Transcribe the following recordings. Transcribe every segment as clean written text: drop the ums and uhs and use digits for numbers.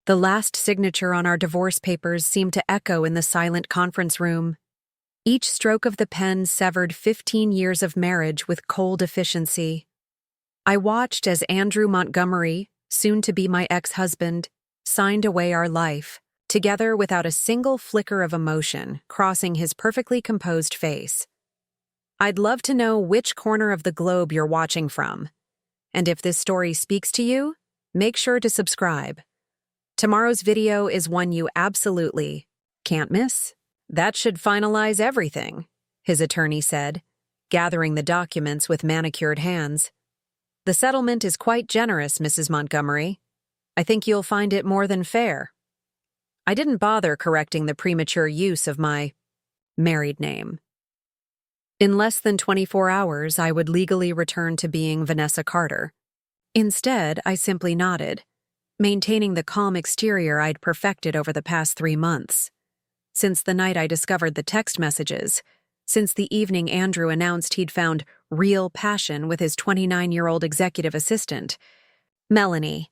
The last signature on our divorce papers seemed to echo in the silent conference room. Each stroke of the pen severed 15 years of marriage with cold efficiency. I watched as Andrew Montgomery, soon to be my ex-husband, signed away our life, together without a single flicker of emotion crossing his perfectly composed face. I'd love to know which corner of the globe you're watching from. And if this story speaks to you, make sure to subscribe. Tomorrow's video is one you absolutely can't miss. That should finalize everything, his attorney said, gathering the documents with manicured hands. The settlement is quite generous, Mrs. Montgomery. I think you'll find it more than fair. I didn't bother correcting the premature use of my married name. In less than 24 hours, I would legally return to being Vanessa Carter. Instead, I simply nodded, maintaining the calm exterior I'd perfected over the past 3 months. Since the night I discovered the text messages, since the evening Andrew announced he'd found real passion with his 29-year-old executive assistant, Melanie.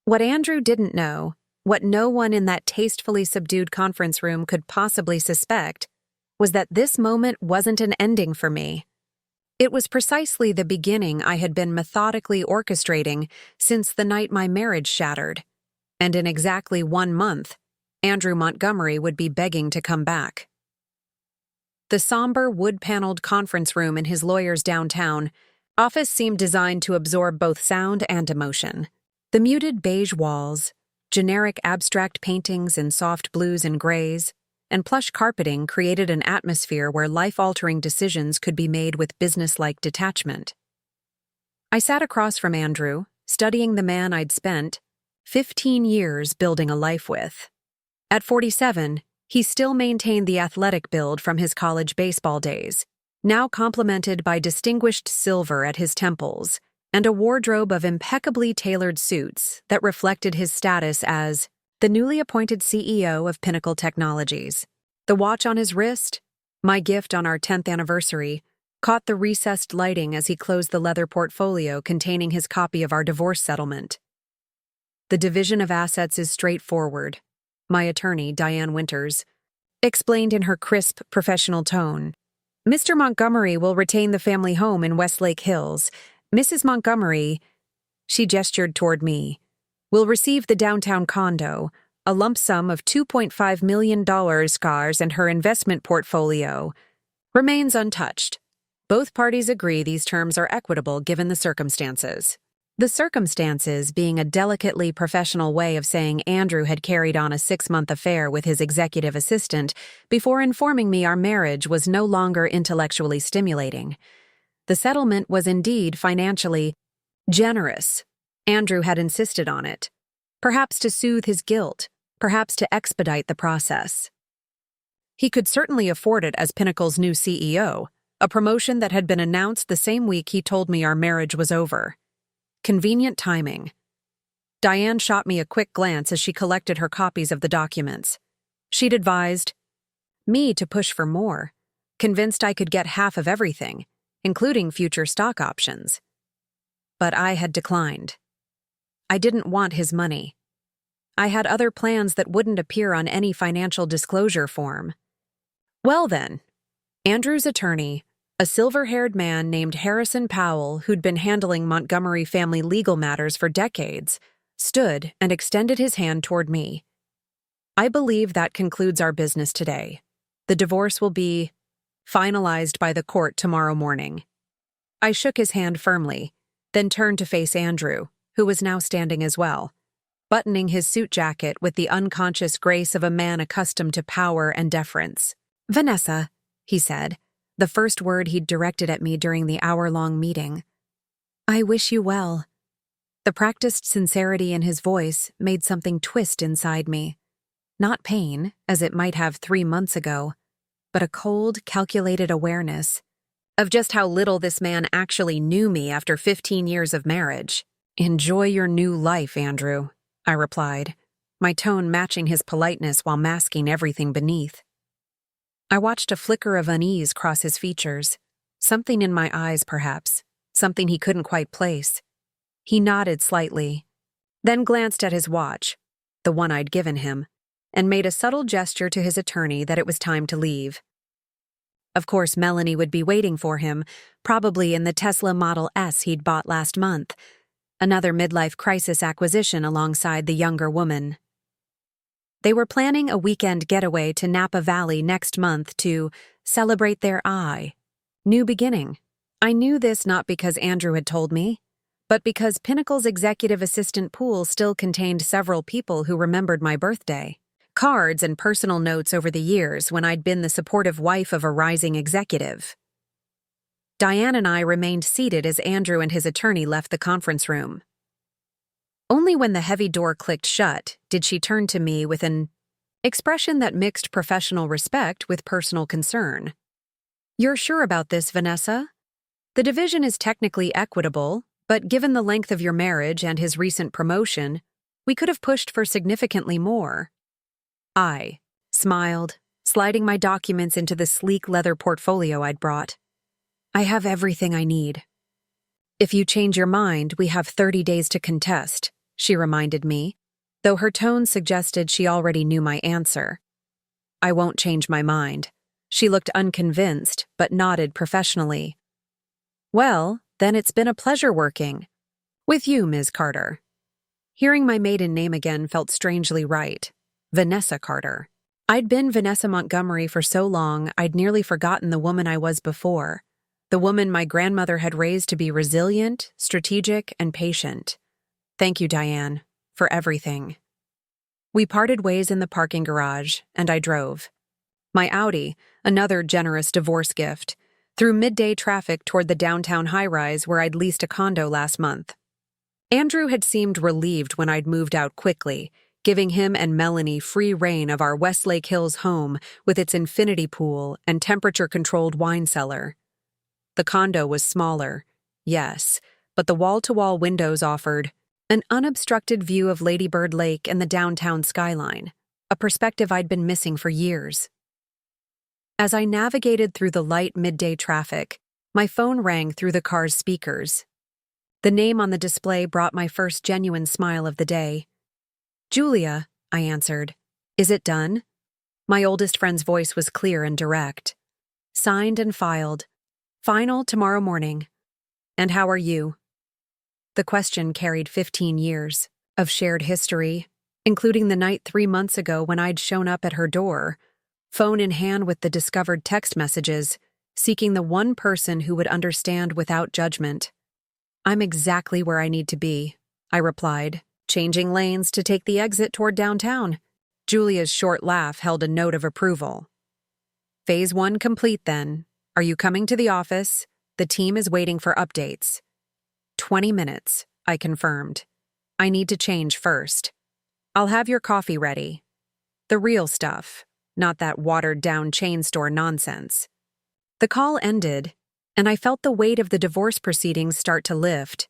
What Andrew didn't know, what no one in that tastefully subdued conference room could possibly suspect, was that this moment wasn't an ending for me. It was precisely the beginning I had been methodically orchestrating since the night my marriage shattered. And in exactly 1 month, Andrew Montgomery would be begging to come back. The somber, wood-paneled conference room in his lawyer's downtown office seemed designed to absorb both sound and emotion. The muted beige walls, generic abstract paintings in soft blues and grays, and plush carpeting created an atmosphere where life-altering decisions could be made with business-like detachment. I sat across from Andrew, studying the man I'd spent 15 years building a life with. At 47, he still maintained the athletic build from his college baseball days, now complemented by distinguished silver at his temples and a wardrobe of impeccably tailored suits that reflected his status as the newly appointed CEO of Pinnacle Technologies. The watch on his wrist, my gift on our 10th anniversary, caught the recessed lighting as he closed the leather portfolio containing his copy of our divorce settlement. The division of assets is straightforward, my attorney, Diane Winters, explained in her crisp, professional tone. Mr. Montgomery will retain the family home in Westlake Hills. Mrs. Montgomery, she gestured toward me, will receive the downtown condo, a lump sum of $2.5 million scars, and her investment portfolio remains untouched. Both parties agree these terms are equitable given the circumstances. The circumstances being a delicately professional way of saying Andrew had carried on a 6-month affair with his executive assistant before informing me our marriage was no longer intellectually stimulating. The settlement was indeed financially generous. Andrew had insisted on it, perhaps to soothe his guilt, perhaps to expedite the process. He could certainly afford it as Pinnacle's new CEO, a promotion that had been announced the same week he told me our marriage was over. Convenient timing. Diane shot me a quick glance as she collected her copies of the documents. She'd advised me to push for more, convinced I could get half of everything, including future stock options. But I had declined. I didn't want his money. I had other plans that wouldn't appear on any financial disclosure form. Well then, Andrew's attorney, a silver-haired man named Harrison Powell who'd been handling Montgomery family legal matters for decades, stood and extended his hand toward me. I believe that concludes our business today. The divorce will be finalized by the court tomorrow morning. I shook his hand firmly, then turned to face Andrew, who was now standing as well, buttoning his suit jacket with the unconscious grace of a man accustomed to power and deference. "Vanessa," he said, the first word he'd directed at me during the hour-long meeting. "I wish you well." The practiced sincerity in his voice made something twist inside me. Not pain, as it might have 3 months ago, but a cold, calculated awareness of just how little this man actually knew me after 15 years of marriage. "Enjoy your new life, Andrew," I replied, my tone matching his politeness while masking everything beneath. I watched a flicker of unease cross his features, something in my eyes perhaps, something he couldn't quite place. He nodded slightly, then glanced at his watch. the one I'd given him, and made a subtle gesture to his attorney that it was time to leave. Of course, Melanie would be waiting for him, probably in the Tesla Model S he'd bought last month, another midlife crisis acquisition alongside the younger woman. They were planning a weekend getaway to Napa Valley next month to celebrate their new beginning. I knew this not because Andrew had told me, but because Pinnacle's executive assistant pool still contained several people who remembered my birthday. Cards and personal notes over the years when I'd been the supportive wife of a rising executive. Diane and I remained seated as Andrew and his attorney left the conference room. Only when the heavy door clicked shut did she turn to me with an expression that mixed professional respect with personal concern. "You're sure about this, Vanessa? The division is technically equitable, but given the length of your marriage and his recent promotion, we could have pushed for significantly more." I smiled, sliding my documents into the sleek leather portfolio I'd brought. "I have everything I need." "If you change your mind, we have 30 days to contest," she reminded me, though her tone suggested she already knew my answer. "I won't change my mind." She looked unconvinced, but nodded professionally. "Well, then it's been a pleasure working with you, Ms. Carter." Hearing my maiden name again felt strangely right. Vanessa Carter. I'd been Vanessa Montgomery for so long I'd nearly forgotten the woman I was before, the woman my grandmother had raised to be resilient, strategic, and patient. Thank you, Diane, for everything. We parted ways in the parking garage, and I drove. My Audi, another generous divorce gift, through midday traffic toward the downtown high-rise where I'd leased a condo last month. Andrew had seemed relieved when I'd moved out quickly, giving him and Melanie free rein of our Westlake Hills home with its infinity pool and temperature-controlled wine cellar. The condo was smaller, yes, but the wall-to-wall windows offered an unobstructed view of Lady Bird Lake and the downtown skyline, a perspective I'd been missing for years. As I navigated through the light midday traffic, my phone rang through the car's speakers. The name on the display brought my first genuine smile of the day. "Julia," I answered. "Is it done?" My oldest friend's voice was clear and direct. "Signed and filed. Final tomorrow morning. And how are you?" The question carried 15 years of shared history, including the night 3 months ago when I'd shown up at her door, phone in hand with the discovered text messages, seeking the one person who would understand without judgment. "I'm exactly where I need to be," I replied, changing lanes to take the exit toward downtown. Julia's short laugh held a note of approval. "Phase 1 complete then. Are you coming to the office? The team is waiting for updates." 20 minutes, I confirmed. "I need to change first. I'll have your coffee ready. The real stuff, not that watered-down chain store nonsense." The call ended, and I felt the weight of the divorce proceedings start to lift.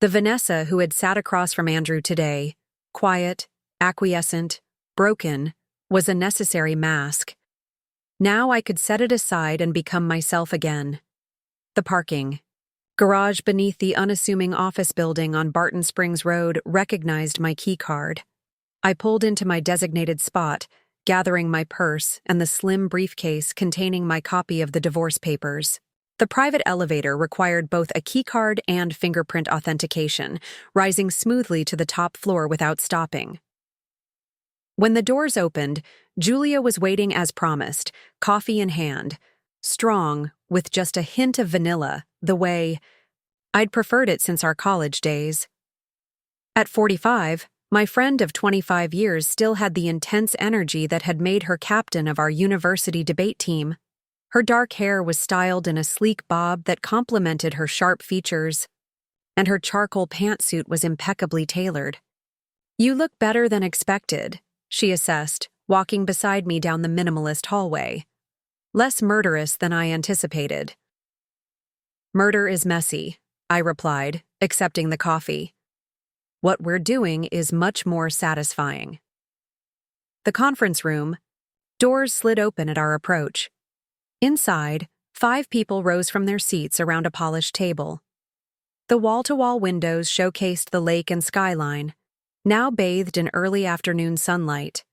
The Vanessa who had sat across from Andrew today, quiet, acquiescent, broken, was a necessary mask. Now I could set it aside and become myself again. The parking. Garage beneath the unassuming office building on Barton Springs Road recognized my key card. I pulled into my designated spot, gathering my purse and the slim briefcase containing my copy of the divorce papers. The private elevator required both a keycard and fingerprint authentication, rising smoothly to the top floor without stopping. When the doors opened, Julia was waiting as promised, coffee in hand, strong, with just a hint of vanilla, the way I'd preferred it since our college days. At 45, my friend of 25 years still had the intense energy that had made her captain of our university debate team. Her dark hair was styled in a sleek bob that complemented her sharp features, and her charcoal pantsuit was impeccably tailored. "You look better than expected," she assessed, walking beside me down the minimalist hallway. "Less murderous than I anticipated." "Murder is messy," I replied, accepting the coffee. "What we're doing is much more satisfying." The conference room. Doors slid open at our approach. Inside, 5 people rose from their seats around a polished table. The wall-to-wall windows showcased the lake and skyline, now bathed in early afternoon sunlight.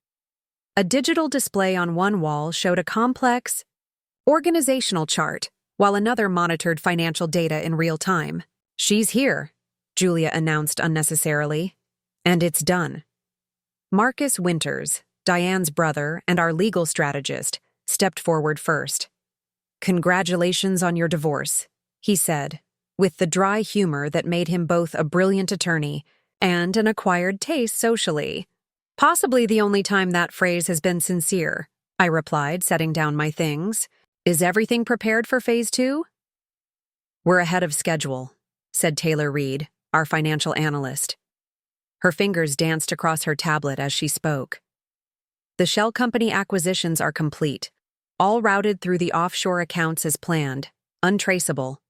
A digital display on one wall showed a complex, organizational chart, while another monitored financial data in real time. "She's here," Julia announced unnecessarily. "And it's done." Marcus Winters, Diane's brother and our legal strategist, stepped forward first. "Congratulations on your divorce," he said, with the dry humor that made him both a brilliant attorney and an acquired taste socially. "Possibly the only time that phrase has been sincere," I replied, setting down my things. "Is everything prepared for Phase 2? "We're ahead of schedule," said Taylor Reed, our financial analyst. Her fingers danced across her tablet as she spoke. "The shell company acquisitions are complete, all routed through the offshore accounts as planned, untraceable.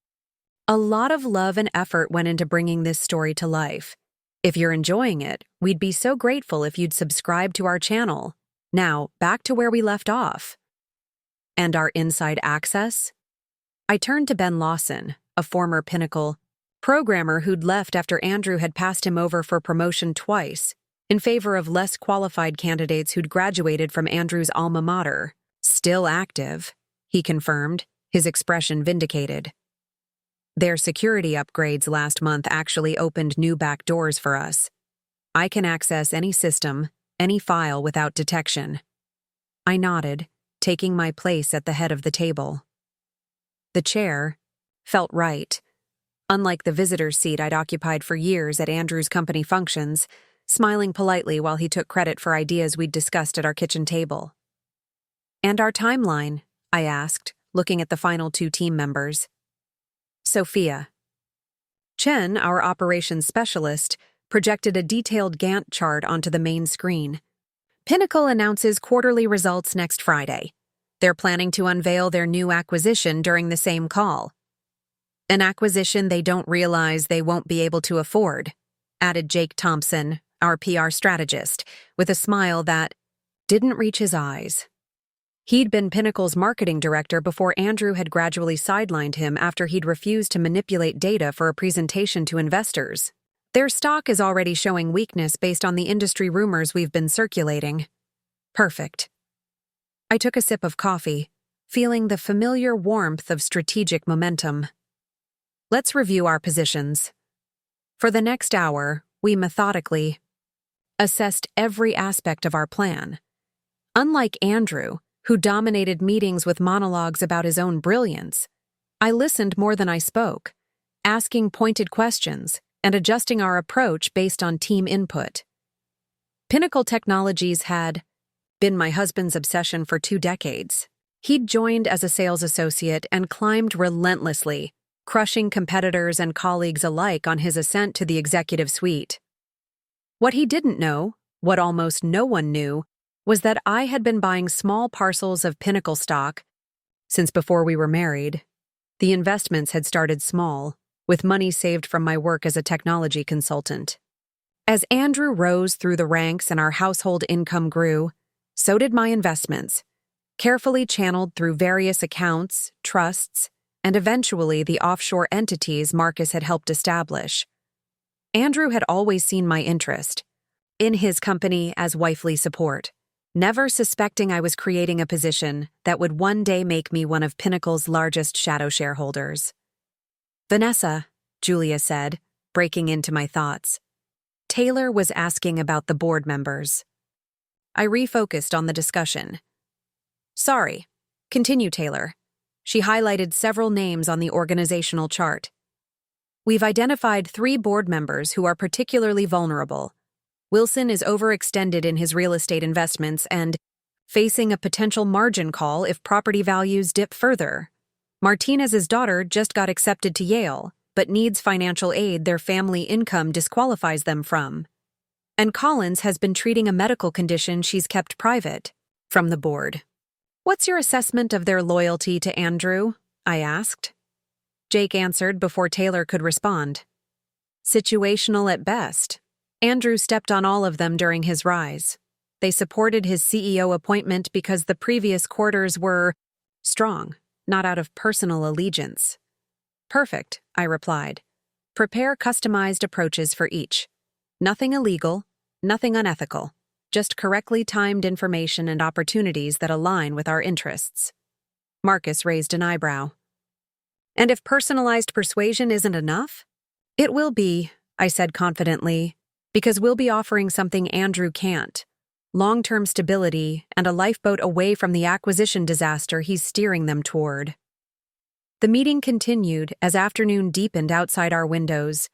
A lot of love and effort went into bringing this story to life. If you're enjoying it, we'd be so grateful if you'd subscribe to our channel. Now, back to where we left off." "And our inside access?" I turned to Ben Lawson, a former Pinnacle programmer who'd left after Andrew had passed him over for promotion twice, in favor of less qualified candidates who'd graduated from Andrew's alma mater. "Still active," he confirmed, his expression vindicated. "Their security upgrades last month actually opened new back doors for us. I can access any system, any file without detection." I nodded, taking my place at the head of the table. The chair felt right. Unlike the visitor's seat I'd occupied for years at Andrew's company functions, smiling politely while he took credit for ideas we'd discussed at our kitchen table. "And our timeline?" I asked, looking at the final 2 team members. Sophia. Chen, our operations specialist, projected a detailed Gantt chart onto the main screen. "Pinnacle announces quarterly results next Friday. They're planning to unveil their new acquisition during the same call. An acquisition they don't realize they won't be able to afford," added Jake Thompson, our PR strategist, with a smile that didn't reach his eyes. He'd been Pinnacle's marketing director before Andrew had gradually sidelined him after he'd refused to manipulate data for a presentation to investors. "Their stock is already showing weakness based on the industry rumors we've been circulating." "Perfect." I took a sip of coffee, feeling the familiar warmth of strategic momentum. "Let's review our positions." For the next hour, we methodically assessed every aspect of our plan. Unlike Andrew, who dominated meetings with monologues about his own brilliance, I listened more than I spoke, asking pointed questions and adjusting our approach based on team input. Pinnacle Technologies had been my husband's obsession for 2 decades. He'd joined as a sales associate and climbed relentlessly, crushing competitors and colleagues alike on his ascent to the executive suite. What he didn't know, what almost no one knew, was that I had been buying small parcels of Pinnacle stock since before we were married. The investments had started small, with money saved from my work as a technology consultant. As Andrew rose through the ranks and our household income grew, so did my investments, carefully channeled through various accounts, trusts, and eventually the offshore entities Marcus had helped establish. Andrew had always seen my interest in his company as wifely support, never suspecting I was creating a position that would one day make me one of Pinnacle's largest shadow shareholders. "Vanessa," Julia said, breaking into my thoughts. Taylor was asking about the board members. I refocused on the discussion. "Sorry. Continue, Taylor." She highlighted several names on the organizational chart. "We've identified 3 board members who are particularly vulnerable. Wilson is overextended in his real estate investments and facing a potential margin call if property values dip further. Martinez's daughter just got accepted to Yale, but needs financial aid their family income disqualifies them from. And Collins has been treating a medical condition she's kept private from the board." "What's your assessment of their loyalty to Andrew?" I asked. Jake answered before Taylor could respond. "Situational at best. Andrew stepped on all of them during his rise. They supported his CEO appointment because the previous quarters were strong, not out of personal allegiance." "Perfect," I replied. "Prepare customized approaches for each. Nothing illegal, Nothing unethical. Just correctly timed information and opportunities that align with our interests. Marcus raised an eyebrow. And if personalized persuasion isn't enough? It will be, I said confidently, because we'll be offering something Andrew can't. Long-term stability and a lifeboat away from the acquisition disaster he's steering them toward. The meeting continued as afternoon deepened outside our windows.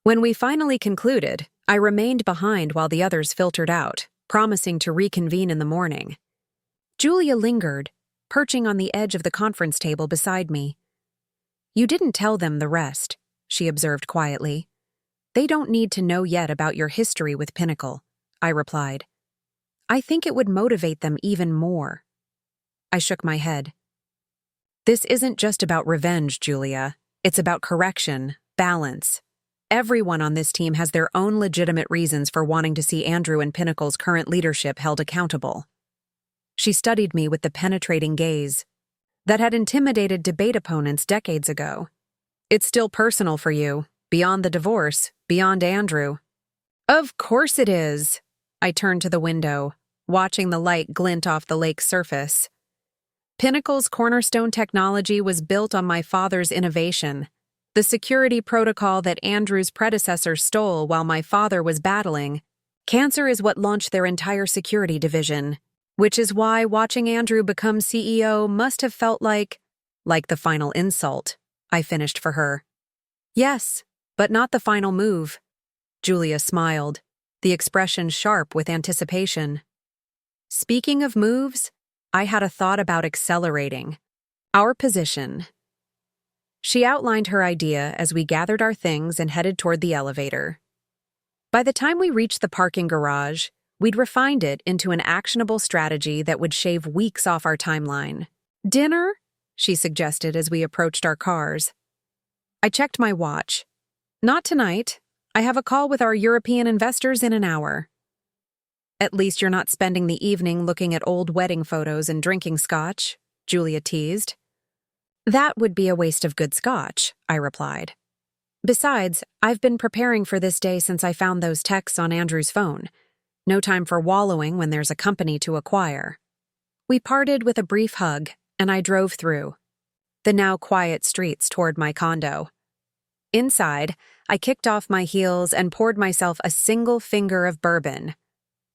When we finally concluded, I remained behind while the others filtered out, promising to reconvene in the morning. Julia lingered, perching on the edge of the conference table beside me. You didn't tell them the rest, she observed quietly. They don't need to know yet about your history with Pinnacle, I replied. I think it would motivate them even more. I shook my head. This isn't just about revenge, Julia. It's about correction, balance. Everyone on this team has their own legitimate reasons for wanting to see Andrew and Pinnacle's current leadership held accountable. She studied me with the penetrating gaze that had intimidated debate opponents decades ago. It's still personal for you, beyond the divorce, beyond Andrew. Of course it is. I turned to the window, watching the light glint off the lake's surface. Pinnacle's cornerstone technology was built on my father's innovation, the security protocol that Andrew's predecessor stole while my father was battling. Cancer is what launched their entire security division, which is why watching Andrew become CEO must have felt like the final insult, I finished for her. Yes, but not the final move. Julia smiled, the expression sharp with anticipation. Speaking of moves, I had a thought about accelerating our position. She outlined her idea as we gathered our things and headed toward the elevator. By the time we reached the parking garage, we'd refined it into an actionable strategy that would shave weeks off our timeline. Dinner? She suggested as we approached our cars. I checked my watch. Not tonight. I have a call with our European investors in an hour. At least you're not spending the evening looking at old wedding photos and drinking scotch, Julia teased. That would be a waste of good scotch, I replied. Besides, I've been preparing for this day since I found those texts on Andrew's phone. No time for wallowing when there's a company to acquire. We parted with a brief hug, and I drove through the now quiet streets toward my condo. Inside, I kicked off my heels and poured myself a single finger of bourbon.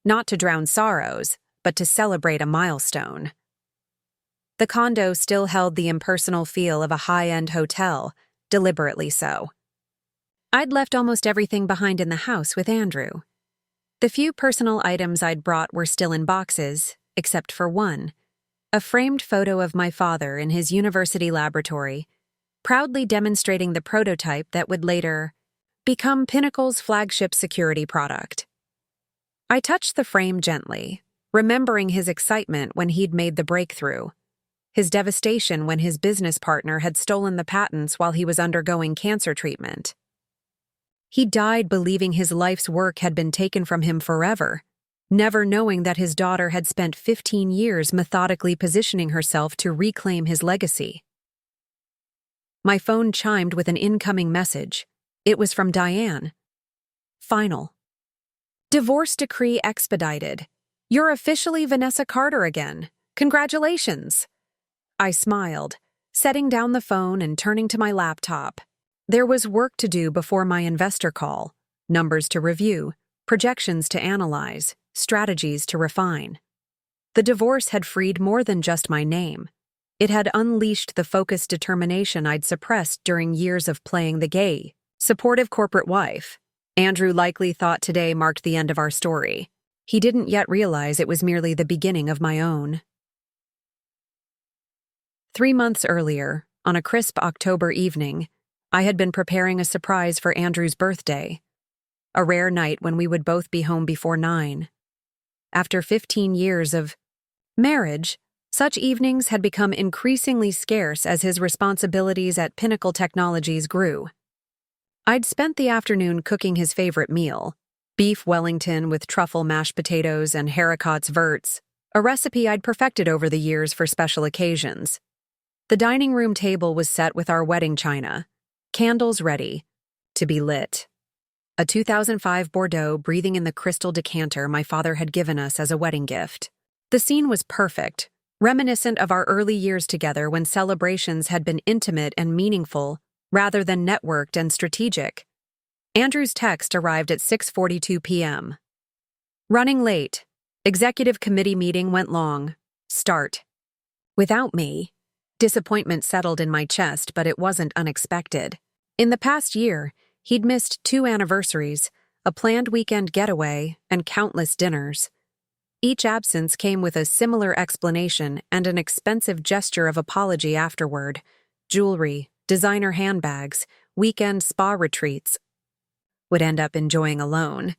Not to drown sorrows, but to celebrate a milestone. The condo still held the impersonal feel of a high-end hotel, deliberately so. I'd left almost everything behind in the house with Andrew. The few personal items I'd brought were still in boxes, except for one, a framed photo of my father in his university laboratory, proudly demonstrating the prototype that would later become Pinnacle's flagship security product. I touched the frame gently, remembering his excitement when he'd made the breakthrough, his devastation when his business partner had stolen the patents while he was undergoing cancer treatment. He died believing his life's work had been taken from him forever, never knowing that his daughter had spent 15 years methodically positioning herself to reclaim his legacy. My phone chimed with an incoming message. It was from Diane. Final. Divorce decree expedited. You're officially Vanessa Carter again. Congratulations. I smiled, setting down the phone and turning to my laptop. There was work to do before my investor call, numbers to review, projections to analyze, strategies to refine. The divorce had freed more than just my name. It had unleashed the focused determination I'd suppressed during years of playing the gay, supportive corporate wife. Andrew likely thought today marked the end of our story. He didn't yet realize it was merely the beginning of my own. 3 months earlier, on a crisp October evening, I had been preparing a surprise for Andrew's birthday, a rare night when we would both be home before 9. After 15 years of marriage, such evenings had become increasingly scarce as his responsibilities at Pinnacle Technologies grew. I'd spent the afternoon cooking his favorite meal, beef Wellington with truffle mashed potatoes and haricots verts, a recipe I'd perfected over the years for special occasions. The dining room table was set with our wedding china, candles ready to be lit. a 2005 Bordeaux breathing in the crystal decanter my father had given us as a wedding gift. The scene was perfect, reminiscent of our early years together when celebrations had been intimate and meaningful, rather than networked and strategic. Andrew's text arrived at 6:42 p.m. Running late. Executive committee meeting went long. Start. Without me. Disappointment settled in my chest, but it wasn't unexpected. In the past year, he'd missed 2 anniversaries, a planned weekend getaway, and countless dinners. Each absence came with a similar explanation and an expensive gesture of apology afterward. Jewelry, designer handbags, weekend spa retreats. Would end up enjoying alone.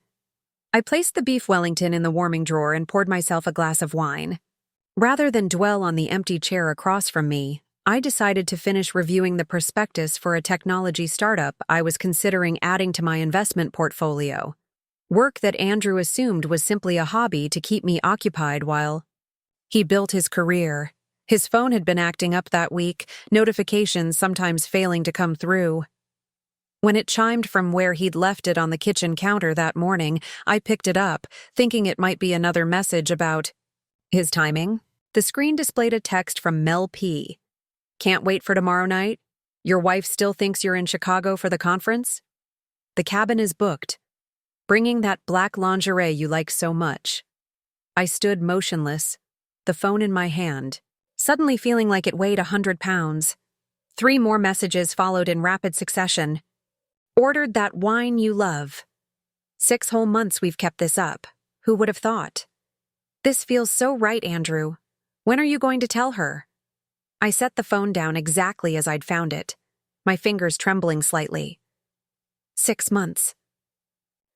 I placed the beef Wellington in the warming drawer and poured myself a glass of wine. Rather than dwell on the empty chair across from me, I decided to finish reviewing the prospectus for a technology startup I was considering adding to my investment portfolio. Work that Andrew assumed was simply a hobby to keep me occupied while he built his career. His phone had been acting up that week, notifications sometimes failing to come through. When it chimed from where he'd left it on the kitchen counter that morning, I picked it up, thinking it might be another message about his timing. The screen displayed a text from Mel P. Can't wait for tomorrow night? Your wife still thinks you're in Chicago for the conference? The cabin is booked. Bringing that black lingerie you like so much. I stood motionless, the phone in my hand, suddenly feeling like it weighed 100 pounds. 3 more messages followed in rapid succession. Ordered that wine you love. 6 whole months we've kept this up. Who would have thought? This feels so right, Andrew. When are you going to tell her? I set the phone down exactly as I'd found it, my fingers trembling slightly. 6 months.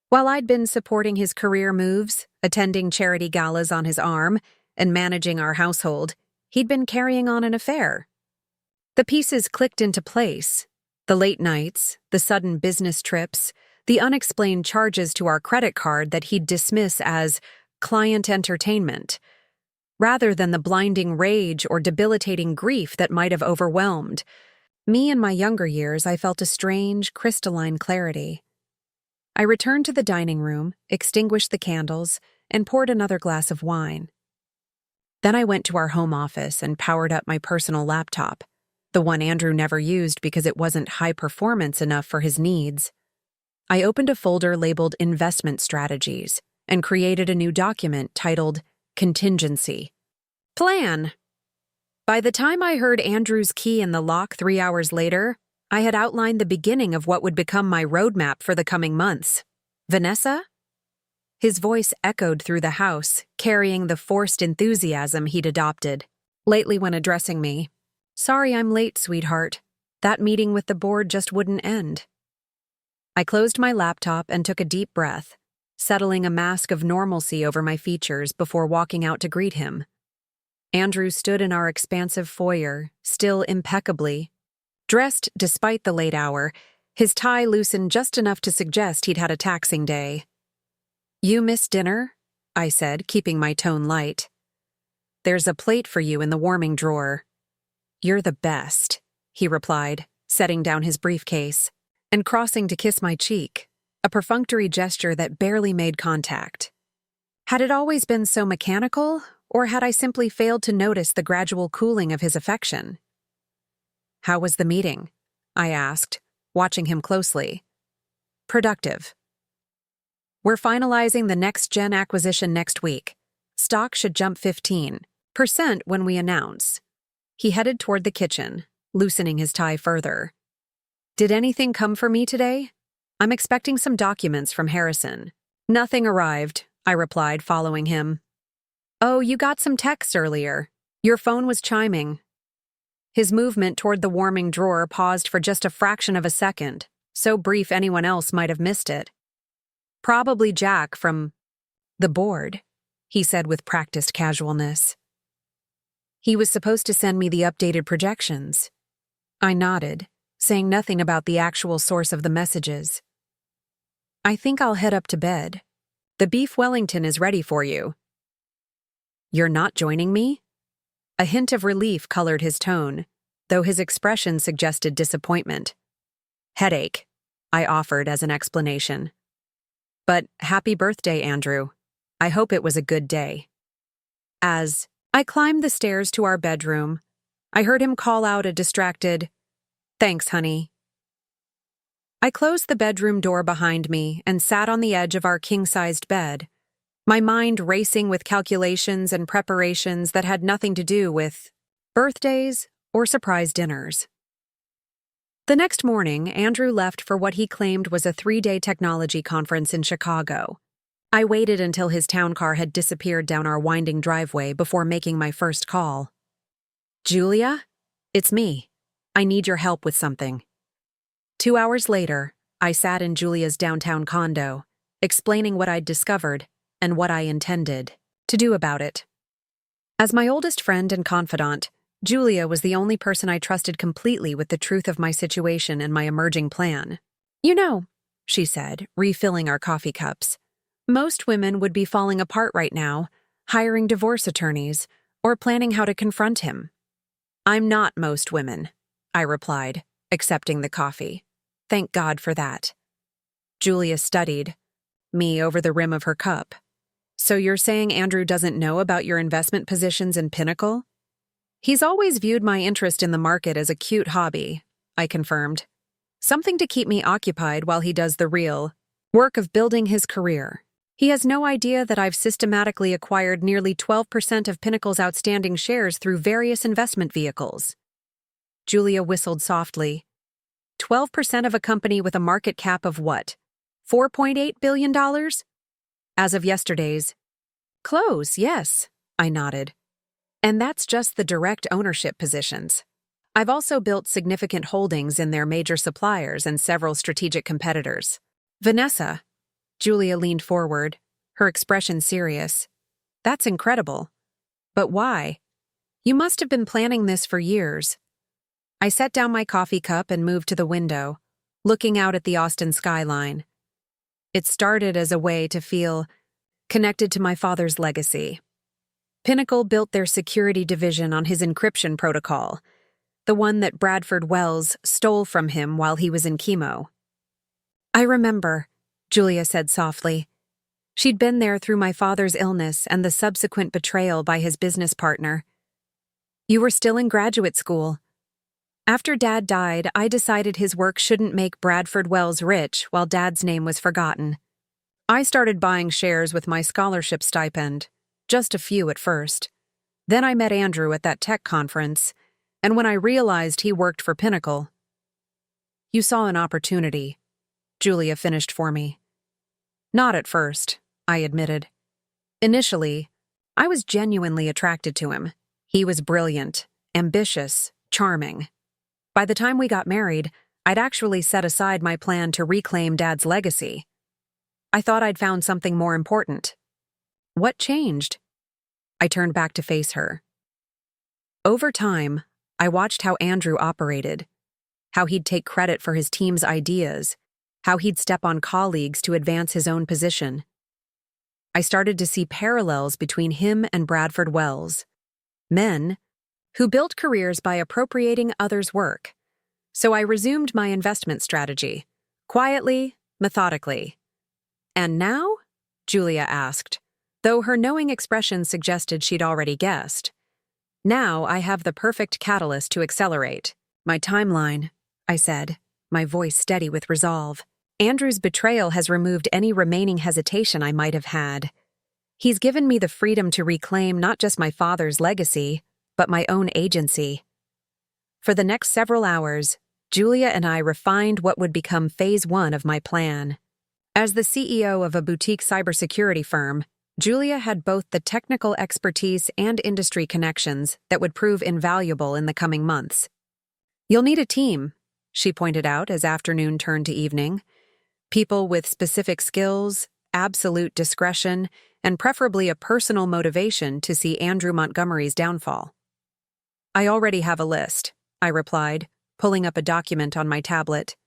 While I'd been supporting his career moves, attending charity galas on his arm, and managing our household, he'd been carrying on an affair. The pieces clicked into place. The late nights, the sudden business trips, the unexplained charges to our credit card that he'd dismiss as client entertainment, rather than the blinding rage or debilitating grief that might have overwhelmed. Me in my younger years, I felt a strange, crystalline clarity. I returned to the dining room, extinguished the candles, and poured another glass of wine. Then I went to our home office and powered up my personal laptop, the one Andrew never used because it wasn't high performance enough for his needs. I opened a folder labeled Investment Strategies and created a new document titled Contingency Plan. By the time I heard Andrew's key in the lock 3 hours later, I had outlined the beginning of what would become my roadmap for the coming months. Vanessa? His voice echoed through the house, carrying the forced enthusiasm he'd adopted. Lately when addressing me, sorry I'm late, sweetheart. That meeting with the board just wouldn't end. I closed my laptop and took a deep breath, settling a mask of normalcy over my features before walking out to greet him. Andrew stood in our expansive foyer, still impeccably. Dressed despite the late hour, his tie loosened just enough to suggest he'd had a taxing day. You missed dinner? I said, keeping my tone light. There's a plate for you in the warming drawer. You're the best, he replied, setting down his briefcase, and crossing to kiss my cheek, a perfunctory gesture that barely made contact. Had it always been so mechanical, or had I simply failed to notice the gradual cooling of his affection? How was the meeting? I asked, watching him closely. Productive. We're finalizing the next-gen acquisition next week. Stock should jump 15% when we announce. He headed toward the kitchen, loosening his tie further. Did anything come for me today? I'm expecting some documents from Harrison. Nothing arrived, I replied, following him. Oh, you got some texts earlier. Your phone was chiming. His movement toward the warming drawer paused for just a fraction of a second, so brief anyone else might have missed it. Probably Jack from the board, he said with practiced casualness. He was supposed to send me the updated projections. I nodded, saying nothing about the actual source of the messages. I think I'll head up to bed. The beef Wellington is ready for you. You're not joining me? A hint of relief colored his tone, though his expression suggested disappointment. Headache, I offered as an explanation. But happy birthday, Andrew. I hope it was a good day. As I climbed the stairs to our bedroom, I heard him call out a distracted, "Thanks, honey." I closed the bedroom door behind me and sat on the edge of our king-sized bed, my mind racing with calculations and preparations that had nothing to do with birthdays or surprise dinners. The next morning, Andrew left for what he claimed was a 3-day technology conference in Chicago. I waited until his town car had disappeared down our winding driveway before making my first call. "Julia? It's me. I need your help with something." 2 hours later, I sat in Julia's downtown condo, explaining what I'd discovered and what I intended to do about it. As my oldest friend and confidant, Julia was the only person I trusted completely with the truth of my situation and my emerging plan. "You know," she said, refilling our coffee cups, "most women would be falling apart right now, hiring divorce attorneys, or planning how to confront him." "I'm not most women," I replied, accepting the coffee. Thank God for that. Julia studied me over the rim of her cup. "So you're saying Andrew doesn't know about your investment positions in Pinnacle?" "He's always viewed my interest in the market as a cute hobby," I confirmed. "Something to keep me occupied while he does the real work of building his career. He has no idea that I've systematically acquired nearly 12% of Pinnacle's outstanding shares through various investment vehicles." Julia whistled softly. 12% of a company with a market cap of what? $4.8 billion? As of yesterday's close, yes, I nodded. And that's just the direct ownership positions. I've also built significant holdings in their major suppliers and several strategic competitors. "Vanessa," Julia leaned forward, her expression serious. "That's incredible. But why? You must have been planning this for years." I set down my coffee cup and moved to the window, looking out at the Austin skyline. It started as a way to feel connected to my father's legacy. Pinnacle built their security division on his encryption protocol, the one that Bradford Wells stole from him while he was in chemo. "I remember," Julia said softly. She'd been there through my father's illness and the subsequent betrayal by his business partner. "You were still in graduate school. After Dad died, I decided his work shouldn't make Bradford Wells rich while Dad's name was forgotten. I started buying shares with my scholarship stipend, just a few at first. Then I met Andrew at that tech conference, and when I realized he worked for Pinnacle..." "You saw an opportunity," Julia finished for me. "Not at first," I admitted. "Initially, I was genuinely attracted to him. He was brilliant, ambitious, charming. By the time we got married, I'd actually set aside my plan to reclaim Dad's legacy. I thought I'd found something more important." "What changed?" I turned back to face her. Over time, I watched how Andrew operated, how he'd take credit for his team's ideas, how he'd step on colleagues to advance his own position. I started to see parallels between him and Bradford Wells, men who built careers by appropriating others' work. So I resumed my investment strategy, quietly, methodically. "And now?" Julia asked, though her knowing expression suggested she'd already guessed. "Now I have the perfect catalyst to accelerate. My timeline," I said, my voice steady with resolve. "Andrew's betrayal has removed any remaining hesitation I might have had. He's given me the freedom to reclaim not just my father's legacy, but my own agency." For the next several hours, Julia and I refined what would become phase 1 of my plan. As the CEO of a boutique cybersecurity firm, Julia had both the technical expertise and industry connections that would prove invaluable in the coming months. "You'll need a team," she pointed out as afternoon turned to evening. "People with specific skills, absolute discretion, and preferably a personal motivation to see Andrew Montgomery's downfall." "I already have a list," I replied, pulling up a document on my tablet.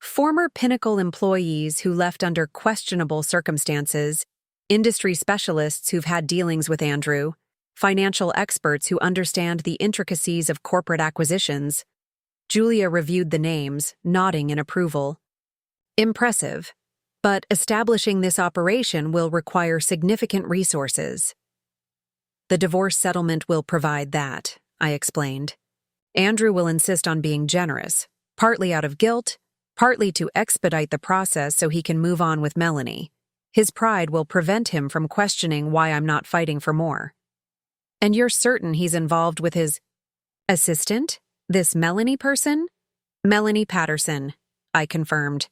"Former Pinnacle employees who left under questionable circumstances, industry specialists who've had dealings with Andrew, financial experts who understand the intricacies of corporate acquisitions." Julia reviewed the names, nodding in approval. "Impressive. but establishing this operation will require significant resources. The divorce settlement will provide that, I explained. Andrew will insist on being generous, partly out of guilt, partly to expedite the process so he can move on with Melanie. His pride will prevent him from questioning why I'm not fighting for more. And you're certain he's involved with his assistant? This Melanie person? Melanie Patterson, I confirmed.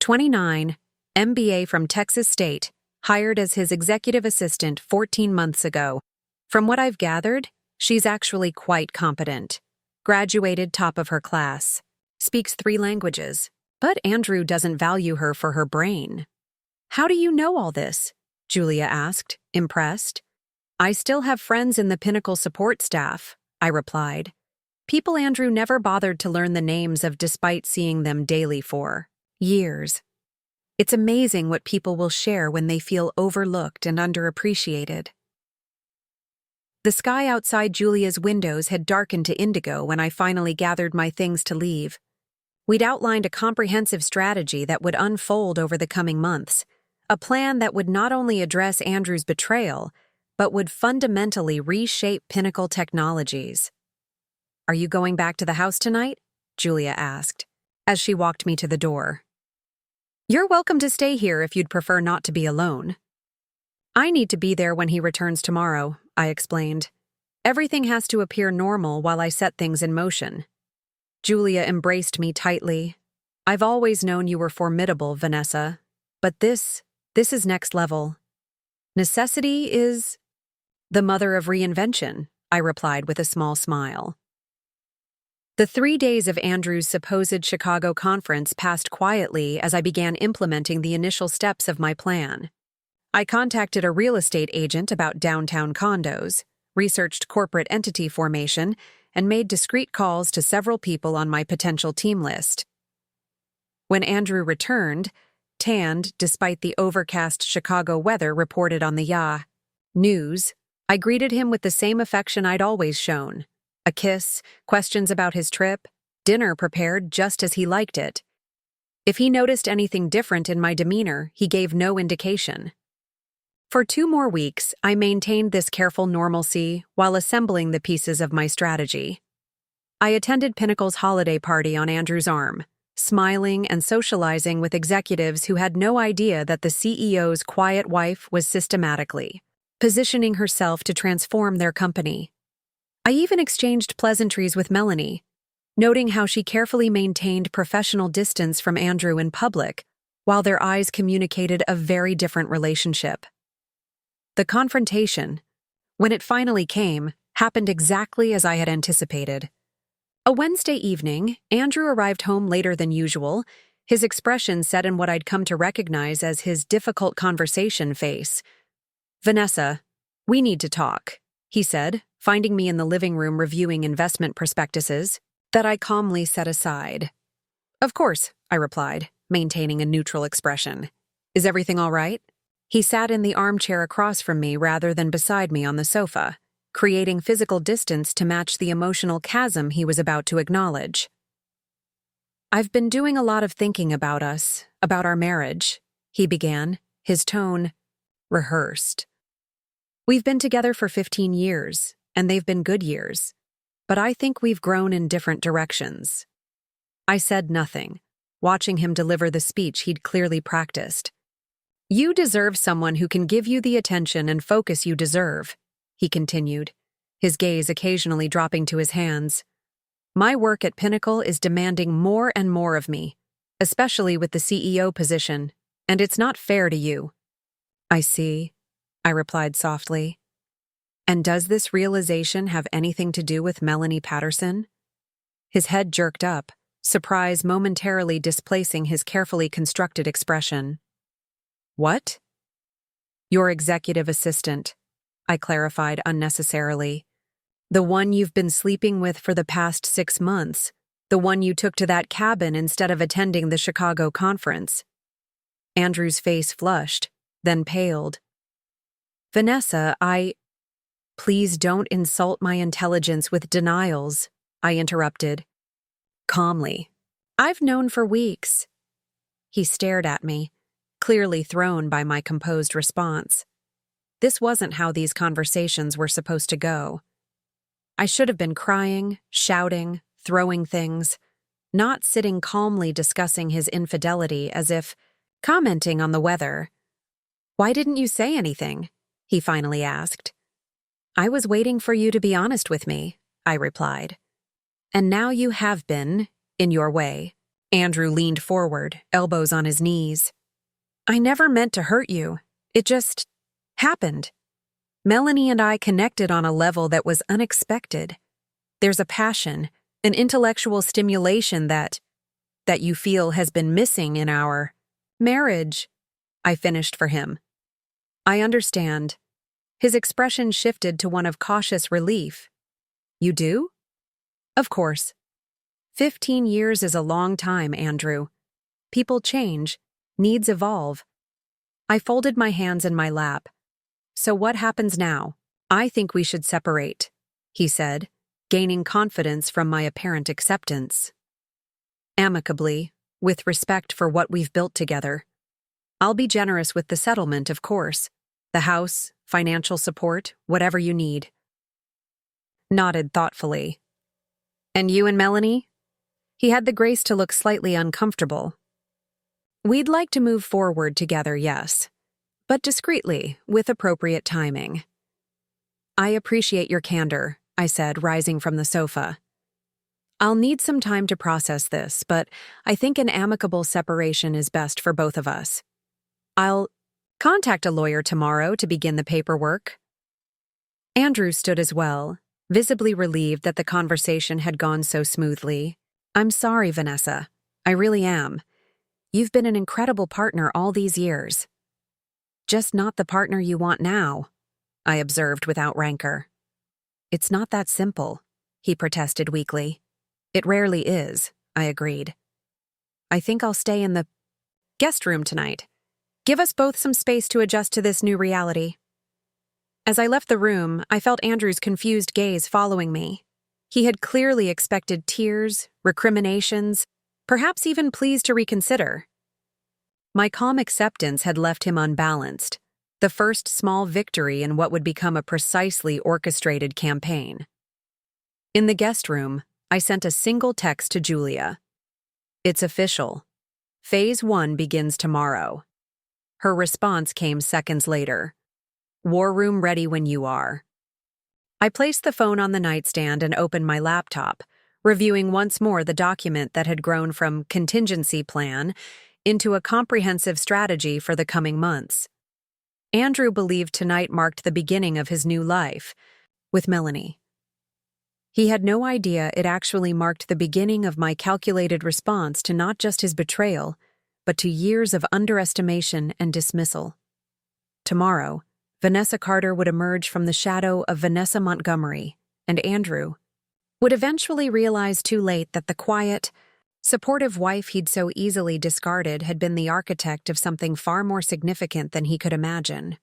29, MBA from Texas State, hired as his executive assistant 14 months ago. From what I've gathered, she's actually quite competent. Graduated top of her class. Speaks 3 languages. But Andrew doesn't value her for her brain. How do you know all this? Julia asked, impressed. I still have friends in the Pinnacle support staff, I replied. People Andrew never bothered to learn the names of despite seeing them daily for years. It's amazing what people will share when they feel overlooked and underappreciated. The sky outside Julia's windows had darkened to indigo when I finally gathered my things to leave. We'd outlined a comprehensive strategy that would unfold over the coming months, a plan that would not only address Andrew's betrayal, but would fundamentally reshape Pinnacle Technologies. Are you going back to the house tonight? Julia asked, as she walked me to the door. You're welcome to stay here if you'd prefer not to be alone. I need to be there when he returns tomorrow, I explained. Everything has to appear normal while I set things in motion. Julia embraced me tightly. I've always known you were formidable, Vanessa, but this is next level. Necessity is the mother of reinvention, I replied with a small smile. The 3 days of Andrew's supposed Chicago conference passed quietly as I began implementing the initial steps of my plan. I contacted a real estate agent about downtown condos, researched corporate entity formation, and made discreet calls to several people on my potential team list. When Andrew returned, tanned despite the overcast Chicago weather reported on the Yahoo News, I greeted him with the same affection I'd always shown. A kiss, questions about his trip, dinner prepared just as he liked it. If he noticed anything different in my demeanor, he gave no indication. For 2 more weeks, I maintained this careful normalcy while assembling the pieces of my strategy. I attended Pinnacle's holiday party on Andrew's arm, smiling and socializing with executives who had no idea that the CEO's quiet wife was systematically positioning herself to transform their company. I even exchanged pleasantries with Melanie, noting how she carefully maintained professional distance from Andrew in public, while their eyes communicated a very different relationship. The confrontation, when it finally came, happened exactly as I had anticipated. A Wednesday evening, Andrew arrived home later than usual, his expression set in what I'd come to recognize as his difficult conversation face. Vanessa, we need to talk, he said, finding me in the living room reviewing investment prospectuses that I calmly set aside. Of course, I replied, maintaining a neutral expression. Is everything all right? He sat in the armchair across from me rather than beside me on the sofa, creating physical distance to match the emotional chasm he was about to acknowledge. I've been doing a lot of thinking about us, about our marriage, he began, his tone rehearsed. We've been together for 15 years, and they've been good years, but I think we've grown in different directions. I said nothing, watching him deliver the speech he'd clearly practiced. You deserve someone who can give you the attention and focus you deserve, he continued, his gaze occasionally dropping to his hands. My work at Pinnacle is demanding more and more of me, especially with the CEO position, and it's not fair to you. I see, I replied softly. And does this realization have anything to do with Melanie Patterson? His head jerked up, surprise momentarily displacing his carefully constructed expression. What? Your executive assistant, I clarified unnecessarily. The one you've been sleeping with for the past 6 months, the one you took to that cabin instead of attending the Chicago conference. Andrew's face flushed, then paled. Vanessa, Please don't insult my intelligence with denials, I interrupted. Calmly. I've known for weeks. He stared at me, clearly thrown by my composed response. This wasn't how these conversations were supposed to go. I should have been crying, shouting, throwing things, not sitting calmly discussing his infidelity as if commenting on the weather. "Why didn't you say anything?" he finally asked. "I was waiting for you to be honest with me," I replied. "And now you have been, in your way." Andrew leaned forward, elbows on his knees. "I never meant to hurt you. It just happened. Melanie and I connected on a level that was unexpected. There's a passion, an intellectual stimulation that you feel has been missing in our marriage," I finished for him. "I understand." His expression shifted to one of cautious relief. "You do?" "Of course. 15 years is a long time, Andrew. People change, needs evolve." I folded my hands in my lap. "So what happens now?" "I think we should separate," he said, gaining confidence from my apparent acceptance. "Amicably, with respect for what we've built together. I'll be generous with the settlement, of course. The house, financial support, whatever you need." Nodded thoughtfully. "And you and Melanie?" He had the grace to look slightly uncomfortable. "We'd like to move forward together, yes, but discreetly, with appropriate timing." "I appreciate your candor," I said, rising from the sofa. "I'll need some time to process this, but I think an amicable separation is best for both of us. I'll contact a lawyer tomorrow to begin the paperwork." Andrew stood as well, visibly relieved that the conversation had gone so smoothly. "I'm sorry, Vanessa. I really am. You've been an incredible partner all these years." "Just not the partner you want now," I observed without rancor. "It's not that simple," he protested weakly. "It rarely is," I agreed. "I think I'll stay in the guest room tonight. Give us both some space to adjust to this new reality." As I left the room, I felt Andrew's confused gaze following me. He had clearly expected tears, recriminations, perhaps even pleas to reconsider. My calm acceptance had left him unbalanced, the first small victory in what would become a precisely orchestrated campaign. In the guest room, I sent a single text to Julia. "It's official. Phase 1 begins tomorrow." Her response came seconds later. "War room ready when you are." I placed the phone on the nightstand and opened my laptop, reviewing once more the document that had grown from contingency plan into a comprehensive strategy for the coming months. Andrew believed tonight marked the beginning of his new life, with Melanie. He had no idea it actually marked the beginning of my calculated response to not just his betrayal, but to years of underestimation and dismissal. Tomorrow, Vanessa Carter would emerge from the shadow of Vanessa Montgomery, and Andrew would eventually realize too late that the quiet, supportive wife he'd so easily discarded had been the architect of something far more significant than he could imagine.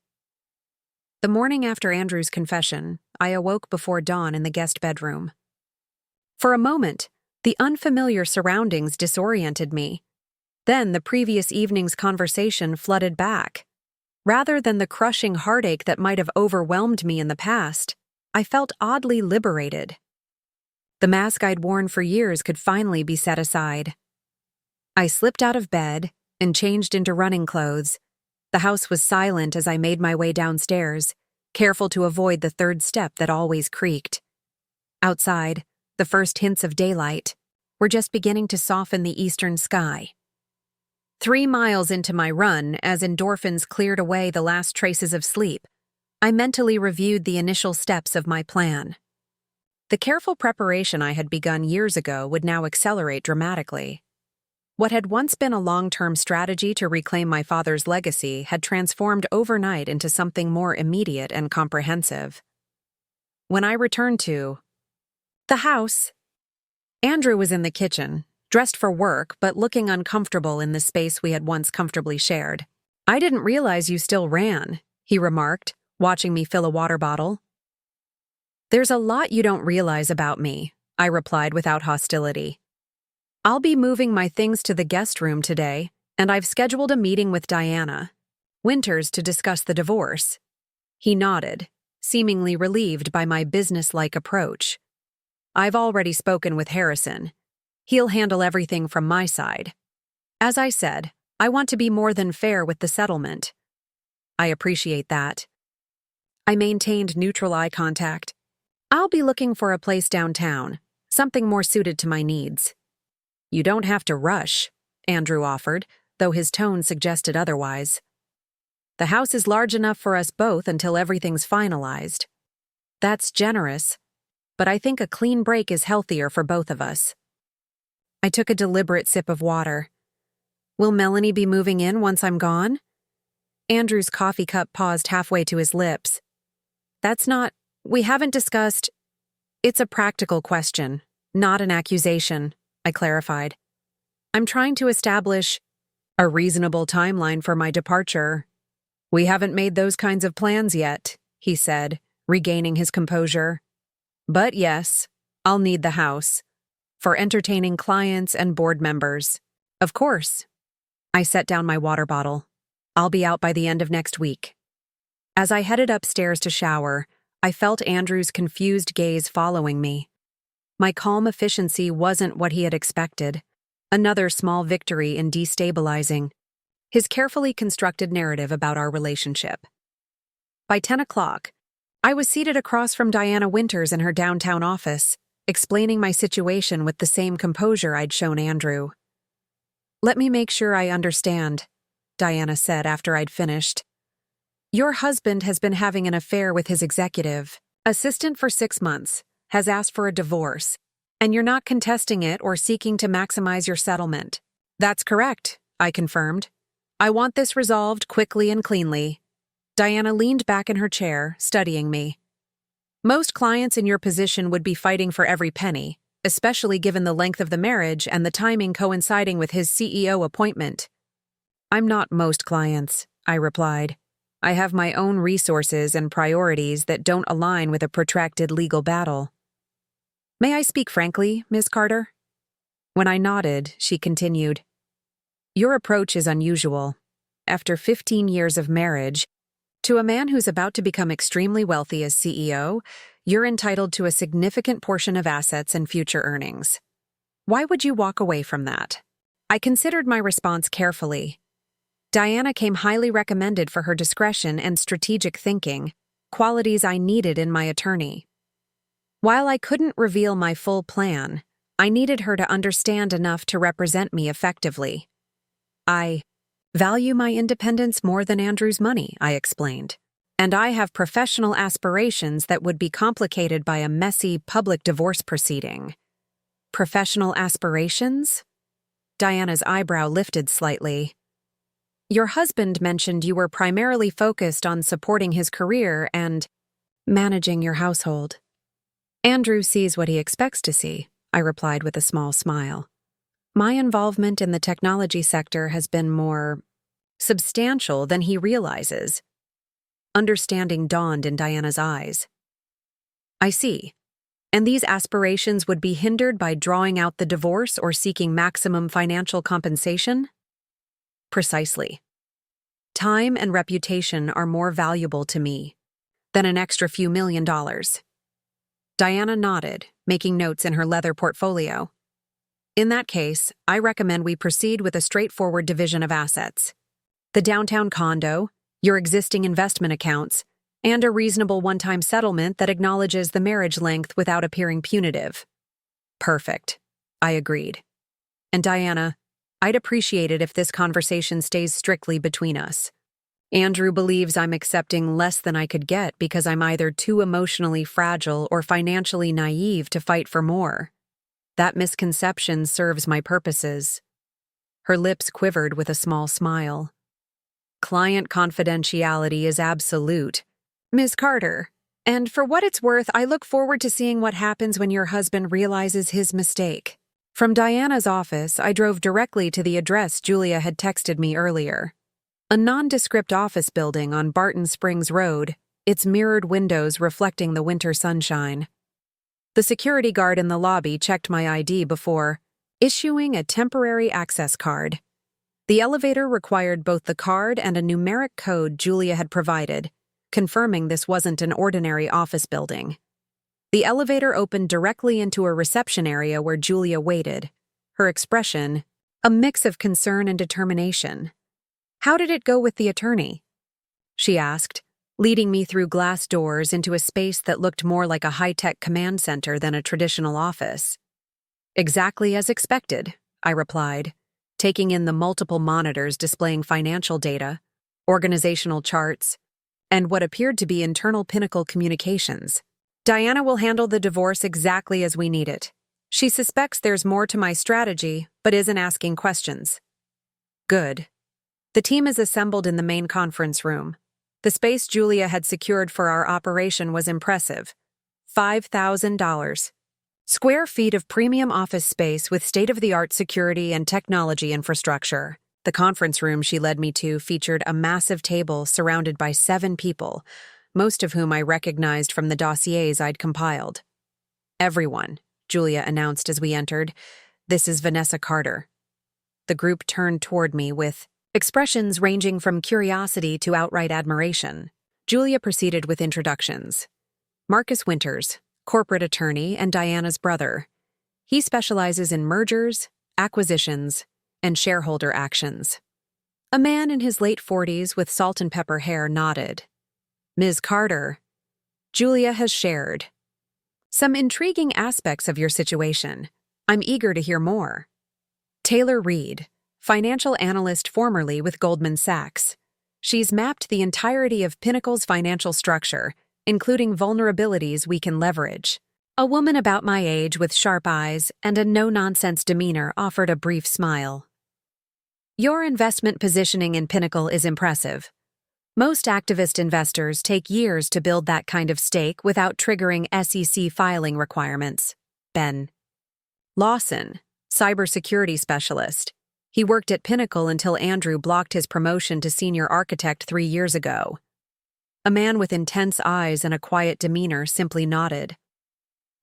The morning after Andrew's confession, I awoke before dawn in the guest bedroom. For a moment, the unfamiliar surroundings disoriented me. Then the previous evening's conversation flooded back. Rather than the crushing heartache that might have overwhelmed me in the past, I felt oddly liberated. The mask I'd worn for years could finally be set aside. I slipped out of bed and changed into running clothes. The house was silent as I made my way downstairs, careful to avoid the third step that always creaked. Outside, the first hints of daylight were just beginning to soften the eastern sky. 3 miles into my run, as endorphins cleared away the last traces of sleep, I mentally reviewed the initial steps of my plan. The careful preparation I had begun years ago would now accelerate dramatically. What had once been a long-term strategy to reclaim my father's legacy had transformed overnight into something more immediate and comprehensive. When I returned to the house, Andrew was in the kitchen, dressed for work but looking uncomfortable in the space we had once comfortably shared. "I didn't realize you still ran," he remarked, watching me fill a water bottle. "There's a lot you don't realize about me," I replied without hostility. "I'll be moving my things to the guest room today, And I've scheduled a meeting with Diana Winters to discuss the divorce. He nodded, seemingly relieved by my businesslike approach. I've already spoken with Harrison. He'll handle everything from my side. As I said, I want to be more than fair with the settlement. I appreciate that. I maintained neutral eye contact. I'll be looking for a place downtown, something more suited to my needs. You don't have to rush, Andrew offered, though his tone suggested otherwise. The house is large enough for us both until everything's finalized. That's generous, but I think a clean break is healthier for both of us. I took a deliberate sip of water. Will Melanie be moving in once I'm gone? Andrew's coffee cup paused halfway to his lips. We haven't discussed. It's a practical question, not an accusation, I clarified. I'm trying to establish a reasonable timeline for my departure. We haven't made those kinds of plans yet, he said, regaining his composure. But yes, I'll need the house for entertaining clients and board members. Of course. I set down my water bottle. I'll be out by the end of next week. As I headed upstairs to shower, I felt Andrew's confused gaze following me. My calm efficiency wasn't what he had expected. Another small victory in destabilizing his carefully constructed narrative about our relationship. By 10 o'clock, I was seated across from Diana Winters in her downtown office, explaining my situation with the same composure I'd shown Andrew. Let me make sure I understand, Diana said after I'd finished. Your husband has been having an affair with his executive assistant for 6 months, has asked for a divorce, and you're not contesting it or seeking to maximize your settlement. That's correct, I confirmed. I want this resolved quickly and cleanly. Diana leaned back in her chair, studying me. Most clients in your position would be fighting for every penny, especially given the length of the marriage and the timing coinciding with his CEO appointment. I'm not most clients, I replied. I have my own resources and priorities that don't align with a protracted legal battle. May I speak frankly, Ms. Carter? When I nodded, she continued. Your approach is unusual. After 15 years of marriage, to a man who's about to become extremely wealthy as CEO, you're entitled to a significant portion of assets and future earnings. Why would you walk away from that? I considered my response carefully. Diana came highly recommended for her discretion and strategic thinking, qualities I needed in my attorney. While I couldn't reveal my full plan, I needed her to understand enough to represent me effectively. I value my independence more than Andrew's money, I explained. And I have professional aspirations that would be complicated by a messy public divorce proceeding. Professional aspirations? Diana's eyebrow lifted slightly. Your husband mentioned you were primarily focused on supporting his career and managing your household. Andrew sees what he expects to see, I replied with a small smile. My involvement in the technology sector has been more substantial than he realizes. Understanding dawned in Diana's eyes. I see. And these aspirations would be hindered by drawing out the divorce or seeking maximum financial compensation? Precisely. Time and reputation are more valuable to me than an extra few $1 million. Diana nodded, making notes in her leather portfolio. In that case, I recommend we proceed with a straightforward division of assets. The downtown condo, your existing investment accounts, and a reasonable one-time settlement that acknowledges the marriage length without appearing punitive. Perfect, I agreed. And Diana, I'd appreciate it if this conversation stays strictly between us. Andrew believes I'm accepting less than I could get because I'm either too emotionally fragile or financially naive to fight for more. That misconception serves my purposes. Her lips quivered with a small smile. Client confidentiality is absolute, Ms. Carter, and for what it's worth, I look forward to seeing what happens when your husband realizes his mistake. From Diana's office, I drove directly to the address Julia had texted me earlier. A nondescript office building on Barton Springs Road, its mirrored windows reflecting the winter sunshine. The security guard in the lobby checked my ID before issuing a temporary access card. The elevator required both the card and a numeric code Julia had provided, confirming this wasn't an ordinary office building. The elevator opened directly into a reception area where Julia waited, her expression a mix of concern and determination. "How did it go with the attorney?" she asked, leading me through glass doors into a space that looked more like a high-tech command center than a traditional office. "Exactly as expected," I replied, taking in the multiple monitors displaying financial data, organizational charts, and what appeared to be internal Pinnacle communications. "Diana will handle the divorce exactly as we need it. She suspects there's more to my strategy, but isn't asking questions." "Good." The team is assembled in the main conference room. The space Julia had secured for our operation was impressive. $5,000. Square feet of premium office space with state-of-the-art security and technology infrastructure. The conference room she led me to featured a massive table surrounded by 7 people, most of whom I recognized from the dossiers I'd compiled. "Everyone," Julia announced as we entered, "this is Vanessa Carter." The group turned toward me with expressions ranging from curiosity to outright admiration. Julia proceeded with introductions. Marcus Winters, corporate attorney and Diana's brother. He specializes in mergers, acquisitions, and shareholder actions. A man in his late 40s with salt and pepper hair nodded. "Ms. Carter, Julia has shared some intriguing aspects of your situation. I'm eager to hear more." Taylor Reed, financial analyst formerly with Goldman Sachs. She's mapped the entirety of Pinnacle's financial structure, including vulnerabilities we can leverage. A woman about my age with sharp eyes and a no-nonsense demeanor offered a brief smile. "Your investment positioning in Pinnacle is impressive. Most activist investors take years to build that kind of stake without triggering SEC filing requirements." Ben Lawson, cybersecurity specialist. He worked at Pinnacle until Andrew blocked his promotion to senior architect 3 years ago. A man with intense eyes and a quiet demeanor simply nodded.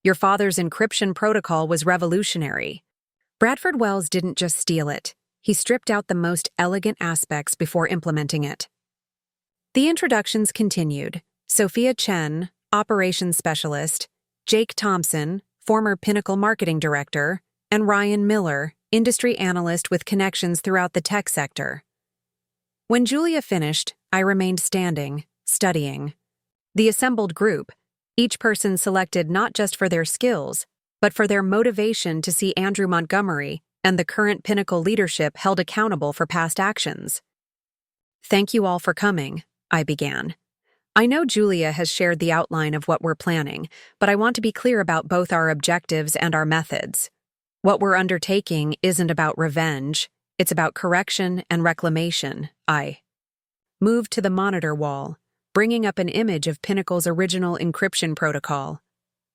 "Your father's encryption protocol was revolutionary. Bradford Wells didn't just steal it. He stripped out the most elegant aspects before implementing it." The introductions continued. Sophia Chen, operations specialist, Jake Thompson, former Pinnacle marketing director, and Ryan Miller, industry analyst with connections throughout the tech sector. When Julia finished, I remained standing, studying. The assembled group, each person selected not just for their skills, but for their motivation to see Andrew Montgomery and the current Pinnacle leadership held accountable for past actions. "Thank you all for coming," I began. "I know Julia has shared the outline of what we're planning, but I want to be clear about both our objectives and our methods. What we're undertaking isn't about revenge, it's about correction and reclamation." I moved to the monitor wall, bringing up an image of Pinnacle's original encryption protocol,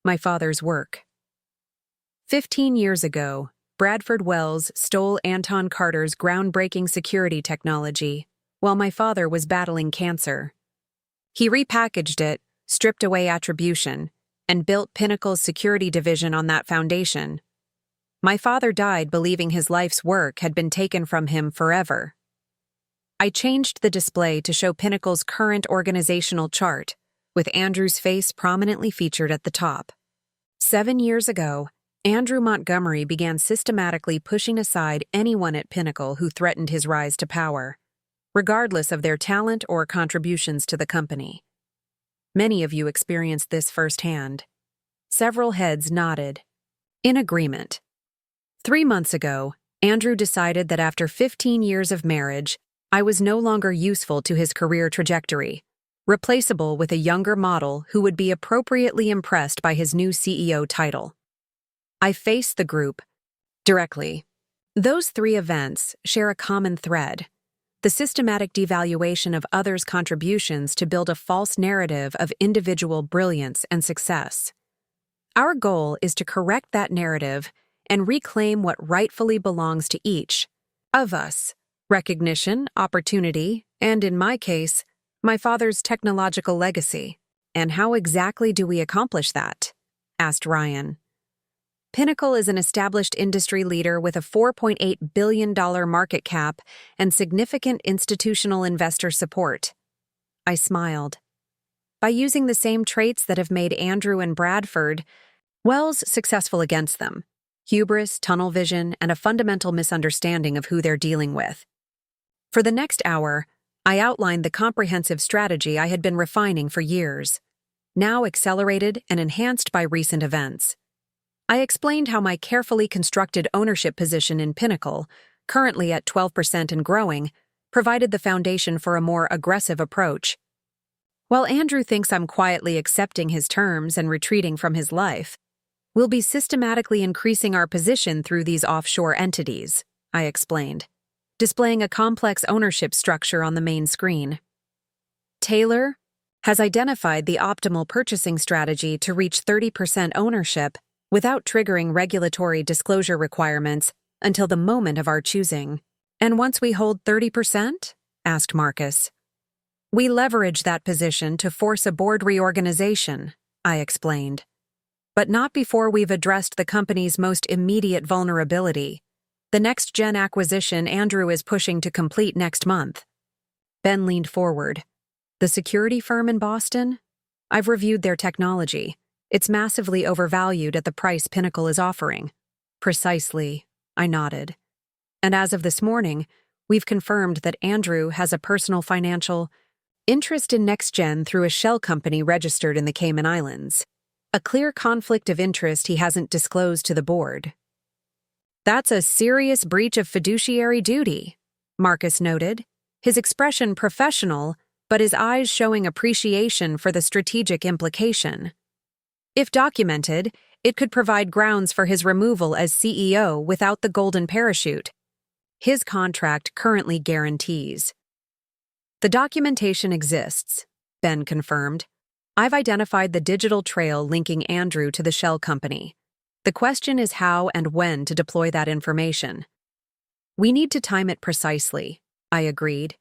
my father's work. 15 years ago, Bradford Wells stole Anton Carter's groundbreaking security technology while my father was battling cancer. He repackaged it, stripped away attribution, and built Pinnacle's security division on that foundation. My father died believing his life's work had been taken from him forever. I changed the display to show Pinnacle's current organizational chart, with Andrew's face prominently featured at the top. 7 years ago, Andrew Montgomery began systematically pushing aside anyone at Pinnacle who threatened his rise to power, regardless of their talent or contributions to the company. Many of you experienced this firsthand. Several heads nodded. In agreement. 3 months ago, Andrew decided that after 15 years of marriage, I was no longer useful to his career trajectory, replaceable with a younger model who would be appropriately impressed by his new CEO title. I faced the group directly. Those 3 events share a common thread: the systematic devaluation of others' contributions to build a false narrative of individual brilliance and success. Our goal is to correct that narrative and reclaim what rightfully belongs to each of us: recognition, opportunity, and in my case, my father's technological legacy. "And how exactly do we accomplish that?" asked Ryan. Pinnacle is an established industry leader with a $4.8 billion market cap and significant institutional investor support. I smiled. By using the same traits that have made Andrew and Bradford Wells successful against them: hubris, tunnel vision, and a fundamental misunderstanding of who they're dealing with. For the next hour, I outlined the comprehensive strategy I had been refining for years, now accelerated and enhanced by recent events. I explained how my carefully constructed ownership position in Pinnacle, currently at 12% and growing, provided the foundation for a more aggressive approach. While Andrew thinks I'm quietly accepting his terms and retreating from his life, we'll be systematically increasing our position through these offshore entities, I explained, displaying a complex ownership structure on the main screen. Taylor has identified the optimal purchasing strategy to reach 30% ownership without triggering regulatory disclosure requirements until the moment of our choosing. And once we hold 30%? Asked Marcus. We leverage that position to force a board reorganization, I explained. But not before we've addressed the company's most immediate vulnerability: the next-gen acquisition Andrew is pushing to complete next month. Ben leaned forward. The security firm in Boston? I've reviewed their technology. It's massively overvalued at the price Pinnacle is offering. Precisely, I nodded. And as of this morning, we've confirmed that Andrew has a personal financial interest in NextGen through a shell company registered in the Cayman Islands. A clear conflict of interest he hasn't disclosed to the board. That's a serious breach of fiduciary duty, Marcus noted, his expression professional, but his eyes showing appreciation for the strategic implication. If documented, it could provide grounds for his removal as CEO without the golden parachute. His contract currently guarantees. The documentation exists, Ben confirmed. I've identified the digital trail linking Andrew to the shell company. The question is how and when to deploy that information. We need to time it precisely, I agreed.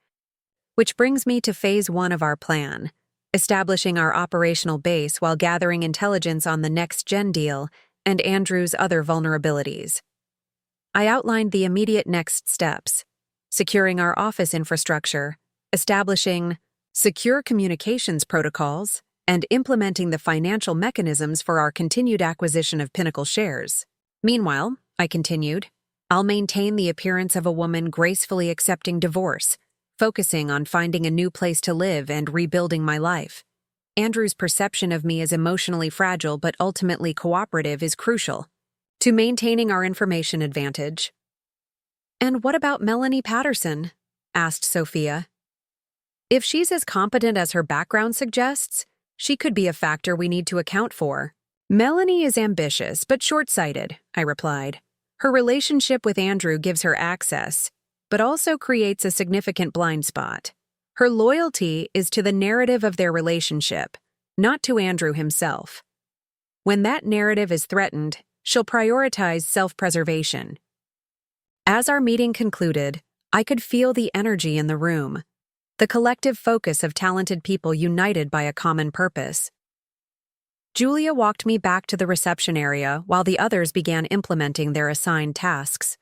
Which brings me to phase 1 of our plan: establishing our operational base while gathering intelligence on the next-gen deal and Andrew's other vulnerabilities. I outlined the immediate next steps: securing our office infrastructure, establishing secure communications protocols, and implementing the financial mechanisms for our continued acquisition of Pinnacle shares. Meanwhile, I continued, I'll maintain the appearance of a woman gracefully accepting divorce, focusing on finding a new place to live and rebuilding my life. Andrew's perception of me as emotionally fragile but ultimately cooperative is crucial to maintaining our information advantage. And what about Melanie Patterson? Asked Sophia. If she's as competent as her background suggests, she could be a factor we need to account for. Melanie is ambitious but short-sighted, I replied. Her relationship with Andrew gives her access, but also creates a significant blind spot. Her loyalty is to the narrative of their relationship, not to Andrew himself. When that narrative is threatened, she'll prioritize self-preservation. As our meeting concluded, I could feel the energy in the room, the collective focus of talented people united by a common purpose. Julia walked me back to the reception area while the others began implementing their assigned tasks.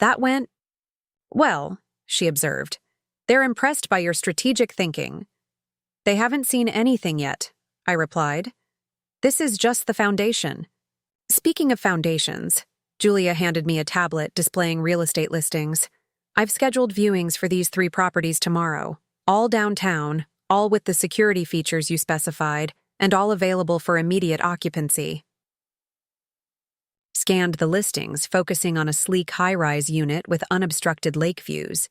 That went well, she observed. They're impressed by your strategic thinking. They haven't seen anything yet, I replied. This is just the foundation. Speaking of foundations, Julia handed me a tablet displaying real estate listings. I've scheduled viewings for these 3 properties tomorrow, all downtown, all with the security features you specified, and all available for immediate occupancy. Scanned the listings, focusing on a sleek high-rise unit with unobstructed lake views.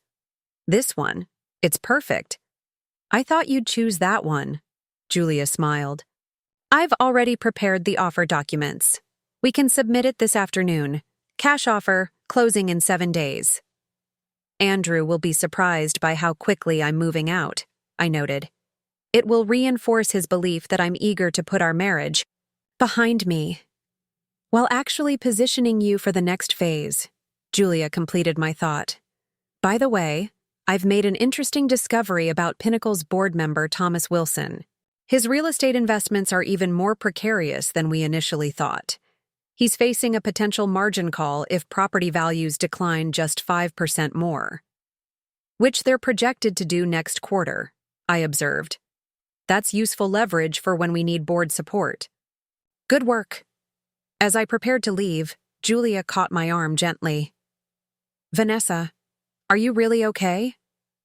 This one, it's perfect. I thought you'd choose that one, Julia smiled. I've already prepared the offer documents. We can submit it this afternoon. Cash offer, closing in 7 days. Andrew will be surprised by how quickly I'm moving out, I noted. It will reinforce his belief that I'm eager to put our marriage behind me, while actually positioning you for the next phase. Julia completed my thought. By the way, I've made an interesting discovery about Pinnacle's board member Thomas Wilson. His real estate investments are even more precarious than we initially thought. He's facing a potential margin call if property values decline just 5% more, which they're projected to do next quarter, I observed. That's useful leverage for when we need board support. Good work. As I prepared to leave, Julia caught my arm gently. Vanessa, are you really okay?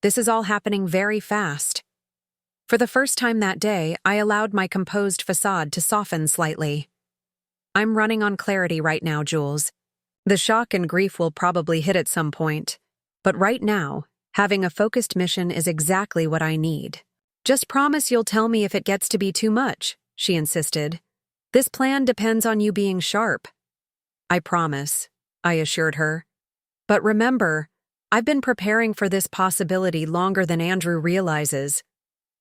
This is all happening very fast. For the first time that day, I allowed my composed facade to soften slightly. I'm running on clarity right now, Jules. The shock and grief will probably hit at some point, but right now, having a focused mission is exactly what I need. Just promise you'll tell me if it gets to be too much, she insisted. This plan depends on you being sharp. I promise, I assured her. But remember, I've been preparing for this possibility longer than Andrew realizes.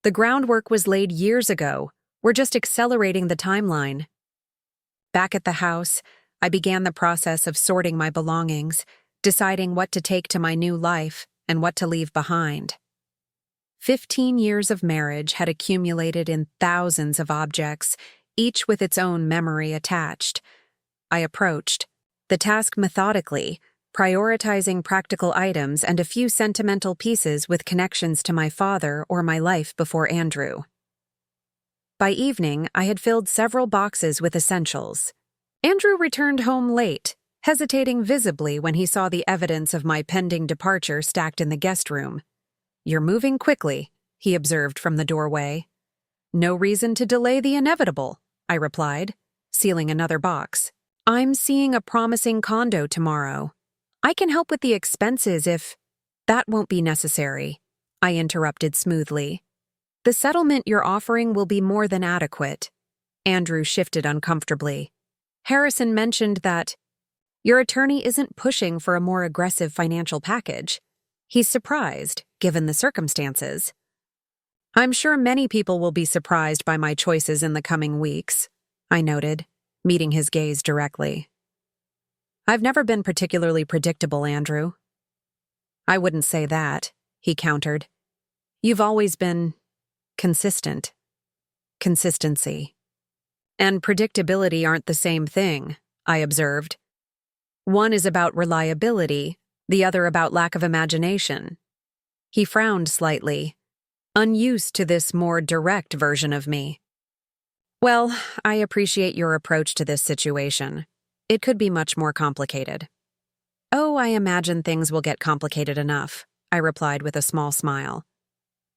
The groundwork was laid years ago. We're just accelerating the timeline. Back at the house, I began the process of sorting my belongings, deciding what to take to my new life and what to leave behind. 15 years of marriage had accumulated in thousands of objects, each with its own memory attached. I approached the task methodically, prioritizing practical items and a few sentimental pieces with connections to my father or my life before Andrew. By evening, I had filled several boxes with essentials. Andrew returned home late, hesitating visibly when he saw the evidence of my pending departure stacked in the guest room. "You're moving quickly," he observed from the doorway. "No reason to delay the inevitable," I replied, sealing another box. "I'm seeing a promising condo tomorrow. I can help with the expenses if—" "That won't be necessary," I interrupted smoothly. "The settlement you're offering will be more than adequate." Andrew shifted uncomfortably. "Harrison mentioned that your attorney isn't pushing for a more aggressive financial package. He's surprised, given the circumstances." "I'm sure many people will be surprised by my choices in the coming weeks," I noted, meeting his gaze directly. "I've never been particularly predictable, Andrew." "I wouldn't say that," he countered. "You've always been consistent." Consistency and predictability aren't the same thing, I observed. One is about reliability, the other about lack of imagination. He frowned slightly, unused to this more direct version of me. "Well, I appreciate your approach to this situation. It could be much more complicated." "Oh, I imagine things will get complicated enough," I replied with a small smile.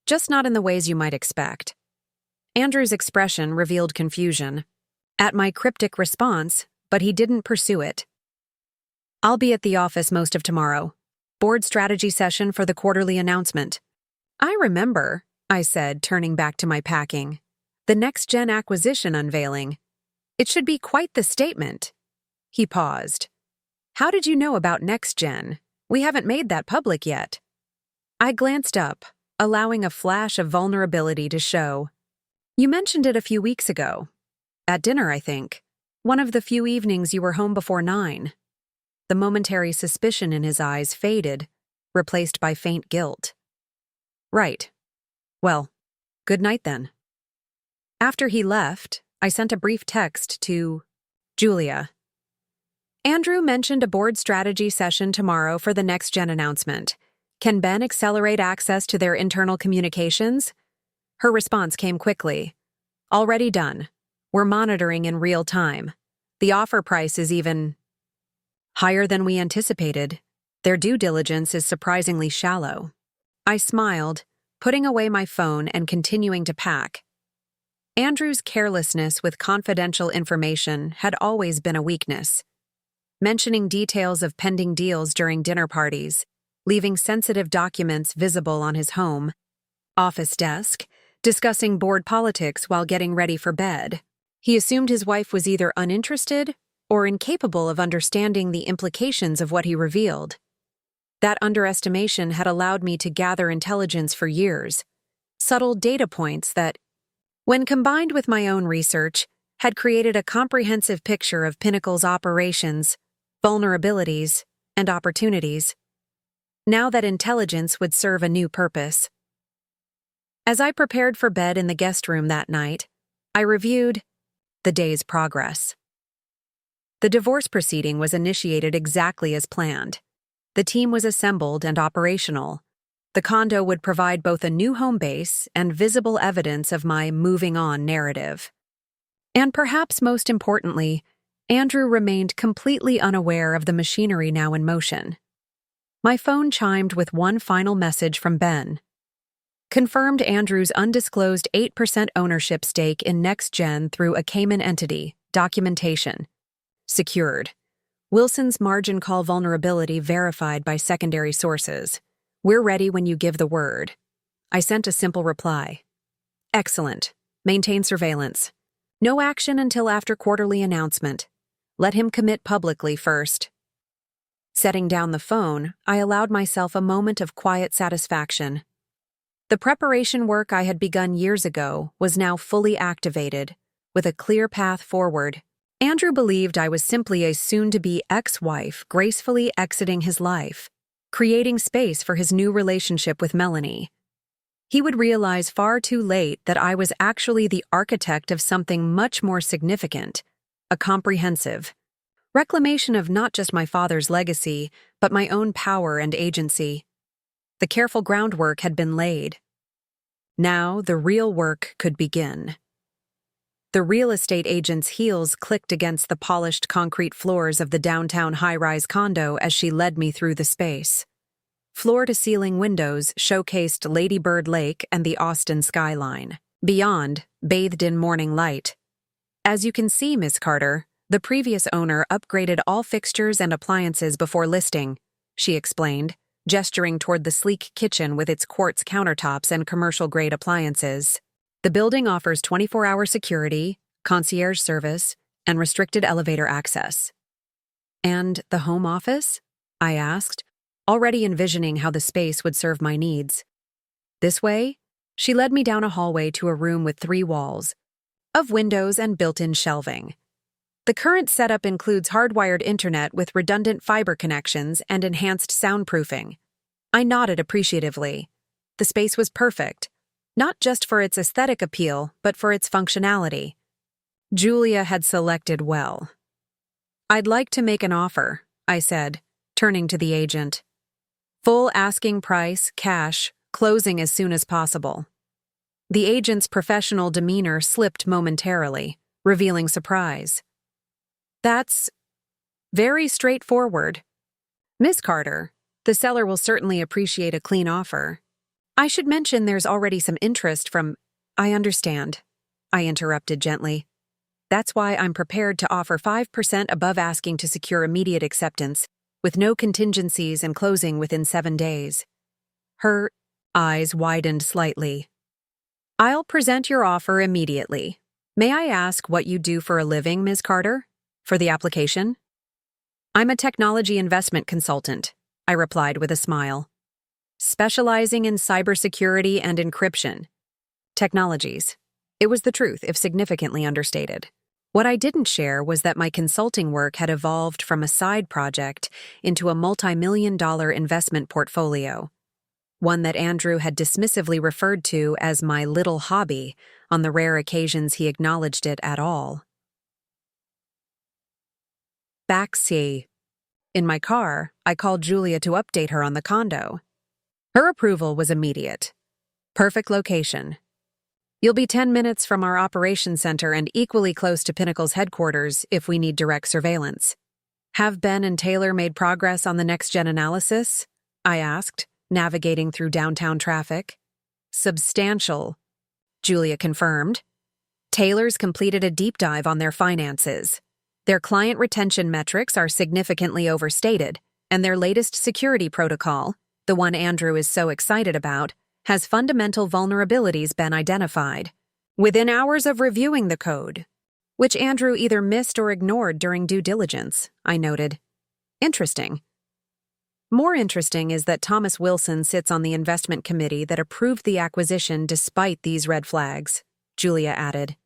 "Just not in the ways you might expect." Andrew's expression revealed confusion at my cryptic response, but he didn't pursue it. "I'll be at the office most of tomorrow. Board strategy session for the quarterly announcement." "I remember," I said, turning back to my packing. "The next-gen acquisition unveiling. It should be quite the statement." He paused. "How did you know about next-gen? We haven't made that public yet." I glanced up, allowing a flash of vulnerability to show. "You mentioned it a few weeks ago. At dinner, I think. One of the few evenings you were home before 9. The momentary suspicion in his eyes faded, replaced by faint guilt. "Right. Well, good night then." After he left, I sent a brief text to Julia. "Andrew mentioned a board strategy session tomorrow for the next-gen announcement. Can Ben accelerate access to their internal communications?" Her response came quickly. "Already done. We're monitoring in real time. The offer price is even higher than we anticipated. Their due diligence is surprisingly shallow." I smiled, putting away my phone and continuing to pack. Andrew's carelessness with confidential information had always been a weakness. Mentioning details of pending deals during dinner parties, leaving sensitive documents visible on his home office desk, discussing board politics while getting ready for bed. He assumed his wife was either uninterested or incapable of understanding the implications of what he revealed. That underestimation had allowed me to gather intelligence for years, subtle data points that, when combined with my own research, had created a comprehensive picture of Pinnacle's operations, vulnerabilities, and opportunities. Now that intelligence would serve a new purpose. As I prepared for bed in the guest room that night, I reviewed the day's progress. The The divorce proceeding was initiated exactly as planned. The team was assembled and operational. The condo would provide both a new home base and visible evidence of my moving on narrative. And perhaps most importantly, Andrew remained completely unaware of the machinery now in motion. My phone chimed with one final message from Ben. Confirmed Andrew's undisclosed 8% ownership stake in NextGen through a Cayman entity. Documentation. Secured. Wilson's margin call vulnerability verified by secondary sources. We're ready when you give the word. I sent a simple reply. Excellent. Maintain surveillance. No action until after quarterly announcement. Let him commit publicly first. Setting down the phone, I allowed myself a moment of quiet satisfaction. The preparation work I had begun years ago was now fully activated, with a clear path forward. Andrew believed I was simply a soon-to-be ex-wife gracefully exiting his life, creating space for his new relationship with Melanie. He would realize far too late that I was actually the architect of something much more significant, a comprehensive reclamation of not just my father's legacy, but my own power and agency. The careful groundwork had been laid. Now the real work could begin. The real estate agent's heels clicked against the polished concrete floors of the downtown high-rise condo as she led me through the space. Floor-to-ceiling windows showcased Lady Bird Lake and the Austin skyline. Beyond, bathed in morning light. As you can see, Miss Carter, the previous owner upgraded all fixtures and appliances before listing, she explained, gesturing toward the sleek kitchen with its quartz countertops and commercial-grade appliances. The building offers 24-hour security, concierge service, and restricted elevator access. And the home office? I asked, already envisioning how the space would serve my needs. This way, she led me down a hallway to a room with 3 walls, of windows and built-in shelving. The current setup includes hardwired internet with redundant fiber connections and enhanced soundproofing. I nodded appreciatively. The space was perfect, not just for its aesthetic appeal, but for its functionality. Julia had selected well. I'd like to make an offer, I said, turning to the agent. Full asking price, cash, closing as soon as possible. The agent's professional demeanor slipped momentarily, revealing surprise. That's very straightforward. Miss Carter, the seller will certainly appreciate a clean offer. I should mention there's already some interest from— I understand, I interrupted gently. That's why I'm prepared to offer 5% above asking to secure immediate acceptance, with no contingencies and closing within 7 days. Her eyes widened slightly. I'll present your offer immediately. May I ask what you do for a living, Ms. Carter? For the application? I'm a technology investment consultant, I replied with a smile. Specializing in cybersecurity and encryption. Technologies. It was the truth, if significantly understated. What I didn't share was that my consulting work had evolved from a side project into a multi-million-dollar investment portfolio, one that Andrew had dismissively referred to as my little hobby on the rare occasions he acknowledged it at all. Backseat. In my car, I called Julia to update her on the condo. Her approval was immediate. Perfect location. You'll be 10 minutes from our operations center and equally close to Pinnacle's headquarters if we need direct surveillance. Have Ben and Taylor made progress on the next-gen analysis? I asked, navigating through downtown traffic. Substantial, Julia confirmed. Taylor's completed a deep dive on their finances. Their client retention metrics are significantly overstated, and their latest security protocol, the one Andrew is so excited about, has fundamental vulnerabilities been identified. Within hours of reviewing the code, which Andrew either missed or ignored during due diligence, I noted. Interesting. More interesting is that Thomas Wilson sits on the investment committee that approved the acquisition despite these red flags, Julia added.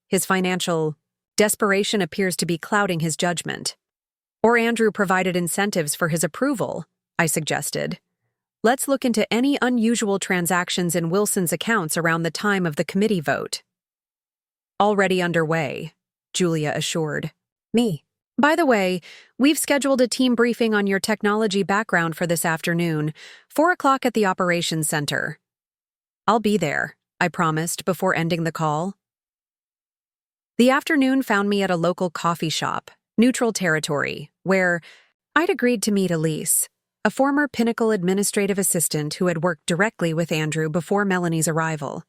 His financial desperation appears to be clouding his judgment. Or Andrew provided incentives for his approval, I suggested. Let's look into any unusual transactions in Wilson's accounts around the time of the committee vote. Already underway, Julia assured me. By the way, we've scheduled a team briefing on your technology background for this afternoon, 4 o'clock at the Operations Center. I'll be there, I promised before ending the call. The afternoon found me at a local coffee shop, Neutral Territory, where I'd agreed to meet Elise, a former Pinnacle administrative assistant who had worked directly with Andrew before Melanie's arrival.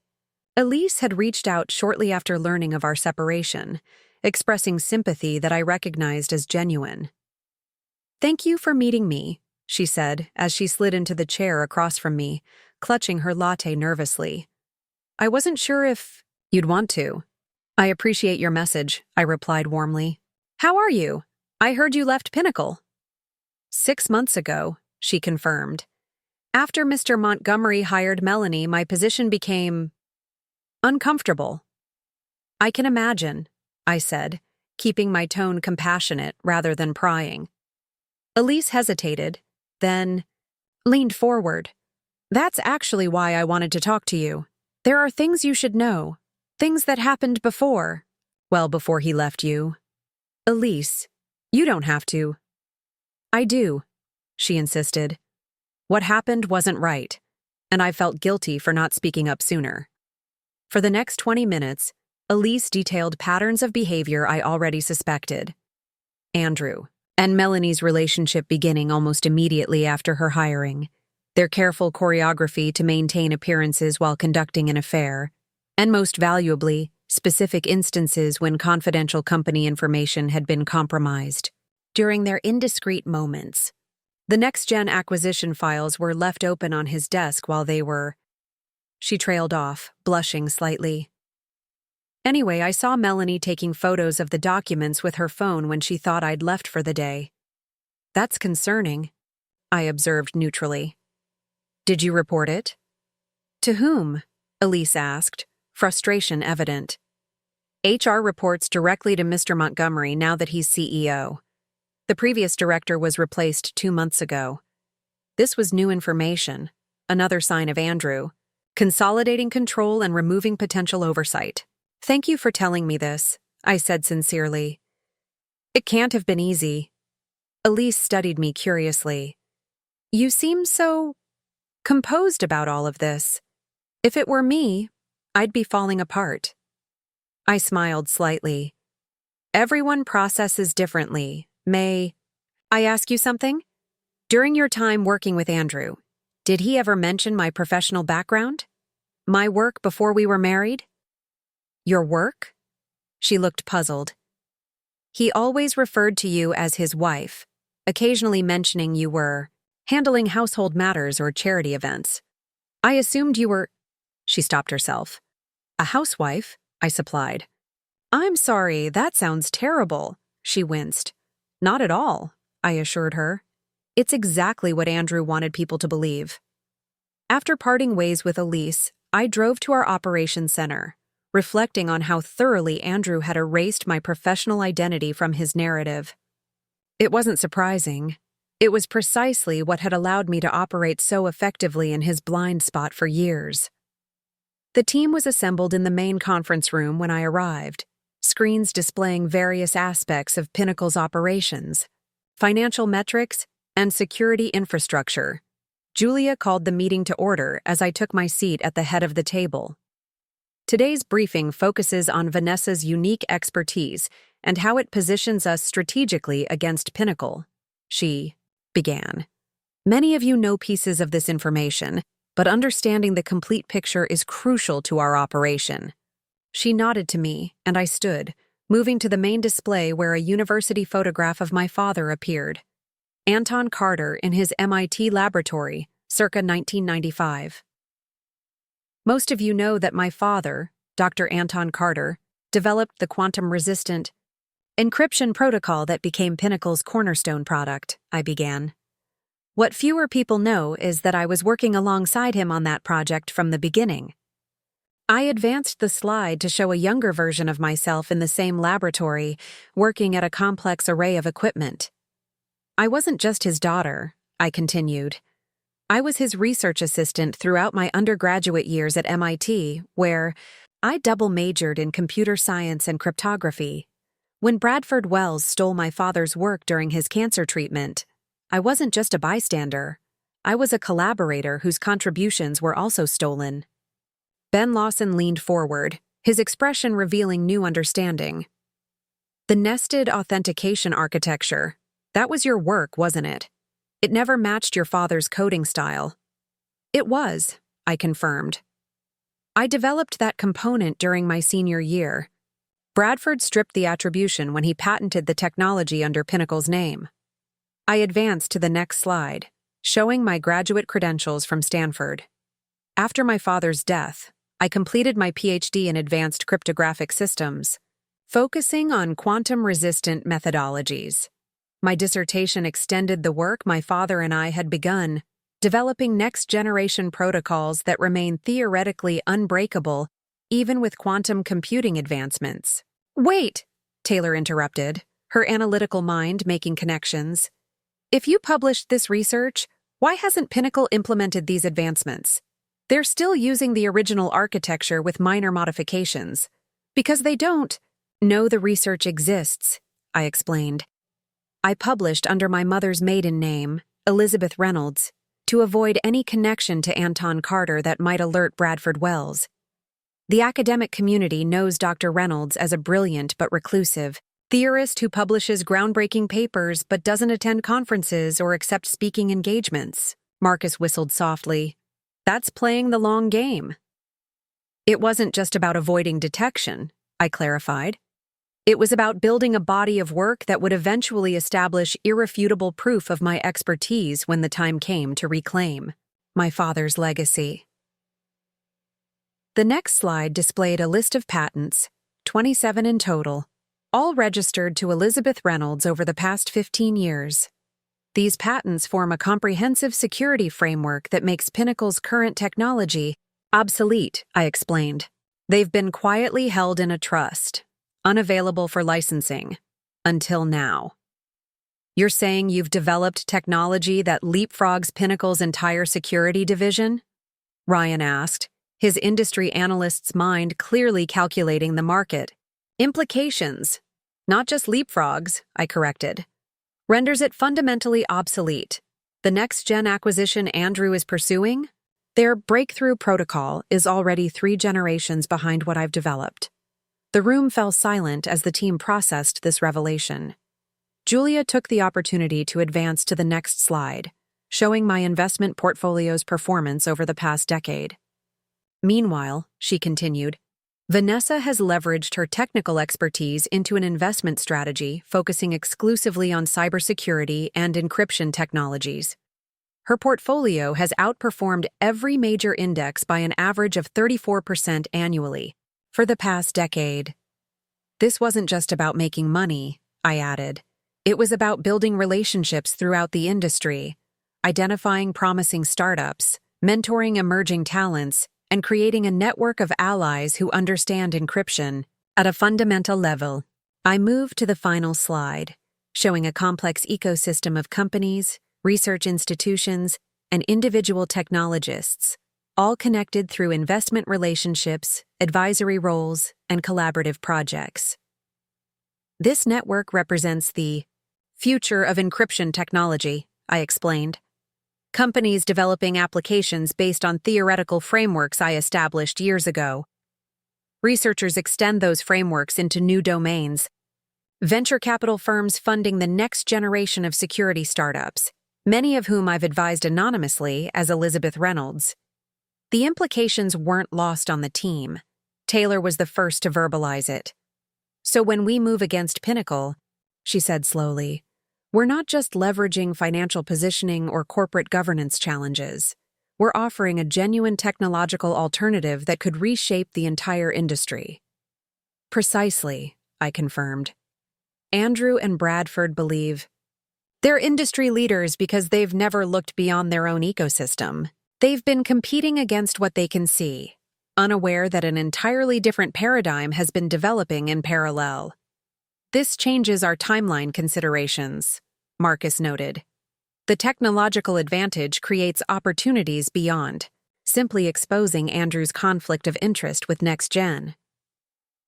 Elise had reached out shortly after learning of our separation, expressing sympathy that I recognized as genuine. "Thank you for meeting me," she said as she slid into the chair across from me, clutching her latte nervously. "I wasn't sure if you'd want to." "I appreciate your message," I replied warmly. "How are you? I heard you left Pinnacle." 6 months ago, she confirmed. After Mr. Montgomery hired Melanie, my position became uncomfortable. "I can imagine," I said, keeping my tone compassionate rather than prying. Elise hesitated, then leaned forward. "That's actually why I wanted to talk to you. There are things you should know, things that happened before, well before he left you." "Elise, you don't have to." "I do," she insisted. What happened wasn't right, and I felt guilty for not speaking up sooner. For the next 20 minutes, Elise detailed patterns of behavior I already suspected. Andrew and Melanie's relationship beginning almost immediately after her hiring, their careful choreography to maintain appearances while conducting an affair, and most valuably, specific instances when confidential company information had been compromised. During their indiscreet moments, the next-gen acquisition files were left open on his desk while they were... She trailed off, blushing slightly. Anyway, I saw Melanie taking photos of the documents with her phone when she thought I'd left for the day. "That's concerning," I observed neutrally. "Did you report it?" "To whom?" Elise asked, frustration evident. "HR reports directly to Mr. Montgomery now that he's CEO. The previous director was replaced 2 months ago. This was new information, another sign of Andrew, consolidating control and removing potential oversight. "Thank you for telling me this," I said sincerely. "It can't have been easy." Elise studied me curiously. "You seem so composed about all of this. If it were me, I'd be falling apart." I smiled slightly. "Everyone processes differently. May I ask you something? During your time working with Andrew, did he ever mention my professional background? My work before we were married?" "Your work?" She looked puzzled. "He always referred to you as his wife, occasionally mentioning you were handling household matters or charity events. I assumed you were..." She stopped herself. "A housewife?" I supplied. "I'm sorry, that sounds terrible," she winced. "Not at all," I assured her. "It's exactly what Andrew wanted people to believe." After parting ways with Elise, I drove to our operations center, reflecting on how thoroughly Andrew had erased my professional identity from his narrative. It wasn't surprising. It was precisely what had allowed me to operate so effectively in his blind spot for years. The team was assembled in the main conference room when I arrived, screens displaying various aspects of Pinnacle's operations, financial metrics, and security infrastructure. Julia called the meeting to order as I took my seat at the head of the table. Today's briefing focuses on Vanessa's unique expertise and how it positions us strategically against Pinnacle, she began. "Many of you know pieces of this information, but understanding the complete picture is crucial to our operation." She nodded to me, and I stood, moving to the main display where a university photograph of my father appeared. Anton Carter in his MIT laboratory, circa 1995. Most of you know that my father, Dr. Anton Carter, developed the quantum-resistant encryption protocol that became Pinnacle's cornerstone product, I began. What fewer people know is that I was working alongside him on that project from the beginning. I advanced the slide to show a younger version of myself in the same laboratory, working at a complex array of equipment. I wasn't just his daughter, I continued. I was his research assistant throughout my undergraduate years at MIT, where I double majored in computer science and cryptography. When Bradford Wells stole my father's work during his cancer treatment, I wasn't just a bystander. I was a collaborator whose contributions were also stolen. Ben Lawson leaned forward, his expression revealing new understanding. The nested authentication architecture, that was your work, wasn't it? It never matched your father's coding style. It was, I confirmed. I developed that component during my senior year. Bradford stripped the attribution when he patented the technology under Pinnacle's name. I advanced to the next slide, showing my graduate credentials from Stanford. After my father's death, I completed my PhD in advanced cryptographic systems, focusing on quantum-resistant methodologies. My dissertation extended the work my father and I had begun, developing next-generation protocols that remain theoretically unbreakable even with quantum computing advancements. Wait, Taylor interrupted, her analytical mind making connections. If you published this research, why hasn't Pinnacle implemented these advancements? They're still using the original architecture with minor modifications. Because they don't know the research exists, I explained. I published under my mother's maiden name, Elizabeth Reynolds, to avoid any connection to Anton Carter that might alert Bradford Wells. The academic community knows Dr. Reynolds as a brilliant but reclusive theorist who publishes groundbreaking papers but doesn't attend conferences or accept speaking engagements. Marcus whistled softly. That's playing the long game. It wasn't just about avoiding detection, I clarified. It was about building a body of work that would eventually establish irrefutable proof of my expertise when the time came to reclaim my father's legacy. The next slide displayed a list of patents, 27 in total, all registered to Elizabeth Reynolds over the past 15 years. These patents form a comprehensive security framework that makes Pinnacle's current technology obsolete, I explained. They've been quietly held in a trust, unavailable for licensing, until now. You're saying you've developed technology that leapfrogs Pinnacle's entire security division? Ryan asked, his industry analyst's mind clearly calculating the market. Implications, not just leapfrogs, I corrected, renders it fundamentally obsolete. The next-gen acquisition Andrew is pursuing? Their breakthrough protocol is already 3 generations behind what I've developed. The room fell silent as the team processed this revelation. Julia took the opportunity to advance to the next slide, showing my investment portfolio's performance over the past decade. Meanwhile, she continued, Vanessa has leveraged her technical expertise into an investment strategy focusing exclusively on cybersecurity and encryption technologies. Her portfolio has outperformed every major index by an average of 34% annually for the past decade. This wasn't just about making money, I added. It was about building relationships throughout the industry, identifying promising startups, mentoring emerging talents, and creating a network of allies who understand encryption at a fundamental level. I moved to the final slide, showing a complex ecosystem of companies, research institutions, and individual technologists, all connected through investment relationships, advisory roles, and collaborative projects. This network represents the future of encryption technology, I explained. Companies developing applications based on theoretical frameworks I established years ago. Researchers extend those frameworks into new domains. Venture capital firms funding the next generation of security startups, many of whom I've advised anonymously as Elizabeth Reynolds. The implications weren't lost on the team. Taylor was the first to verbalize it. So when we move against Pinnacle, she said slowly, we're not just leveraging financial positioning or corporate governance challenges. We're offering a genuine technological alternative that could reshape the entire industry. Precisely, I confirmed. Andrew and Bradford believe they're industry leaders because they've never looked beyond their own ecosystem. They've been competing against what they can see, unaware that an entirely different paradigm has been developing in parallel. This changes our timeline considerations, Marcus noted. The technological advantage creates opportunities beyond simply exposing Andrew's conflict of interest with NextGen.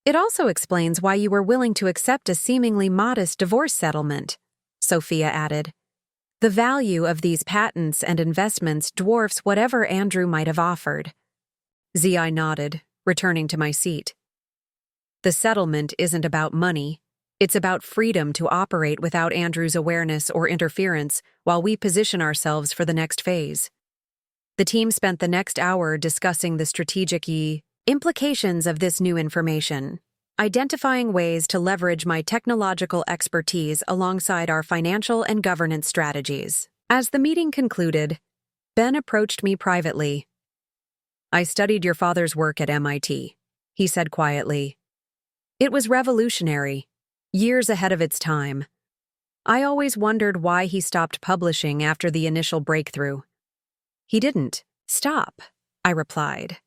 It also explains why you were willing to accept a seemingly modest divorce settlement, Sophia added. The value of these patents and investments dwarfs whatever Andrew might have offered. Zi nodded, returning to my seat. The settlement isn't about money. It's about freedom to operate without Andrew's awareness or interference while we position ourselves for the next phase. The team spent the next hour discussing the strategic implications of this new information, identifying ways to leverage my technological expertise alongside our financial and governance strategies. As the meeting concluded, Ben approached me privately. I studied your father's work at MIT, he said quietly. It was revolutionary, years ahead of its time. I always wondered why he stopped publishing after the initial breakthrough. He didn't stop, I replied.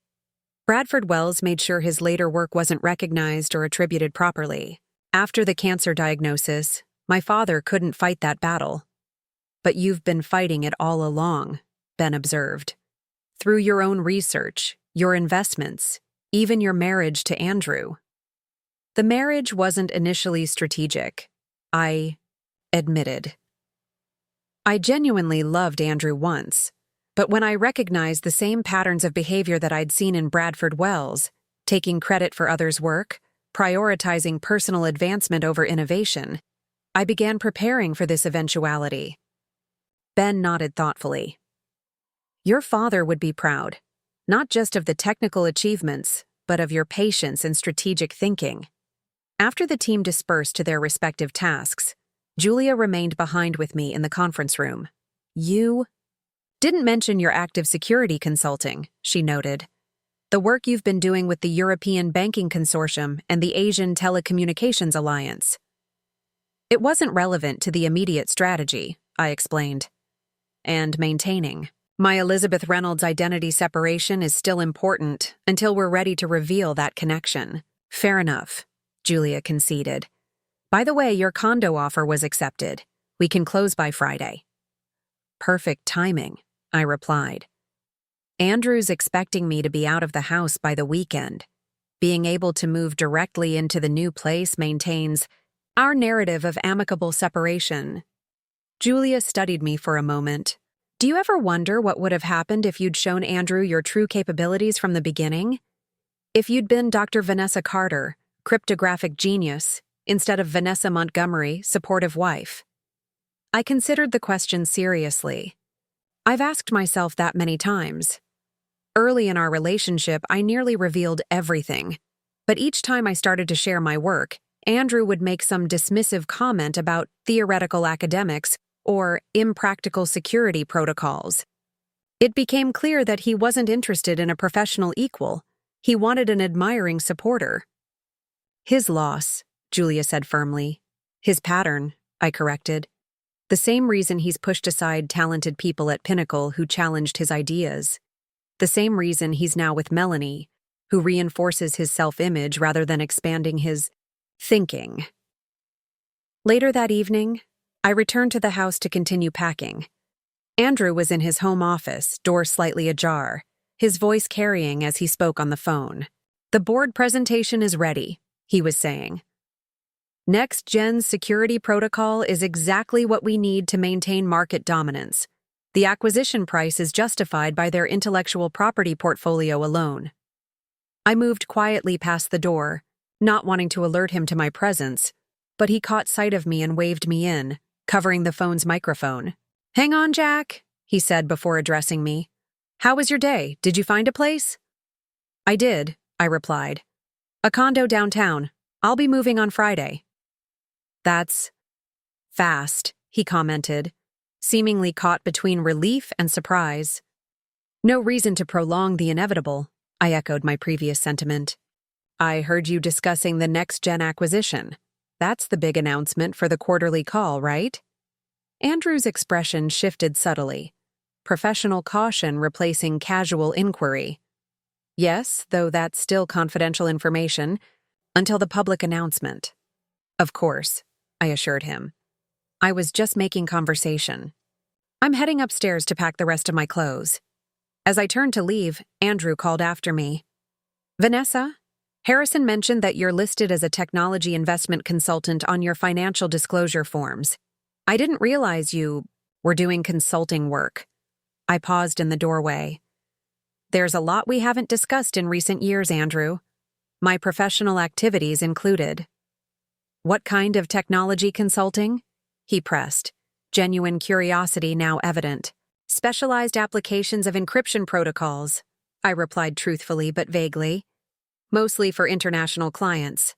Bradford Wells made sure his later work wasn't recognized or attributed properly. After the cancer diagnosis, my father couldn't fight that battle. But you've been fighting it all along, Ben observed. Through your own research, your investments, even your marriage to Andrew. The marriage wasn't initially strategic, I admitted. I genuinely loved Andrew once. But when I recognized the same patterns of behavior that I'd seen in Bradford Wells, taking credit for others' work, prioritizing personal advancement over innovation, I began preparing for this eventuality. Ben nodded thoughtfully. Your father would be proud, not just of the technical achievements, but of your patience and strategic thinking. After the team dispersed to their respective tasks, Julia remained behind with me in the conference room. You didn't mention your active security consulting, she noted. The work you've been doing with the European Banking Consortium and the Asian Telecommunications Alliance. It wasn't relevant to the immediate strategy, I explained. And maintaining. My Elizabeth Reynolds identity separation is still important until we're ready to reveal that connection. Fair enough, Julia conceded. By the way, your condo offer was accepted. We can close by Friday. Perfect timing, I replied. Andrew's expecting me to be out of the house by the weekend. Being able to move directly into the new place maintains our narrative of amicable separation. Julia studied me for a moment. Do you ever wonder what would have happened if you'd shown Andrew your true capabilities from the beginning? If you'd been Dr. Vanessa Carter, cryptographic genius, instead of Vanessa Montgomery, supportive wife? I considered the question seriously. I've asked myself that many times. Early in our relationship, I nearly revealed everything. But each time I started to share my work, Andrew would make some dismissive comment about theoretical academics or impractical security protocols. It became clear that he wasn't interested in a professional equal. He wanted an admiring supporter. His loss, Julia said firmly. His pattern, I corrected. The same reason he's pushed aside talented people at Pinnacle who challenged his ideas. The same reason he's now with Melanie, who reinforces his self-image rather than expanding his thinking. Later that evening, I returned to the house to continue packing. Andrew was in his home office, door slightly ajar, his voice carrying as he spoke on the phone. The board presentation is ready, he was saying. Next Gen's security protocol is exactly what we need to maintain market dominance. The acquisition price is justified by their intellectual property portfolio alone. I moved quietly past the door, not wanting to alert him to my presence, but he caught sight of me and waved me in, covering the phone's microphone. Hang on, Jack, he said before addressing me. How was your day? Did you find a place? I did, I replied. A condo downtown. I'll be moving on Friday. That's fast, he commented, seemingly caught between relief and surprise. No reason to prolong the inevitable, I echoed my previous sentiment. I heard you discussing the next-gen acquisition. That's the big announcement for the quarterly call, right? Andrew's expression shifted subtly, professional caution replacing casual inquiry. Yes, though that's still confidential information, until the public announcement. Of course, I assured him. I was just making conversation. I'm heading upstairs to pack the rest of my clothes. As I turned to leave, Andrew called after me. Vanessa, Harrison mentioned that you're listed as a technology investment consultant on your financial disclosure forms. I didn't realize you were doing consulting work. I paused in the doorway. There's a lot we haven't discussed in recent years, Andrew. My professional activities included. What kind of technology consulting? He pressed, genuine curiosity now evident. Specialized applications of encryption protocols, I replied truthfully but vaguely. Mostly for international clients.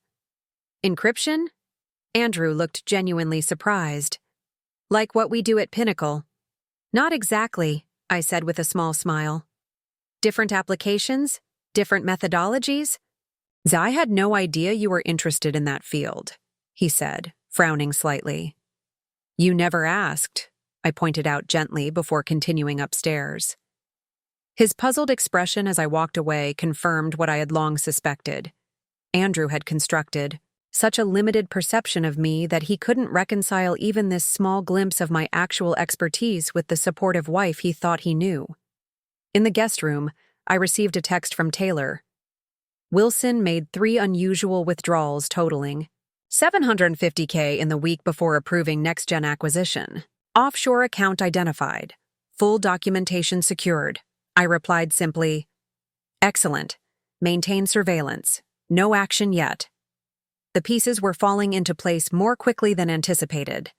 Encryption? Andrew looked genuinely surprised. Like what we do at Pinnacle. Not exactly, I said with a small smile. Different applications? Different methodologies? I had no idea you were interested in that field, he said, frowning slightly. You never asked, I pointed out gently before continuing upstairs. His puzzled expression as I walked away confirmed what I had long suspected. Andrew had constructed such a limited perception of me that he couldn't reconcile even this small glimpse of my actual expertise with the supportive wife he thought he knew. In the guest room, I received a text from Taylor. Wilson made 3 unusual withdrawals totaling $750K in the week before approving next-gen acquisition. Offshore account identified. Full documentation secured. I replied simply, Excellent. Maintain surveillance. No action yet. The pieces were falling into place more quickly than anticipated.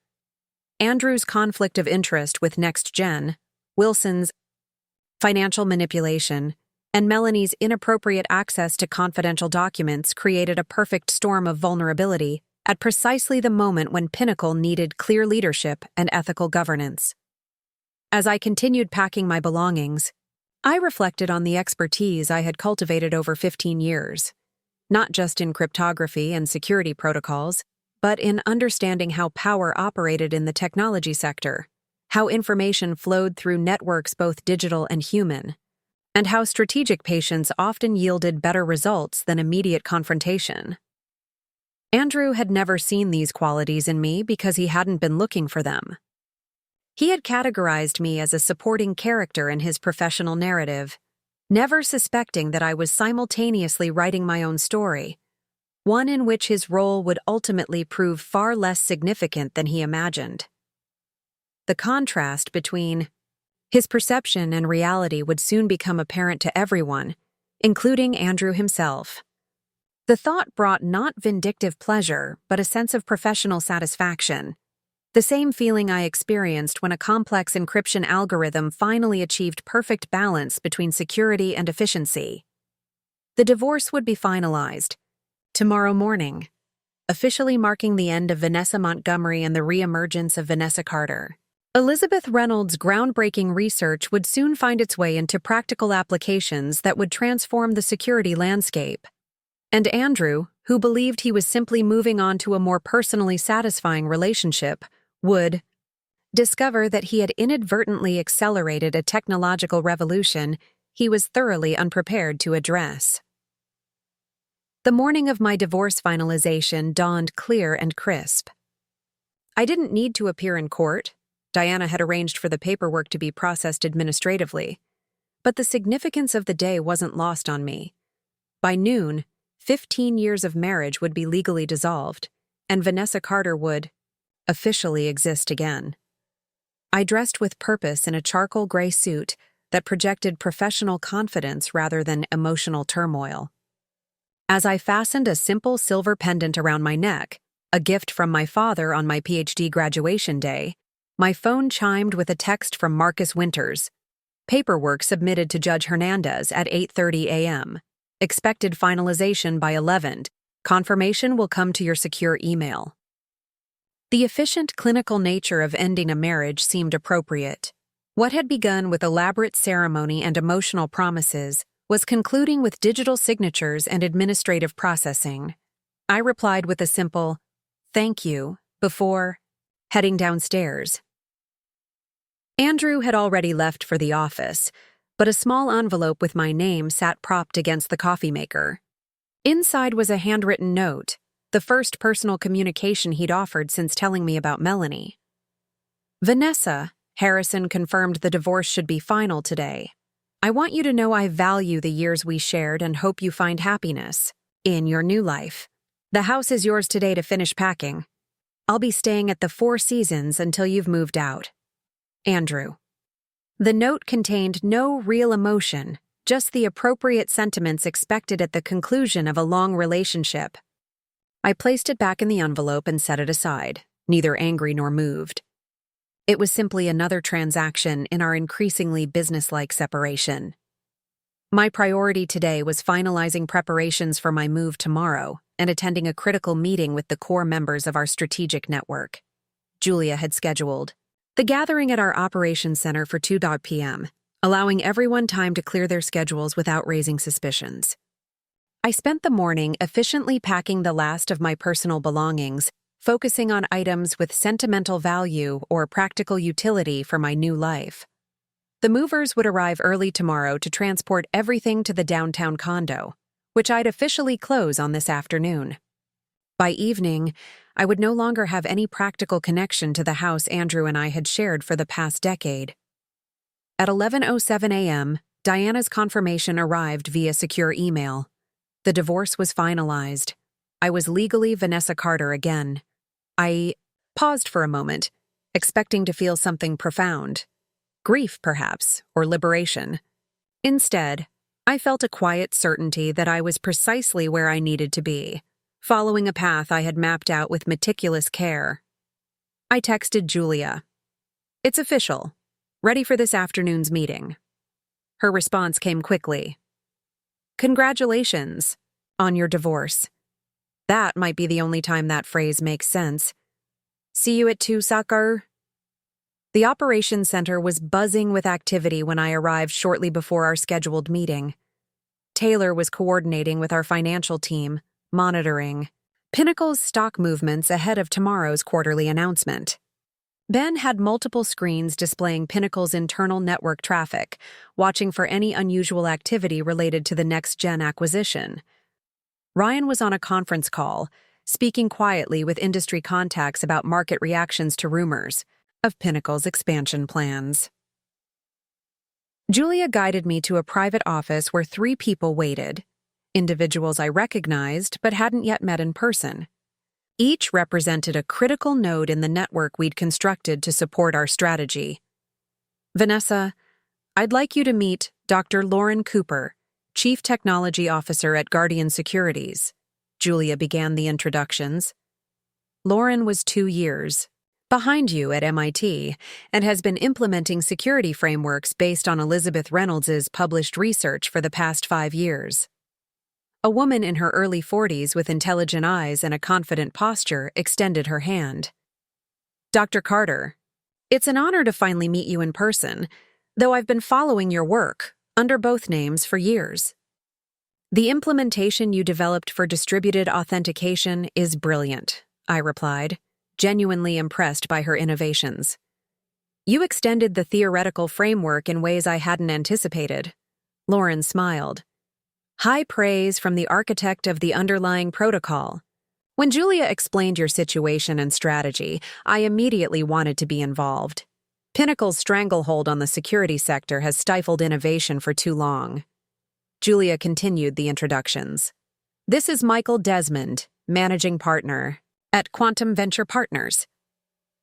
Andrew's conflict of interest with NextGen, Wilson's financial manipulation, and Melanie's inappropriate access to confidential documents created a perfect storm of vulnerability at precisely the moment when Pinnacle needed clear leadership and ethical governance. As I continued packing my belongings, I reflected on the expertise I had cultivated over 15 years, not just in cryptography and security protocols, but in understanding how power operated in the technology sector, how information flowed through networks both digital and human, and how strategic patience often yielded better results than immediate confrontation. Andrew had never seen these qualities in me because he hadn't been looking for them. He had categorized me as a supporting character in his professional narrative, never suspecting that I was simultaneously writing my own story, one in which his role would ultimately prove far less significant than he imagined. The contrast between his perception and reality would soon become apparent to everyone, including Andrew himself. The thought brought not vindictive pleasure, but a sense of professional satisfaction. The same feeling I experienced when a complex encryption algorithm finally achieved perfect balance between security and efficiency. The divorce would be finalized tomorrow morning, officially marking the end of Vanessa Montgomery and the re-emergence of Vanessa Carter. Elizabeth Reynolds' groundbreaking research would soon find its way into practical applications that would transform the security landscape. And Andrew, who believed he was simply moving on to a more personally satisfying relationship, would discover that he had inadvertently accelerated a technological revolution he was thoroughly unprepared to address. The morning of my divorce finalization dawned clear and crisp. I didn't need to appear in court. Diana had arranged for the paperwork to be processed administratively. But the significance of the day wasn't lost on me. By noon, 15 years of marriage would be legally dissolved, and Vanessa Carter would officially exist again. I dressed with purpose in a charcoal gray suit that projected professional confidence rather than emotional turmoil. As I fastened a simple silver pendant around my neck, a gift from my father on my PhD graduation day, my phone chimed with a text from Marcus Winters. Paperwork submitted to Judge Hernandez at 8:30 a.m. Expected finalization by 11. Confirmation will come to your secure email. The efficient clinical nature of ending a marriage seemed appropriate. What had begun with elaborate ceremony and emotional promises was concluding with digital signatures and administrative processing. I replied with a simple, "Thank you," before heading downstairs. Andrew had already left for the office, but a small envelope with my name sat propped against the coffee maker. Inside was a handwritten note, the first personal communication he'd offered since telling me about Melanie. Vanessa, Harrison confirmed the divorce should be final today. I want you to know I value the years we shared and hope you find happiness. in your new life. The house is yours today to finish packing. I'll be staying at the Four Seasons until you've moved out. Andrew. The note contained no real emotion, just the appropriate sentiments expected at the conclusion of a long relationship. I placed it back in the envelope and set it aside, neither angry nor moved. It was simply another transaction in our increasingly businesslike separation. My priority today was finalizing preparations for my move tomorrow and attending a critical meeting with the core members of our strategic network. Julia had scheduled the gathering at our operations center for 2 p.m., allowing everyone time to clear their schedules without raising suspicions. I spent the morning efficiently packing the last of my personal belongings, focusing on items with sentimental value or practical utility for my new life. The movers would arrive early tomorrow to transport everything to the downtown condo, which I'd officially close on this afternoon. By evening, I would no longer have any practical connection to the house Andrew and I had shared for the past decade. At 11:07 a.m., Diana's confirmation arrived via secure email. The divorce was finalized. I was legally Vanessa Carter again. I paused for a moment, expecting to feel something profound. Grief, perhaps, or liberation. Instead, I felt a quiet certainty that I was precisely where I needed to be, following a path I had mapped out with meticulous care. I texted Julia. "It's official. Ready for this afternoon's meeting." Her response came quickly. "Congratulations on your divorce." That might be the only time that phrase makes sense. "See you at 2, sucker." The operations center was buzzing with activity when I arrived shortly before our scheduled meeting. Taylor was coordinating with our financial team, monitoring Pinnacle's stock movements ahead of tomorrow's quarterly announcement. Ben had multiple screens displaying Pinnacle's internal network traffic, watching for any unusual activity related to the next-gen acquisition. Ryan was on a conference call, speaking quietly with industry contacts about market reactions to rumors of Pinnacle's expansion plans. Julia guided me to a private office where 3 people waited, individuals I recognized but hadn't yet met in person. Each represented a critical node in the network we'd constructed to support our strategy. "Vanessa, I'd like you to meet Dr. Lauren Cooper, Chief Technology Officer at Guardian Securities." Julia began the introductions. Lauren was 2 years behind you at MIT and has been implementing security frameworks based on Elizabeth Reynolds's published research for the past 5 years. A woman in her early 40s with intelligent eyes and a confident posture extended her hand. "Dr. Carter, it's an honor to finally meet you in person, though I've been following your work, under both names, for years. The implementation you developed for distributed authentication is brilliant," I replied, genuinely impressed by her innovations. "You extended the theoretical framework in ways I hadn't anticipated." Lauren smiled. "High praise from the architect of the underlying protocol. When Julia explained your situation and strategy, I immediately wanted to be involved. Pinnacle's stranglehold on the security sector has stifled innovation for too long." Julia continued the introductions. "This is Michael Desmond, managing partner at Quantum Venture Partners."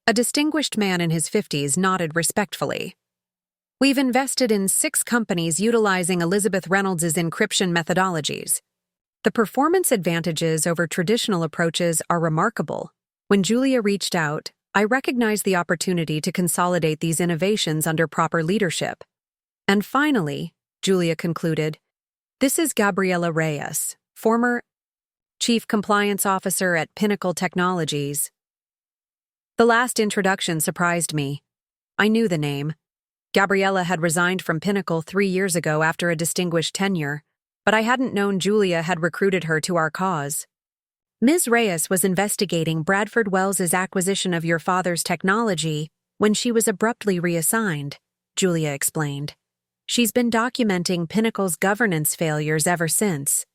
A distinguished man in his 50s nodded respectfully. "We've invested in 6 companies utilizing Elizabeth Reynolds's encryption methodologies. The performance advantages over traditional approaches are remarkable. When Julia reached out, I recognized the opportunity to consolidate these innovations under proper leadership. And finally," Julia concluded, "this is Gabriela Reyes, former Chief Compliance Officer at Pinnacle Technologies." The last introduction surprised me. I knew the name. Gabriela had resigned from Pinnacle 3 years ago after a distinguished tenure, but I hadn't known Julia had recruited her to our cause. "Ms. Reyes was investigating Bradford Wells's acquisition of your father's technology when she was abruptly reassigned," Julia explained. "She's been documenting Pinnacle's governance failures ever since."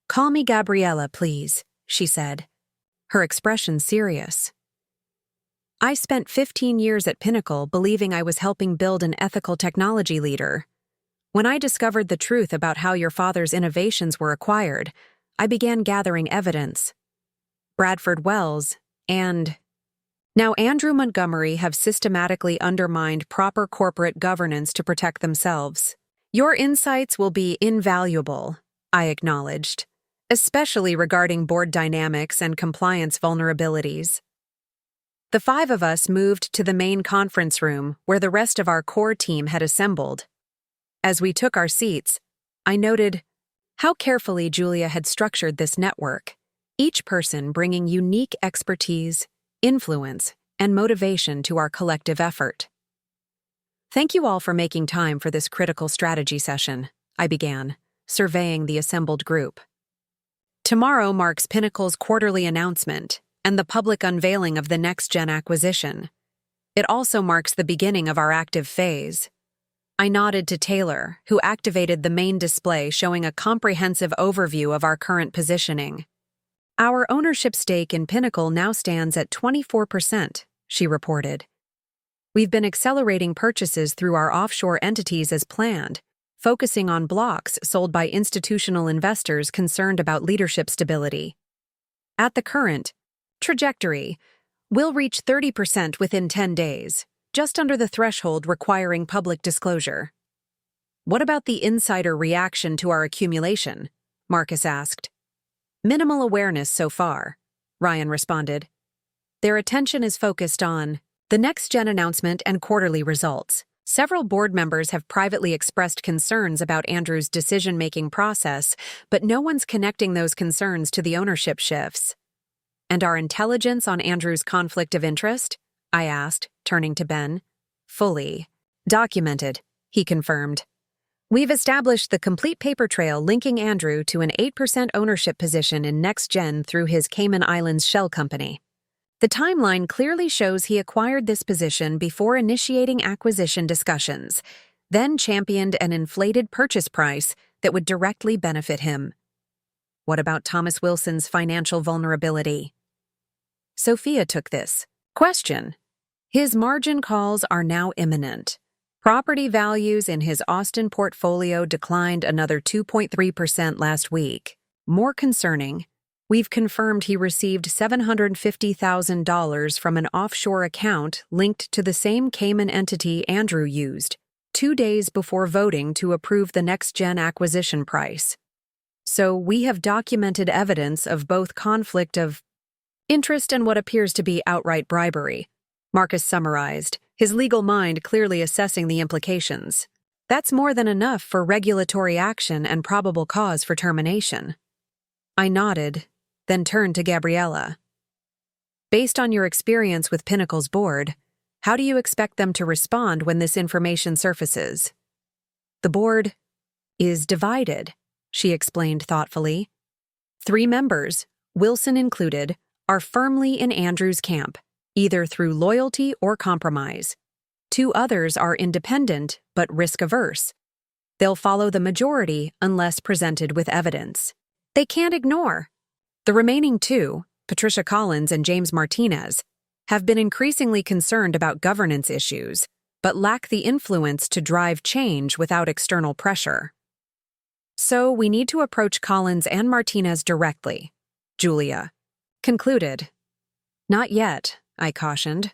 "Call me Gabriela, please," she said, her expression serious. "I spent 15 years at Pinnacle believing I was helping build an ethical technology leader. When I discovered the truth about how your father's innovations were acquired, I began gathering evidence. Bradford Wells and now Andrew Montgomery have systematically undermined proper corporate governance to protect themselves. Your insights will be invaluable, I acknowledged, especially regarding board dynamics and compliance vulnerabilities. The five of us moved to the main conference room where the rest of our core team had assembled. As we took our seats, I noted how carefully Julia had structured this network, each person bringing unique expertise, influence, and motivation to our collective effort. Thank you all for making time for this critical strategy session, I began, surveying the assembled group. Tomorrow marks Pinnacle's quarterly announcement and the public unveiling of the next-gen acquisition. It also marks the beginning of our active phase. I nodded to Taylor, who activated the main display showing a comprehensive overview of our current positioning. Our ownership stake in Pinnacle now stands at 24%, she reported. We've been accelerating purchases through our offshore entities as planned, focusing on blocks sold by institutional investors concerned about leadership stability. At the current trajectory, we'll reach 30% within 10 days, just under the threshold requiring public disclosure. What about the insider reaction to our accumulation? Marcus asked. Minimal awareness so far, Ryan responded. Their attention is focused on the next-gen announcement and quarterly results. Several board members have privately expressed concerns about Andrew's decision-making process, but no one's connecting those concerns to the ownership shifts. And our intelligence on Andrew's conflict of interest? I asked, turning to Ben. Fully documented, he confirmed. We've established the complete paper trail linking Andrew to an 8% ownership position in NextGen through his Cayman Islands shell company. The timeline clearly shows he acquired this position before initiating acquisition discussions, then championed an inflated purchase price that would directly benefit him. What about Thomas Wilson's financial vulnerability? Sophia took this question. His margin calls are now imminent. Property values in his Austin portfolio declined another 2.3% last week. More concerning, we've confirmed he received $750,000 from an offshore account linked to the same Cayman entity Andrew used, 2 days before voting to approve the next-gen acquisition price. So we have documented evidence of both conflict of interest and what appears to be outright bribery, Marcus summarized, his legal mind clearly assessing the implications. That's more than enough for regulatory action and probable cause for termination. I nodded, then turned to Gabriella. Based on your experience with Pinnacle's board, how do you expect them to respond when this information surfaces? The board is divided, she explained thoughtfully. 3 members, Wilson included, are firmly in Andrew's camp, either through loyalty or compromise. 2 others are independent but risk-averse. They'll follow the majority unless presented with evidence. They can't ignore. The remaining 2, Patricia Collins and James Martinez, have been increasingly concerned about governance issues, but lack the influence to drive change without external pressure. So we need to approach Collins and Martinez directly, Julia concluded. Not yet, I cautioned.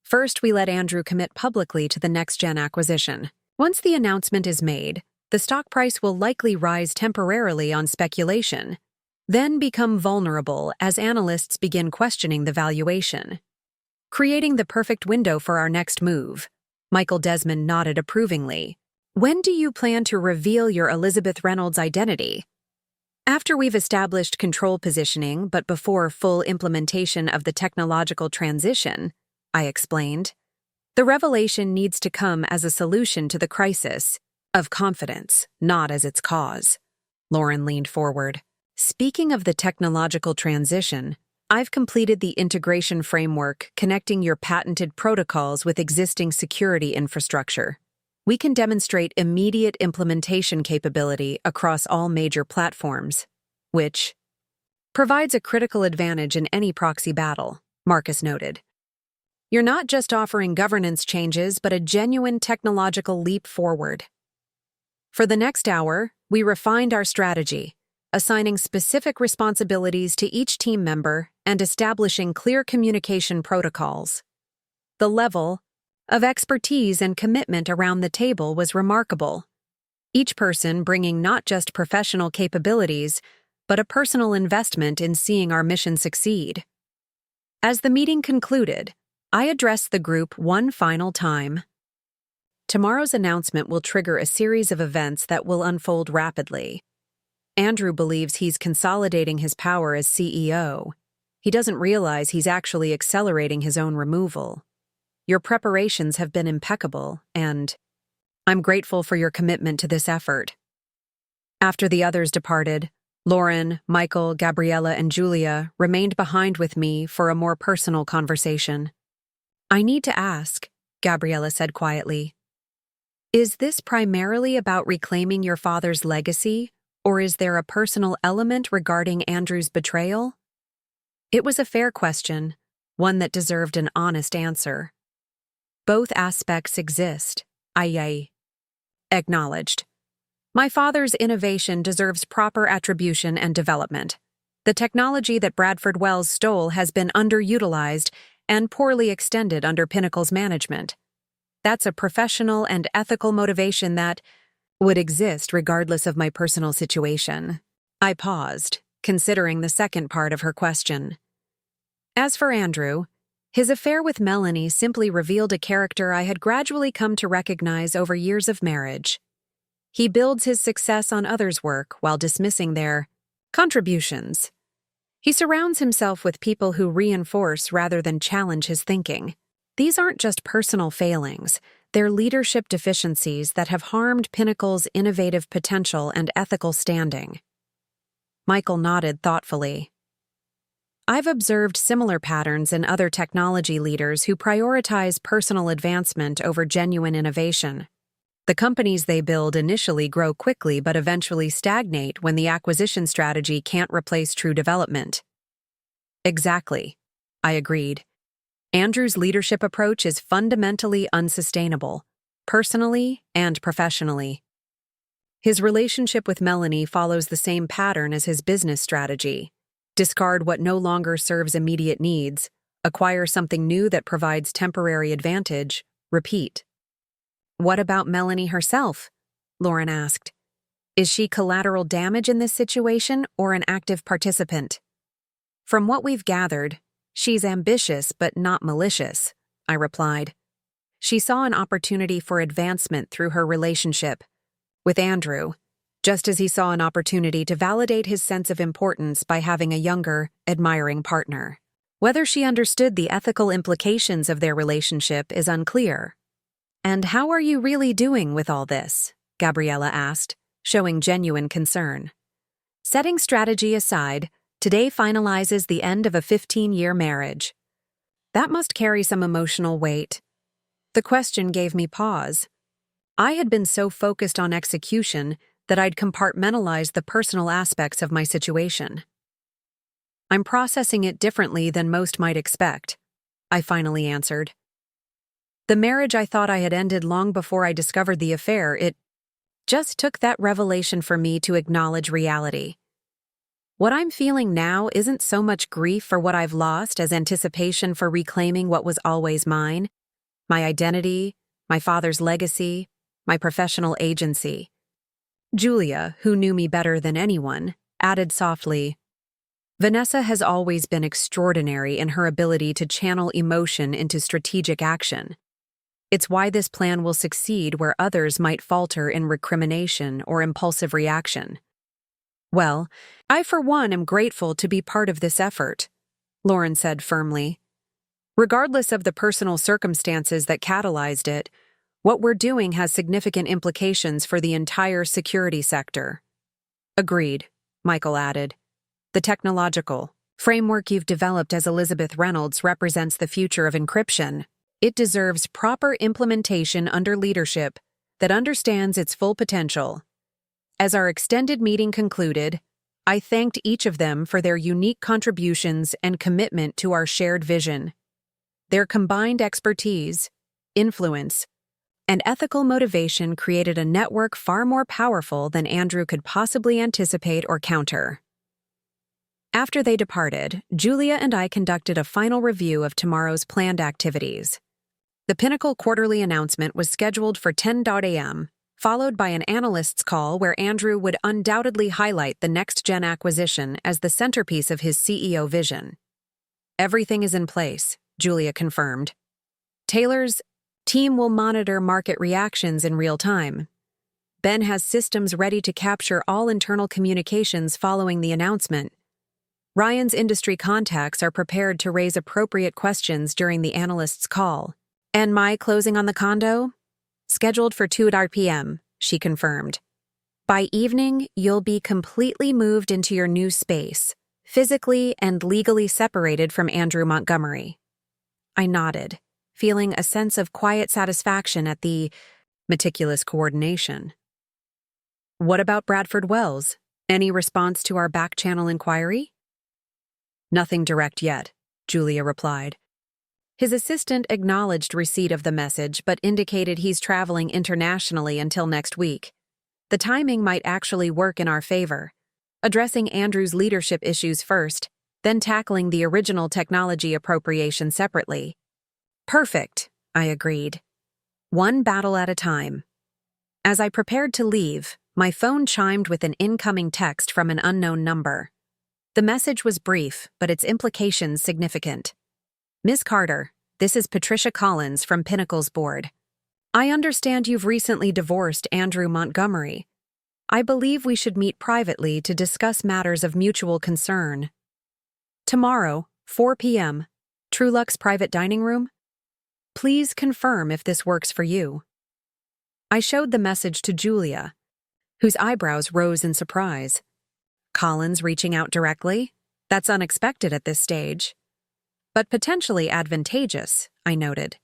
First, we let Andrew commit publicly to the next-gen acquisition. Once the announcement is made, the stock price will likely rise temporarily on speculation, then become vulnerable as analysts begin questioning the valuation. Creating the perfect window for our next move. Michael Desmond nodded approvingly. When do you plan to reveal your Elizabeth Reynolds identity? After we've established control positioning, but before full implementation of the technological transition, I explained. The revelation needs to come as a solution to the crisis of confidence, not as its cause. Lauren leaned forward. Speaking of the technological transition, I've completed the integration framework connecting your patented protocols with existing security infrastructure. We can demonstrate immediate implementation capability across all major platforms, which provides a critical advantage in any proxy battle, Marcus noted. You're not just offering governance changes, but a genuine technological leap forward. For the next hour, we refined our strategy, assigning specific responsibilities to each team member and establishing clear communication protocols. The level of expertise and commitment around the table was remarkable, each person bringing not just professional capabilities, but a personal investment in seeing our mission succeed. As the meeting concluded, I addressed the group one final time. Tomorrow's announcement will trigger a series of events that will unfold rapidly. Andrew believes he's consolidating his power as CEO. He doesn't realize he's actually accelerating his own removal. Your preparations have been impeccable, and I'm grateful for your commitment to this effort. After the others departed, Lauren, Michael, Gabriella, and Julia remained behind with me for a more personal conversation. I need to ask, Gabriella said quietly. Is this primarily about reclaiming your father's legacy, or is there a personal element regarding Andrew's betrayal? It was a fair question, one that deserved an honest answer. Both aspects exist, I acknowledged. My father's innovation deserves proper attribution and development. The technology that Bradford Wells stole has been underutilized and poorly extended under Pinnacle's management. That's a professional and ethical motivation that would exist regardless of my personal situation. I paused, considering the second part of her question. As for Andrew, his affair with Melanie simply revealed a character I had gradually come to recognize over years of marriage. He builds his success on others' work while dismissing their contributions. He surrounds himself with people who reinforce rather than challenge his thinking. These aren't just personal failings, they're leadership deficiencies that have harmed Pinnacle's innovative potential and ethical standing. Michael nodded thoughtfully. I've observed similar patterns in other technology leaders who prioritize personal advancement over genuine innovation. The companies they build initially grow quickly but eventually stagnate when the acquisition strategy can't replace true development. Exactly, I agreed. Andrew's leadership approach is fundamentally unsustainable, personally and professionally. His relationship with Melanie follows the same pattern as his business strategy. Discard what no longer serves immediate needs, acquire something new that provides temporary advantage, repeat. What about Melanie herself? Lauren asked. Is she collateral damage in this situation or an active participant? From what we've gathered, she's ambitious but not malicious, I replied. She saw an opportunity for advancement through her relationship with Andrew, just as he saw an opportunity to validate his sense of importance by having a younger, admiring partner. Whether she understood the ethical implications of their relationship is unclear. And how are you really doing with all this? Gabriella asked, showing genuine concern. Setting strategy aside, today finalizes the end of a 15-year marriage. That must carry some emotional weight. The question gave me pause. I had been so focused on execution that I'd compartmentalized the personal aspects of my situation. I'm processing it differently than most might expect, I finally answered. The marriage I thought I had ended long before I discovered the affair, it just took that revelation for me to acknowledge reality. What I'm feeling now isn't so much grief for what I've lost as anticipation for reclaiming what was always mine, my identity, my father's legacy, my professional agency. Julia, who knew me better than anyone, added softly, Vanessa has always been extraordinary in her ability to channel emotion into strategic action. It's why this plan will succeed where others might falter in recrimination or impulsive reaction. Well, I for one am grateful to be part of this effort, Lauren said firmly. Regardless of the personal circumstances that catalyzed it, what we're doing has significant implications for the entire security sector. Agreed, Michael added. The technological framework you've developed as Elizabeth Reynolds represents the future of encryption. It deserves proper implementation under leadership that understands its full potential. As our extended meeting concluded, I thanked each of them for their unique contributions and commitment to our shared vision. Their combined expertise, influence, And ethical motivation created a network far more powerful than Andrew could possibly anticipate or counter. After they departed, Julia and I conducted a final review of tomorrow's planned activities. The Pinnacle quarterly announcement was scheduled for 10 a.m., followed by an analyst's call where Andrew would undoubtedly highlight the next-gen acquisition as the centerpiece of his CEO vision. Everything is in place, Julia confirmed. Taylor's team will monitor market reactions in real time. Ben has systems ready to capture all internal communications following the announcement. Ryan's industry contacts are prepared to raise appropriate questions during the analyst's call. And my closing on the condo? Scheduled for 2 p.m., she confirmed. By evening, you'll be completely moved into your new space, physically and legally separated from Andrew Montgomery. I nodded, feeling a sense of quiet satisfaction at the meticulous coordination. What about Bradford Wells? Any response to our back-channel inquiry? Nothing direct yet, Julia replied. His assistant acknowledged receipt of the message but indicated he's traveling internationally until next week. The timing might actually work in our favor, addressing Andrew's leadership issues first, then tackling the original technology appropriation separately. Perfect, I agreed. One battle at a time. As I prepared to leave, my phone chimed with an incoming text from an unknown number. The message was brief, but its implications significant. Ms. Carter, this is Patricia Collins from Pinnacle's board. I understand you've recently divorced Andrew Montgomery. I believe we should meet privately to discuss matters of mutual concern. Tomorrow, 4 p.m., Trulux Private Dining Room? Please confirm if this works for you. I showed the message to Julia, whose eyebrows rose in surprise. Collins reaching out directly? That's unexpected at this stage. But potentially advantageous, I noted.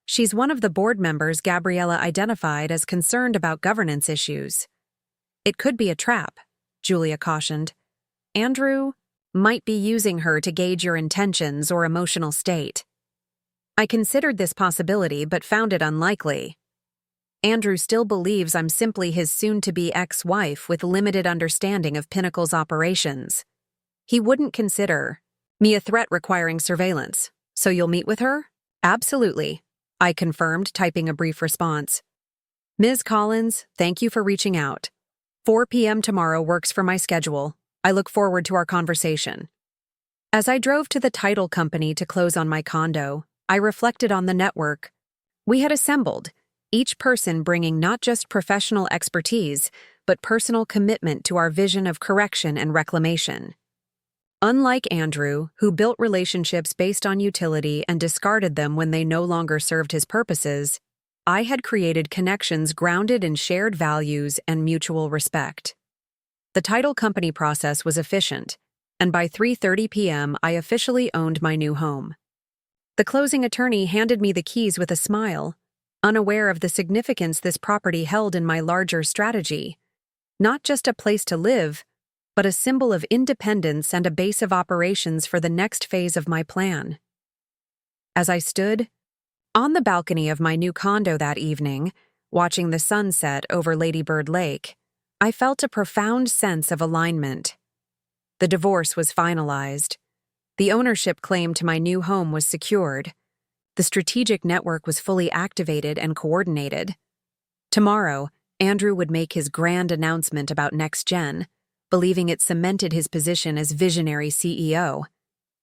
She's one of the board members Gabriella identified as concerned about governance issues. It could be a trap, Julia cautioned. Andrew might be using her to gauge your intentions or emotional state. I considered this possibility but found it unlikely. Andrew still believes I'm simply his soon-to-be ex-wife with limited understanding of Pinnacle's operations. He wouldn't consider me a threat requiring surveillance. So you'll meet with her? Absolutely, I confirmed, typing a brief response. Ms. Collins, thank you for reaching out. 4 p.m. tomorrow works for my schedule. I look forward to our conversation. As I drove to the title company to close on my condo, I reflected on the network we had assembled, each person bringing not just professional expertise, but personal commitment to our vision of correction and reclamation. Unlike Andrew, who built relationships based on utility and discarded them when they no longer served his purposes, I had created connections grounded in shared values and mutual respect. The title company process was efficient, and by 3:30 p.m. I officially owned my new home. The closing attorney handed me the keys with a smile, unaware of the significance this property held in my larger strategy. Not just a place to live, but a symbol of independence and a base of operations for the next phase of my plan. As I stood on the balcony of my new condo that evening, watching the sunset over Lady Bird Lake, I felt a profound sense of alignment. The divorce was finalized. The ownership claim to my new home was secured. The strategic network was fully activated and coordinated. Tomorrow, Andrew would make his grand announcement about NextGen, believing it cemented his position as visionary CEO.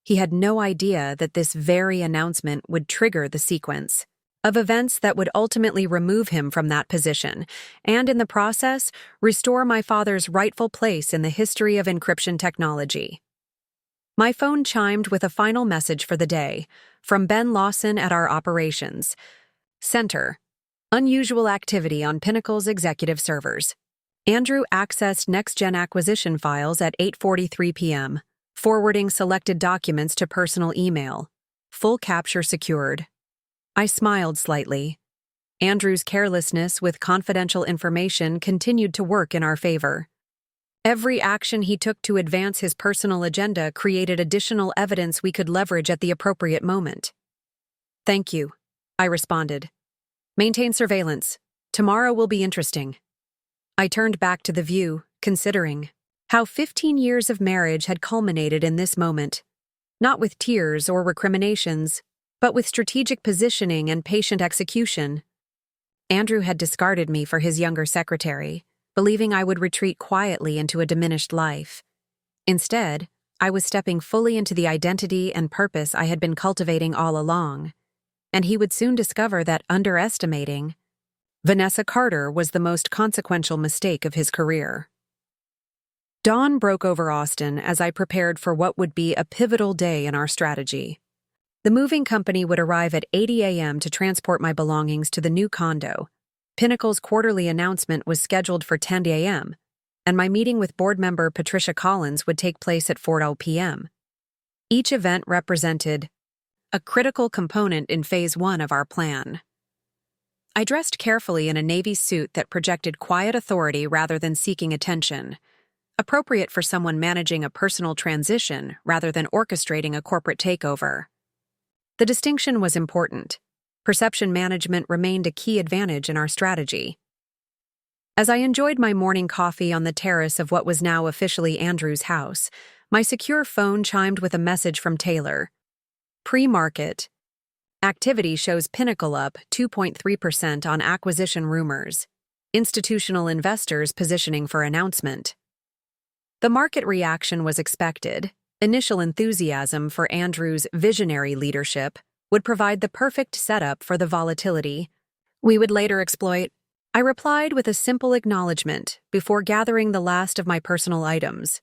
He had no idea that this very announcement would trigger the sequence of events that would ultimately remove him from that position, and in the process, restore my father's rightful place in the history of encryption technology. My phone chimed with a final message for the day, from Ben Lawson at our operations center. Unusual activity on Pinnacle's executive servers. Andrew accessed NextGen acquisition files at 8:43 p.m., forwarding selected documents to personal email. Full capture secured. I smiled slightly. Andrew's carelessness with confidential information continued to work in our favor. Every action he took to advance his personal agenda created additional evidence we could leverage at the appropriate moment. Thank you, I responded. Maintain surveillance. Tomorrow will be interesting. I turned back to the view, considering how 15 years of marriage had culminated in this moment, not with tears or recriminations, but with strategic positioning and patient execution. Andrew had discarded me for his younger secretary, believing I would retreat quietly into a diminished life. Instead, I was stepping fully into the identity and purpose I had been cultivating all along, and he would soon discover that underestimating Vanessa Carter was the most consequential mistake of his career. Dawn broke over Austin as I prepared for what would be a pivotal day in our strategy. The moving company would arrive at 8 a.m. to transport my belongings to the new condo. Pinnacle's quarterly announcement was scheduled for 10 a.m., and my meeting with board member Patricia Collins would take place at 4 p.m. Each event represented a critical component in Phase 1 of our plan. I dressed carefully in a navy suit that projected quiet authority rather than seeking attention, appropriate for someone managing a personal transition rather than orchestrating a corporate takeover. The distinction was important. Perception management remained a key advantage in our strategy. As I enjoyed my morning coffee on the terrace of what was now officially Andrew's house, my secure phone chimed with a message from Taylor. Pre-market. Activity shows Pinnacle up 2.3% on acquisition rumors. Institutional investors positioning for announcement. The market reaction was expected. Initial enthusiasm for Andrew's visionary leadership would provide the perfect setup for the volatility we would later exploit. I replied with a simple acknowledgement before gathering the last of my personal items.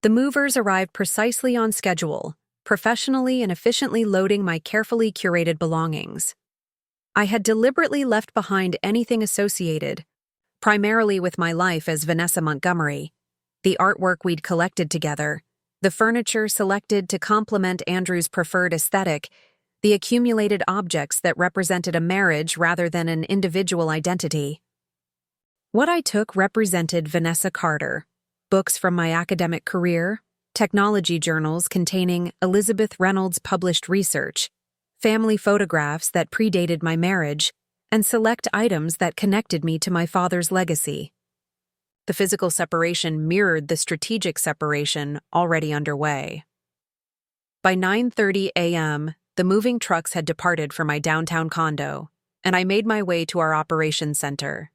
The movers arrived precisely on schedule, professionally and efficiently loading my carefully curated belongings. I had deliberately left behind anything associated, primarily with my life as Vanessa Montgomery, the artwork we'd collected together, the furniture selected to complement Andrew's preferred aesthetic, the accumulated objects that represented a marriage rather than an individual identity. What I took represented Vanessa Carter, books from my academic career, technology journals containing Elizabeth Reynolds published research, family photographs that predated my marriage, and select items that connected me to my father's legacy. The physical separation mirrored the strategic separation already underway. By 9:30 a.m., the moving trucks had departed for my downtown condo, and I made my way to our operations center.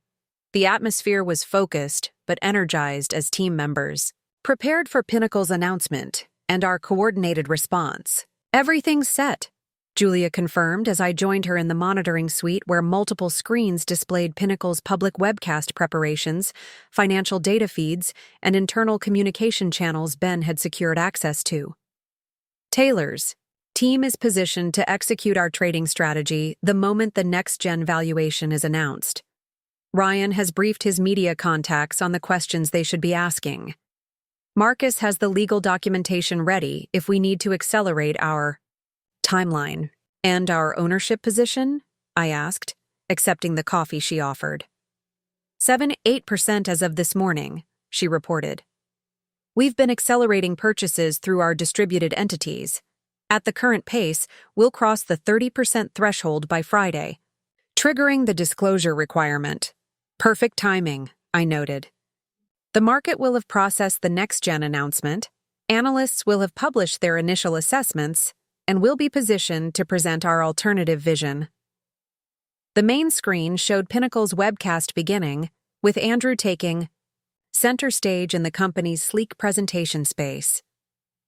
The atmosphere was focused but energized as team members, prepared for Pinnacle's announcement and our coordinated response. "Everything's set," Julia confirmed as I joined her in the monitoring suite where multiple screens displayed Pinnacle's public webcast preparations, financial data feeds, and internal communication channels Ben had secured access to. Taylor's team is positioned to execute our trading strategy the moment the next-gen valuation is announced. Ryan has briefed his media contacts on the questions they should be asking. Marcus has the legal documentation ready if we need to accelerate our timeline. "And our ownership position?" I asked, accepting the coffee she offered. 7-8% as of this morning, she reported. "We've been accelerating purchases through our distributed entities. At the current pace, we'll cross the 30% threshold by Friday, triggering the disclosure requirement." "Perfect timing," I noted. "The market will have processed the next-gen announcement, analysts will have published their initial assessments, and we'll be positioned to present our alternative vision." The main screen showed Pinnacle's webcast beginning, with Andrew taking center stage in the company's sleek presentation space.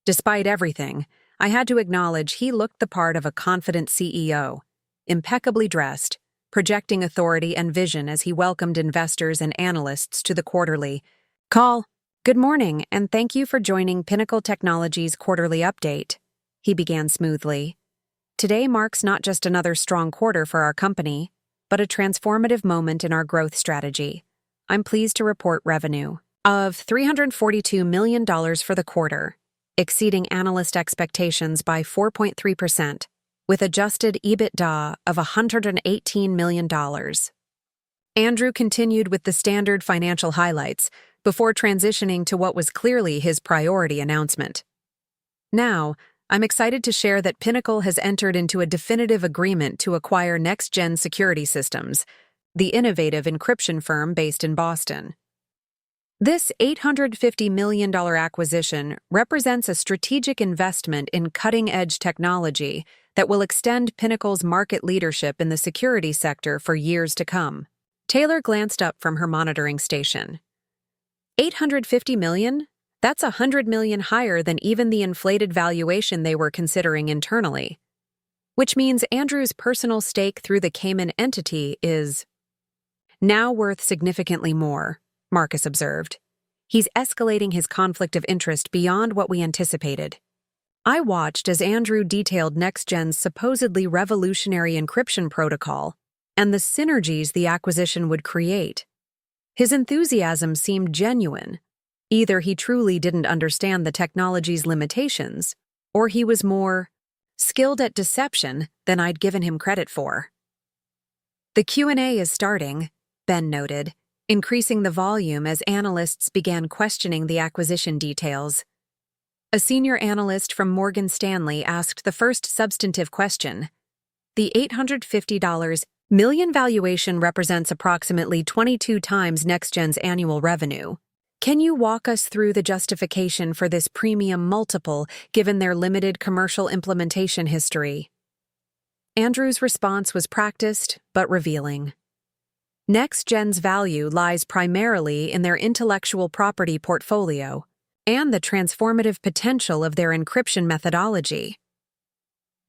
Despite everything, I had to acknowledge he looked the part of a confident CEO, impeccably dressed, projecting authority and vision as he welcomed investors and analysts to the quarterly call. "Good morning, and thank you for joining Pinnacle Technologies' quarterly update," he began smoothly. "Today marks not just another strong quarter for our company, but a transformative moment in our growth strategy. I'm pleased to report revenue of $342 million for the quarter, exceeding analyst expectations by 4.3%, with adjusted EBITDA of $118 million. Andrew continued with the standard financial highlights before transitioning to what was clearly his priority announcement. "Now, I'm excited to share that Pinnacle has entered into a definitive agreement to acquire Next-Gen Security Systems, the innovative encryption firm based in Boston. This $850 million acquisition represents a strategic investment in cutting-edge technology that will extend Pinnacle's market leadership in the security sector for years to come. Taylor glanced up from her monitoring station. $850 million? That's $100 million higher than even the inflated valuation they were considering internally. Which means Andrew's personal stake through the Cayman entity is now worth significantly more, Marcus observed. He's escalating his conflict of interest beyond what we anticipated. I watched as Andrew detailed Next-Gen's supposedly revolutionary encryption protocol and the synergies the acquisition would create. His enthusiasm seemed genuine. Either he truly didn't understand the technology's limitations, or he was more skilled at deception than I'd given him credit for. The Q&A is starting, Ben noted, increasing the volume as analysts began questioning the acquisition details. A senior analyst from Morgan Stanley asked the first substantive question. The $850 million valuation represents approximately 22 times Next-Gen's annual revenue. Can you walk us through the justification for this premium multiple given their limited commercial implementation history? Andrew's response was practiced but revealing. Next-Gen's value lies primarily in their intellectual property portfolio and the transformative potential of their encryption methodology.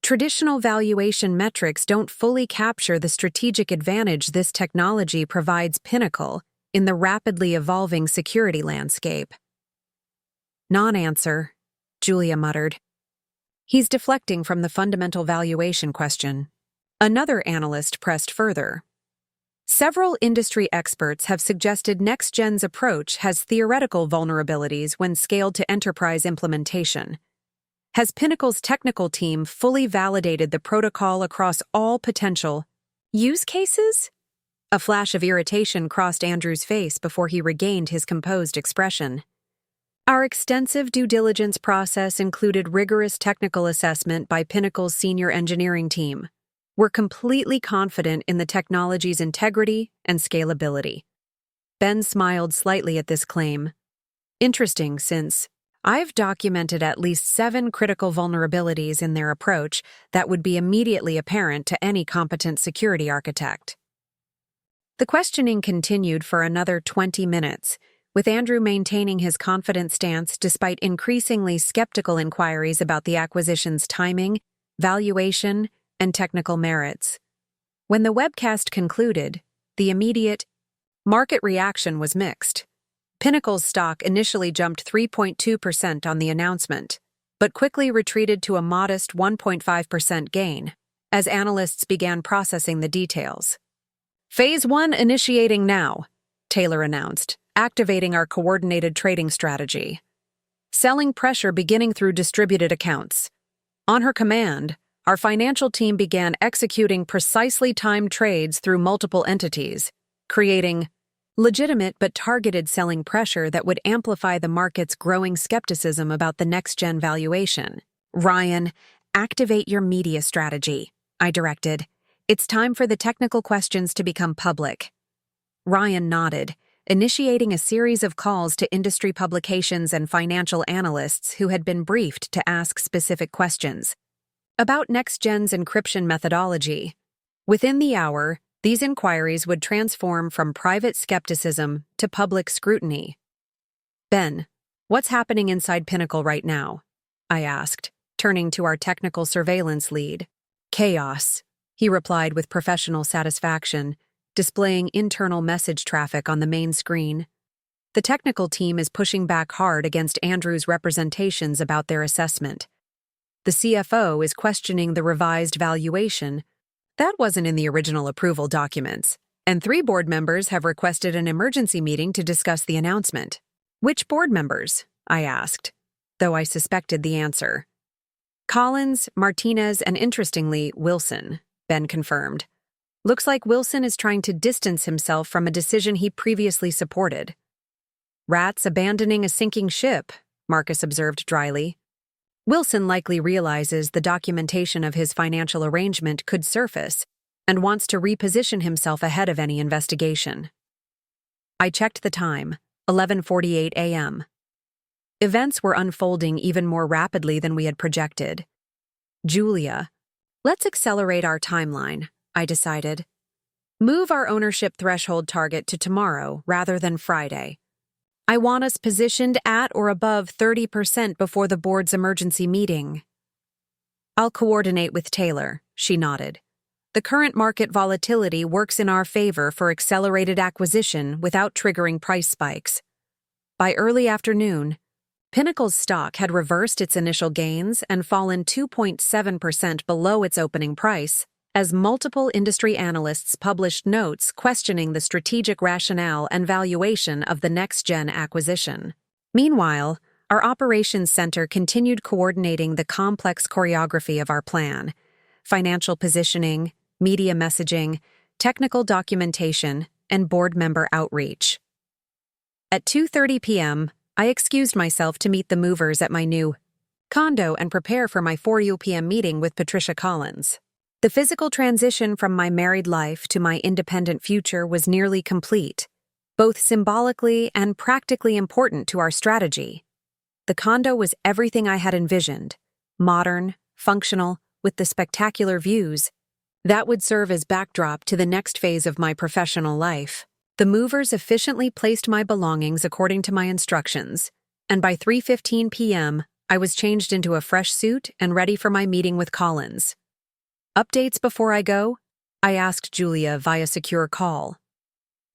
Traditional valuation metrics don't fully capture the strategic advantage this technology provides Pinnacle in the rapidly evolving security landscape. Non-answer, Julia muttered. He's deflecting from the fundamental valuation question. Another analyst pressed further. Several industry experts have suggested Next-Gen's approach has theoretical vulnerabilities when scaled to enterprise implementation. Has Pinnacle's technical team fully validated the protocol across all potential use cases? A flash of irritation crossed Andrew's face before he regained his composed expression. Our extensive due diligence process included rigorous technical assessment by Pinnacle's senior engineering team. We're completely confident in the technology's integrity and scalability. Ben smiled slightly at this claim. Interesting, since I've documented at least 7 critical vulnerabilities in their approach that would be immediately apparent to any competent security architect. The questioning continued for another 20 minutes, with Andrew maintaining his confident stance despite increasingly skeptical inquiries about the acquisition's timing, valuation, and technical merits. When the webcast concluded, the immediate market reaction was mixed. Pinnacle's stock initially jumped 3.2% on the announcement, but quickly retreated to a modest 1.5% gain as analysts began processing the details. Phase 1 initiating now, Taylor announced, activating our coordinated trading strategy. Selling pressure beginning through distributed accounts. On her command, our financial team began executing precisely timed trades through multiple entities, creating legitimate but targeted selling pressure that would amplify the market's growing skepticism about the Next-Gen valuation. Ryan, activate your media strategy, I directed. It's time for the technical questions to become public. Ryan nodded, initiating a series of calls to industry publications and financial analysts who had been briefed to ask specific questions about Next-Gen's encryption methodology. Within the hour, these inquiries would transform from private skepticism to public scrutiny. Ben, what's happening inside Pinnacle right now? I asked, turning to our technical surveillance lead. Chaos, he replied with professional satisfaction, displaying internal message traffic on the main screen. The technical team is pushing back hard against Andrew's representations about their assessment. The CFO is questioning the revised valuation. That wasn't in the original approval documents, and 3 board members have requested an emergency meeting to discuss the announcement. Which board members? I asked, though I suspected the answer. Collins, Martinez, and interestingly, Wilson, Ben confirmed. Looks like Wilson is trying to distance himself from a decision he previously supported. Rats abandoning a sinking ship, Marcus observed dryly. Wilson likely realizes the documentation of his financial arrangement could surface and wants to reposition himself ahead of any investigation. I checked the time, 11:48 a.m. Events were unfolding even more rapidly than we had projected. Julia, let's accelerate our timeline, I decided. Move our ownership threshold target to tomorrow rather than Friday. I want us positioned at or above 30% before the board's emergency meeting. I'll coordinate with Taylor, she nodded. The current market volatility works in our favor for accelerated acquisition without triggering price spikes. By early afternoon, Pinnacle's stock had reversed its initial gains and fallen 2.7% below its opening price, as multiple industry analysts published notes questioning the strategic rationale and valuation of the next-gen acquisition. Meanwhile, our operations center continued coordinating the complex choreography of our plan: financial positioning, media messaging, technical documentation, and board member outreach. At 2:30 p.m., I excused myself to meet the movers at my new condo and prepare for my 4 p.m. meeting with Patricia Collins. The physical transition from my married life to my independent future was nearly complete, both symbolically and practically important to our strategy. The condo was everything I had envisioned: modern, functional, with the spectacular views that would serve as backdrop to the next phase of my professional life. The movers efficiently placed my belongings according to my instructions, and by 3:15 p.m., I was changed into a fresh suit and ready for my meeting with Collins. Updates before I go? I asked Julia via secure call.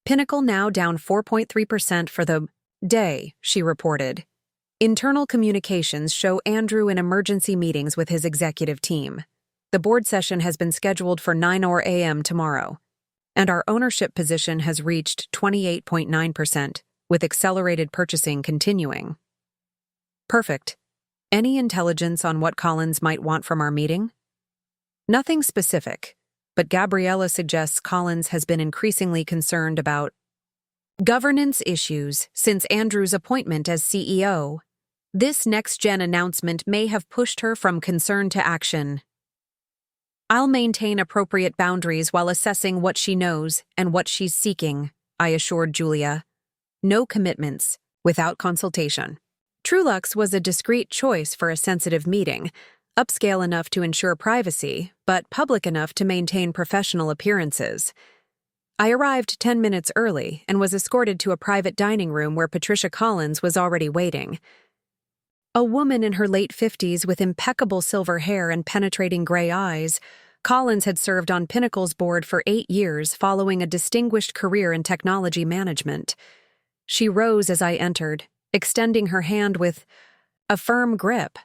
Pinnacle now down 4.3% for the day, she reported. Internal communications show Andrew in emergency meetings with his executive team. The board session has been scheduled for 9 a.m. tomorrow, and our ownership position has reached 28.9%, with accelerated purchasing continuing. Perfect. Any intelligence on what Collins might want from our meeting? Nothing specific, but Gabriella suggests Collins has been increasingly concerned about governance issues since Andrew's appointment as CEO. This next-gen announcement may have pushed her from concern to action. I'll maintain appropriate boundaries while assessing what she knows and what she's seeking, I assured Julia. No commitments, without consultation. Trulux was a discreet choice for a sensitive meeting, upscale enough to ensure privacy, but public enough to maintain professional appearances. I arrived 10 minutes early and was escorted to a private dining room where Patricia Collins was already waiting. A woman in her late 50s with impeccable silver hair and penetrating gray eyes, Collins had served on Pinnacle's board for 8 years following a distinguished career in technology management. She rose as I entered, extending her hand with a firm grip.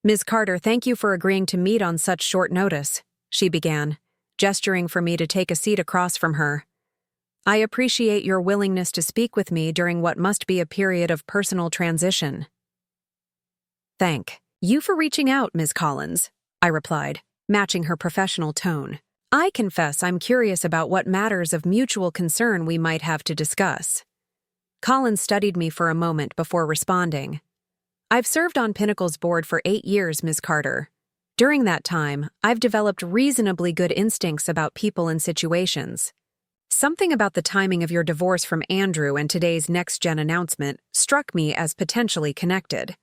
"Ms. Carter, thank you for agreeing to meet on such short notice," she began, gesturing for me to take a seat across from her. "I appreciate your willingness to speak with me during what must be a period of personal transition." "Thank you for reaching out, Ms. Collins," I replied, matching her professional tone. "I confess I'm curious about what matters of mutual concern we might have to discuss." Collins studied me for a moment before responding. "I've served on Pinnacle's board for 8 years, Ms. Carter. During that time, I've developed reasonably good instincts about people and situations. Something about the timing of your divorce from Andrew and today's next-gen announcement struck me as potentially connected."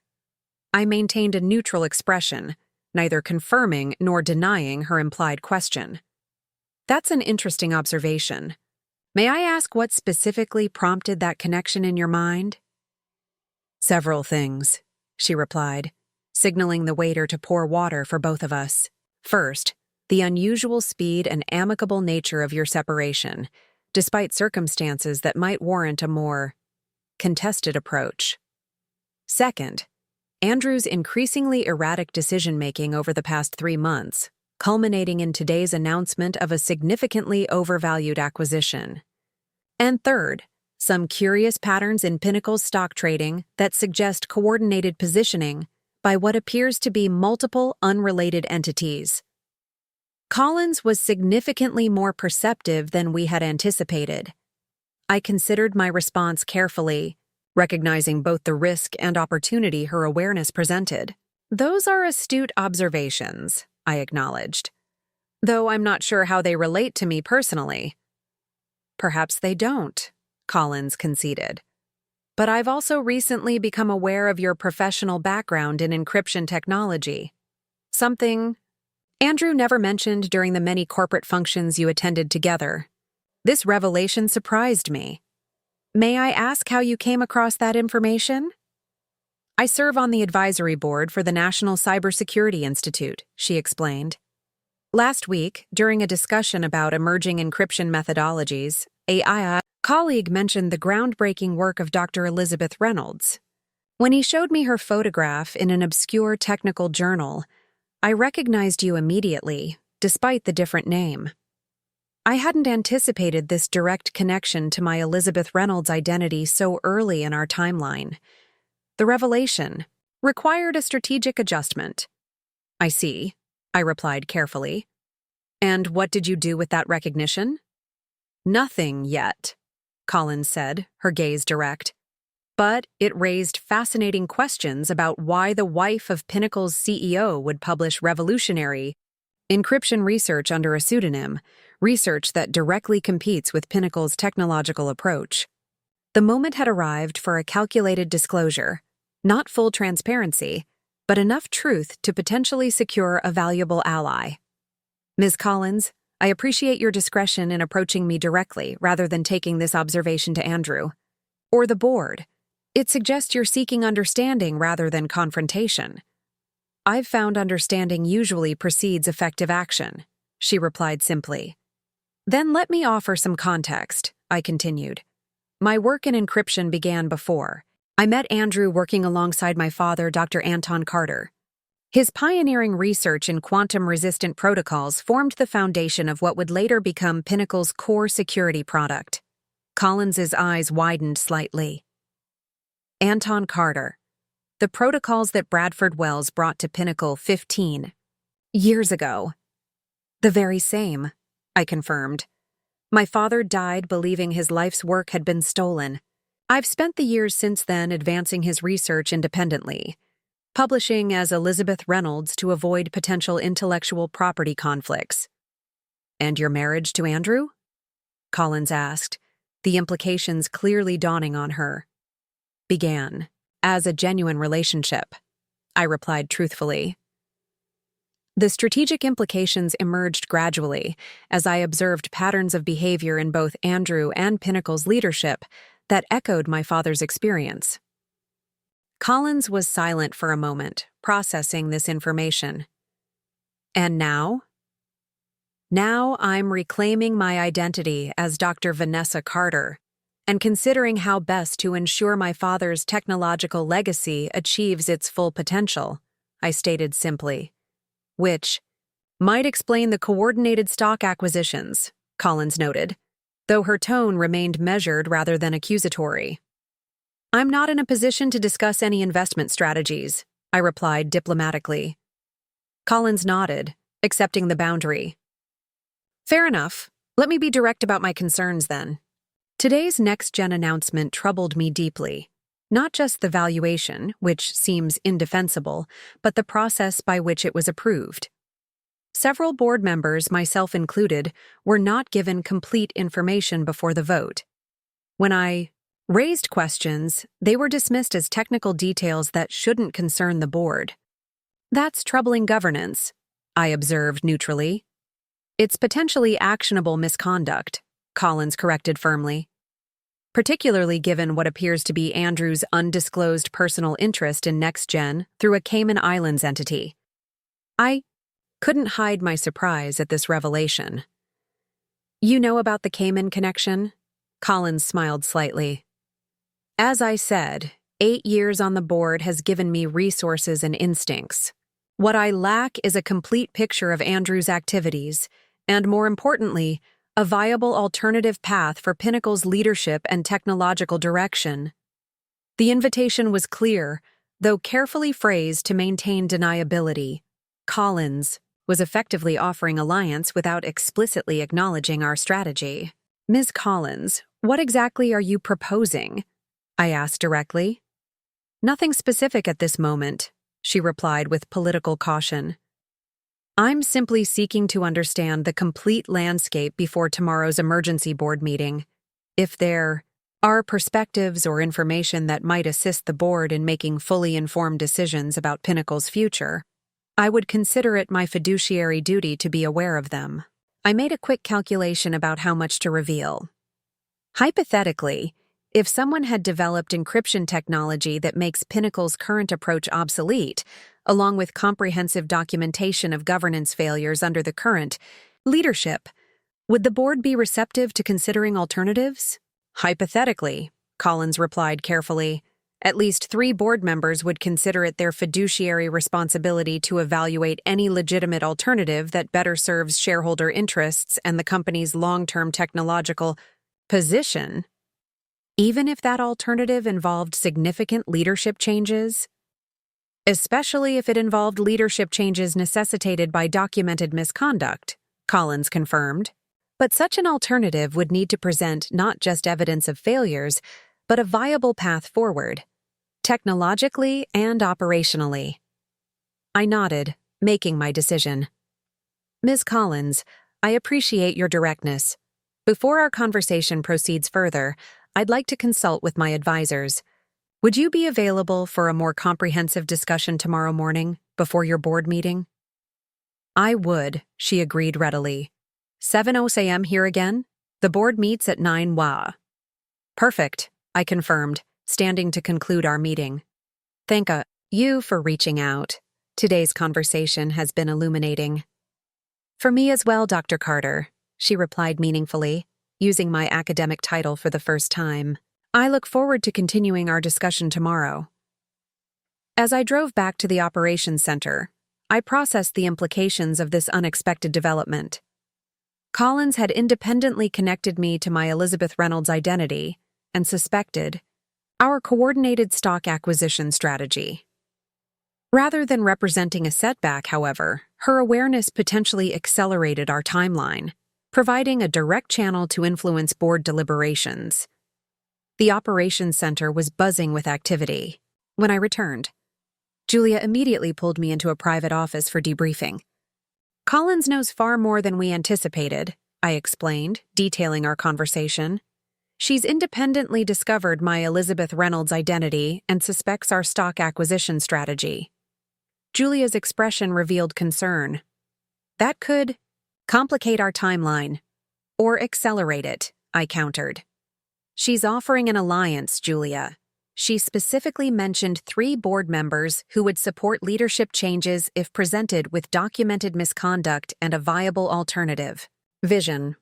I maintained a neutral expression, neither confirming nor denying her implied question. "That's an interesting observation. May I ask what specifically prompted that connection in your mind?" "Several things," she replied, signaling the waiter to pour water for both of us. "First, the unusual speed and amicable nature of your separation, despite circumstances that might warrant a more contested approach. Second, Andrew's increasingly erratic decision-making over the past 3 months, culminating in today's announcement of a significantly overvalued acquisition. And third, some curious patterns in Pinnacle's stock trading that suggest coordinated positioning by what appears to be multiple unrelated entities." Collins was significantly more perceptive than we had anticipated. I considered my response carefully, recognizing both the risk and opportunity her awareness presented. Those are astute observations, I acknowledged, though I'm not sure how they relate to me personally. Perhaps they don't, Collins conceded. But I've also recently become aware of your professional background in encryption technology. Something Andrew never mentioned during the many corporate functions you attended together. This revelation surprised me. May I ask how you came across that information? I serve on the advisory board for the National Cybersecurity Institute, she explained. Last week, during a discussion about emerging encryption methodologies, a colleague mentioned the groundbreaking work of Dr. Elizabeth Reynolds. When he showed me her photograph in an obscure technical journal, I recognized you immediately, despite the different name. I hadn't anticipated this direct connection to my Elizabeth Reynolds identity so early in our timeline. The revelation required a strategic adjustment. I see, I replied carefully. And what did you do with that recognition? Nothing yet, Collins said, her gaze direct. But it raised fascinating questions about why the wife of Pinnacle's CEO would publish revolutionary encryption research under a pseudonym, research that directly competes with Pinnacle's technological approach. The moment had arrived for a calculated disclosure, not full transparency, but enough truth to potentially secure a valuable ally. Ms. Collins, I appreciate your discretion in approaching me directly rather than taking this observation to Andrew or the board. It suggests you're seeking understanding rather than confrontation. I've found understanding usually precedes effective action, she replied simply. Then let me offer some context, I continued. My work in encryption began before. I met Andrew working alongside my father, Dr. Anton Carter. His pioneering research in quantum-resistant protocols formed the foundation of what would later become Pinnacle's core security product. Collins's eyes widened slightly. Anton Carter. The protocols that Bradford Wells brought to Pinnacle 15 years ago. The very same, I confirmed. My father died believing his life's work had been stolen. I've spent the years since then advancing his research independently, publishing as Elizabeth Reynolds to avoid potential intellectual property conflicts. And your marriage to Andrew? Collins asked, the implications clearly dawning on her. Began as a genuine relationship, I replied truthfully. The strategic implications emerged gradually as I observed patterns of behavior in both Andrew and Pinnacle's leadership that echoed my father's experience. Collins was silent for a moment, processing this information. And now? Now I'm reclaiming my identity as Dr. Vanessa Carter, and considering how best to ensure my father's technological legacy achieves its full potential, I stated simply. Which might explain the coordinated stock acquisitions, Collins noted, though her tone remained measured rather than accusatory. I'm not in a position to discuss any investment strategies, I replied diplomatically. Collins nodded, accepting the boundary. Fair enough. Let me be direct about my concerns then. Today's next-gen announcement troubled me deeply. Not just the valuation, which seems indefensible, but the process by which it was approved. Several board members, myself included, were not given complete information before the vote. When I raised questions, they were dismissed as technical details that shouldn't concern the board. That's troubling governance, I observed neutrally. It's potentially actionable misconduct, Collins corrected firmly. Particularly given what appears to be Andrew's undisclosed personal interest in NextGen through a Cayman Islands entity. I couldn't hide my surprise at this revelation. You know about the Cayman connection? Collins smiled slightly. As I said, 8 years on the board has given me resources and instincts. What I lack is a complete picture of Andrew's activities, and more importantly, a viable alternative path for Pinnacle's leadership and technological direction. The invitation was clear, though carefully phrased to maintain deniability. Collins was effectively offering alliance without explicitly acknowledging our strategy. Ms. Collins, what exactly are you proposing? I asked directly. Nothing specific at this moment, she replied with political caution. I'm simply seeking to understand the complete landscape before tomorrow's emergency board meeting. If there are perspectives or information that might assist the board in making fully informed decisions about Pinnacle's future, I would consider it my fiduciary duty to be aware of them. I made a quick calculation about how much to reveal. Hypothetically, if someone had developed encryption technology that makes Pinnacle's current approach obsolete, along with comprehensive documentation of governance failures under the current leadership, would the board be receptive to considering alternatives? Hypothetically, Collins replied carefully. At least 3 board members would consider it their fiduciary responsibility to evaluate any legitimate alternative that better serves shareholder interests and the company's long-term technological position, even if that alternative involved significant leadership changes, especially if it involved leadership changes necessitated by documented misconduct, Collins confirmed. But such an alternative would need to present not just evidence of failures, but a viable path forward, technologically and operationally. I nodded, making my decision. Ms. Collins, I appreciate your directness. Before our conversation proceeds further, I'd like to consult with my advisors. Would you be available for a more comprehensive discussion tomorrow morning, before your board meeting? I would, she agreed readily. 7:00 a.m. here again? The board meets at 9 WA. Perfect, I confirmed, standing to conclude our meeting. Thank you for reaching out. Today's conversation has been illuminating. For me as well, Dr. Carter, she replied meaningfully, using my academic title for the first time. I look forward to continuing our discussion tomorrow. As I drove back to the operations center, I processed the implications of this unexpected development. Collins had independently connected me to my Elizabeth Reynolds identity and suspected our coordinated stock acquisition strategy. Rather than representing a setback, however, her awareness potentially accelerated our timeline, providing a direct channel to influence board deliberations. The operations center was buzzing with activity. When I returned, Julia immediately pulled me into a private office for debriefing. Collins knows far more than we anticipated, I explained, detailing our conversation. She's independently discovered my Elizabeth Reynolds identity and suspects our stock acquisition strategy. Julia's expression revealed concern. That could complicate our timeline, or accelerate it, I countered. She's offering an alliance, Julia. She specifically mentioned 3 board members who would support leadership changes if presented with documented misconduct and a viable alternative. Vision.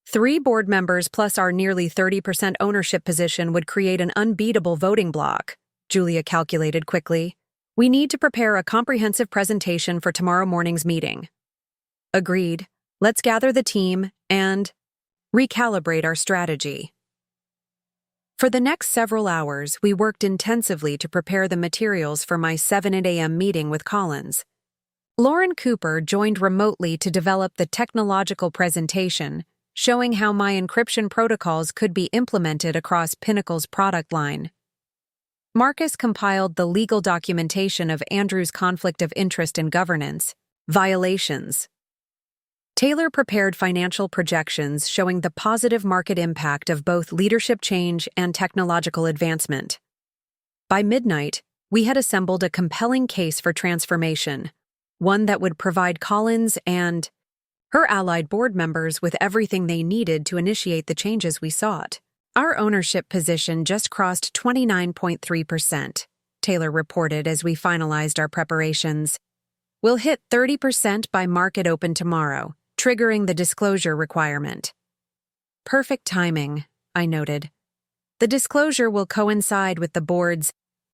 3 board members plus our nearly 30% ownership position would create an unbeatable voting bloc, Julia calculated quickly. We need to prepare a comprehensive presentation for tomorrow morning's meeting. Agreed. Let's gather the team and recalibrate our strategy. For the next several hours, we worked intensively to prepare the materials for my 7 a.m. meeting with Collins. Lauren Cooper joined remotely to develop the technological presentation, showing how my encryption protocols could be implemented across Pinnacle's product line. Marcus compiled the legal documentation of Andrew's conflict of interest and governance violations. Taylor prepared financial projections showing the positive market impact of both leadership change and technological advancement. By midnight, we had assembled a compelling case for transformation, one that would provide Collins and her allied board members with everything they needed to initiate the changes we sought. Our ownership position just crossed 29.3%, Taylor reported as we finalized our preparations. We'll hit 30% by market open tomorrow, triggering the disclosure requirement. Perfect timing, I noted. The disclosure will coincide with the board's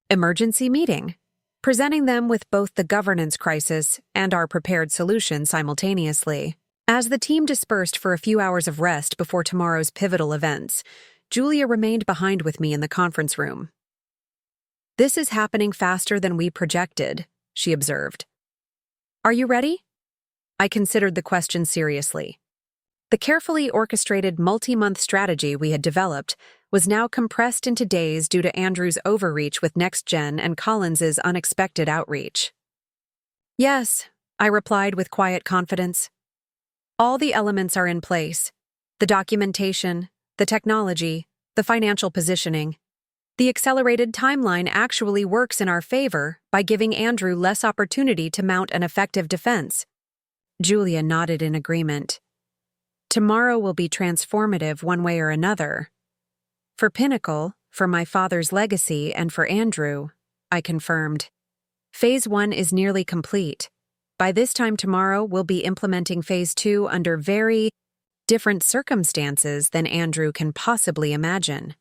emergency meeting, presenting them with both the governance crisis and our prepared solution simultaneously. As the team dispersed for a few hours of rest before tomorrow's pivotal events, Julia remained behind with me in the conference room. This is happening faster than we projected, she observed. Are you ready? I considered the question seriously. The carefully orchestrated multi-month strategy we had developed was now compressed into days due to Andrew's overreach with NextGen and Collins's unexpected outreach. Yes, I replied with quiet confidence. All the elements are in place: the documentation, the technology, the financial positioning. The accelerated timeline actually works in our favor by giving Andrew less opportunity to mount an effective defense. Julia nodded in agreement. Tomorrow will be transformative one way or another. For Pinnacle, for my father's legacy, and for Andrew, I confirmed. Phase 1 is nearly complete. By this time tomorrow, we'll be implementing Phase 2 under very different circumstances than Andrew can possibly imagine.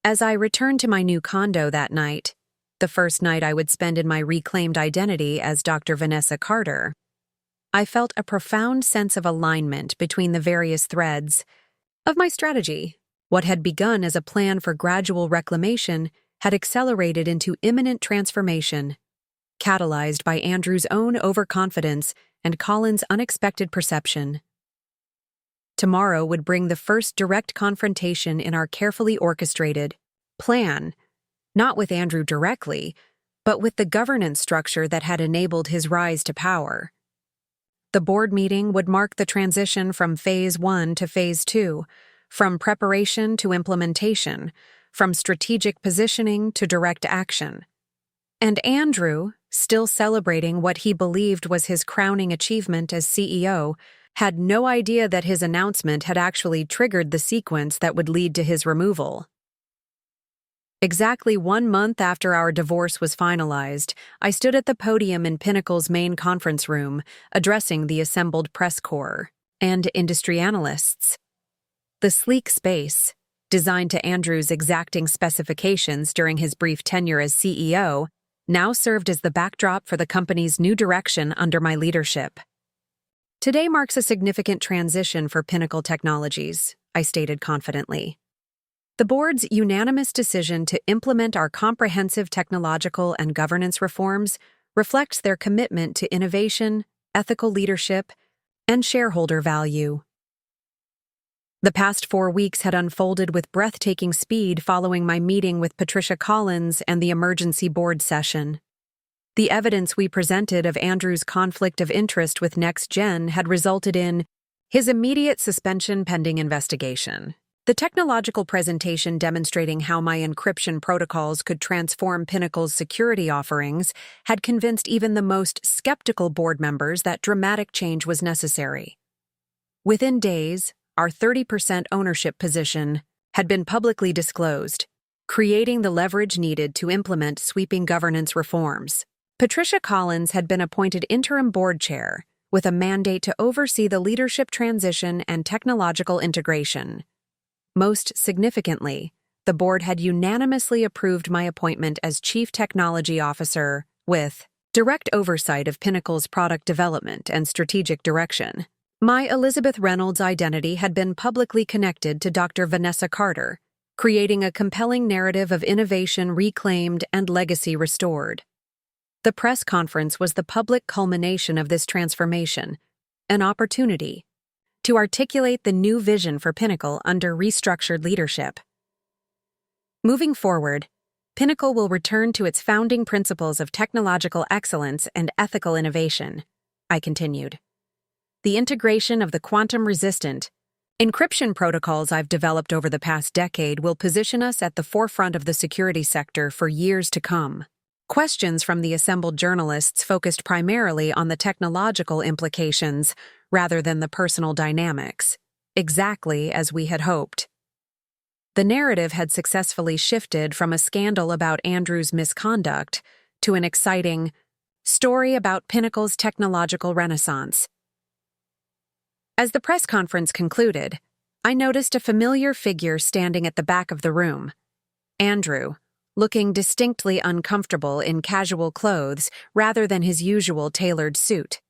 As I returned to my new condo that night, the first night I would spend in my reclaimed identity as Dr. Vanessa Carter, I felt a profound sense of alignment between the various threads of my strategy. What had begun as a plan for gradual reclamation had accelerated into imminent transformation, catalyzed by Andrew's own overconfidence and Colin's unexpected perception. Tomorrow would bring the first direct confrontation in our carefully orchestrated plan, not with Andrew directly, but with the governance structure that had enabled his rise to power. The board meeting would mark the transition from Phase 1 to Phase 2, from preparation to implementation, from strategic positioning to direct action. And Andrew, still celebrating what he believed was his crowning achievement as CEO, had no idea that his announcement had actually triggered the sequence that would lead to his removal. Exactly 1 month after our divorce was finalized, I stood at the podium in Pinnacle's main conference room, addressing the assembled press corps and industry analysts. The sleek space, designed to Andrew's exacting specifications during his brief tenure as CEO, now served as the backdrop for the company's new direction under my leadership. Today marks a significant transition for Pinnacle Technologies, I stated confidently. The board's unanimous decision to implement our comprehensive technological and governance reforms reflects their commitment to innovation, ethical leadership, and shareholder value. The past 4 weeks had unfolded with breathtaking speed following my meeting with Patricia Collins and the emergency board session. The evidence we presented of Andrew's conflict of interest with NextGen had resulted in his immediate suspension pending investigation. The technological presentation demonstrating how my encryption protocols could transform Pinnacle's security offerings had convinced even the most skeptical board members that dramatic change was necessary. Within days, our 30% ownership position had been publicly disclosed, creating the leverage needed to implement sweeping governance reforms. Patricia Collins had been appointed interim board chair, with a mandate to oversee the leadership transition and technological integration. Most significantly, the board had unanimously approved my appointment as Chief Technology Officer with direct oversight of Pinnacle's product development and strategic direction. My Elizabeth Reynolds identity had been publicly connected to Dr. Vanessa Carter, creating a compelling narrative of innovation reclaimed and legacy restored. The press conference was the public culmination of this transformation, an opportunity to articulate the new vision for Pinnacle under restructured leadership. Moving forward, Pinnacle will return to its founding principles of technological excellence and ethical innovation, I continued. The integration of the quantum-resistant encryption protocols I've developed over the past decade will position us at the forefront of the security sector for years to come. Questions from the assembled journalists focused primarily on the technological implications rather than the personal dynamics, exactly as we had hoped. The narrative had successfully shifted from a scandal about Andrew's misconduct to an exciting story about Pinnacle's technological renaissance. As the press conference concluded, I noticed a familiar figure standing at the back of the room. Andrew, looking distinctly uncomfortable in casual clothes rather than his usual tailored suit.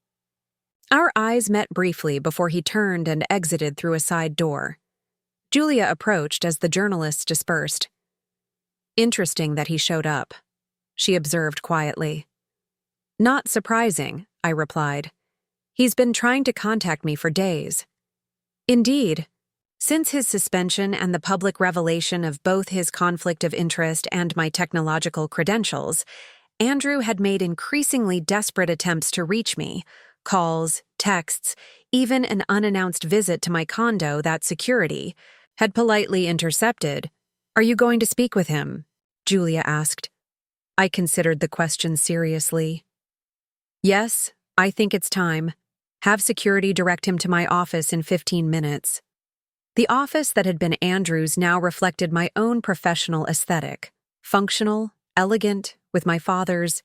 Our eyes met briefly before he turned and exited through a side door. Julia approached as the journalists dispersed. Interesting that he showed up, she observed quietly. Not surprising, I replied. He's been trying to contact me for days. Indeed, since his suspension and the public revelation of both his conflict of interest and my technological credentials, Andrew had made increasingly desperate attempts to reach me, calls, texts, even an unannounced visit to my condo that security had politely intercepted. "Are you going to speak with him?" Julia asked. I considered the question seriously. "Yes, I think it's time. Have security direct him to my office in 15 minutes." The office that had been Andrew's now reflected my own professional aesthetic. Functional, elegant, with my father's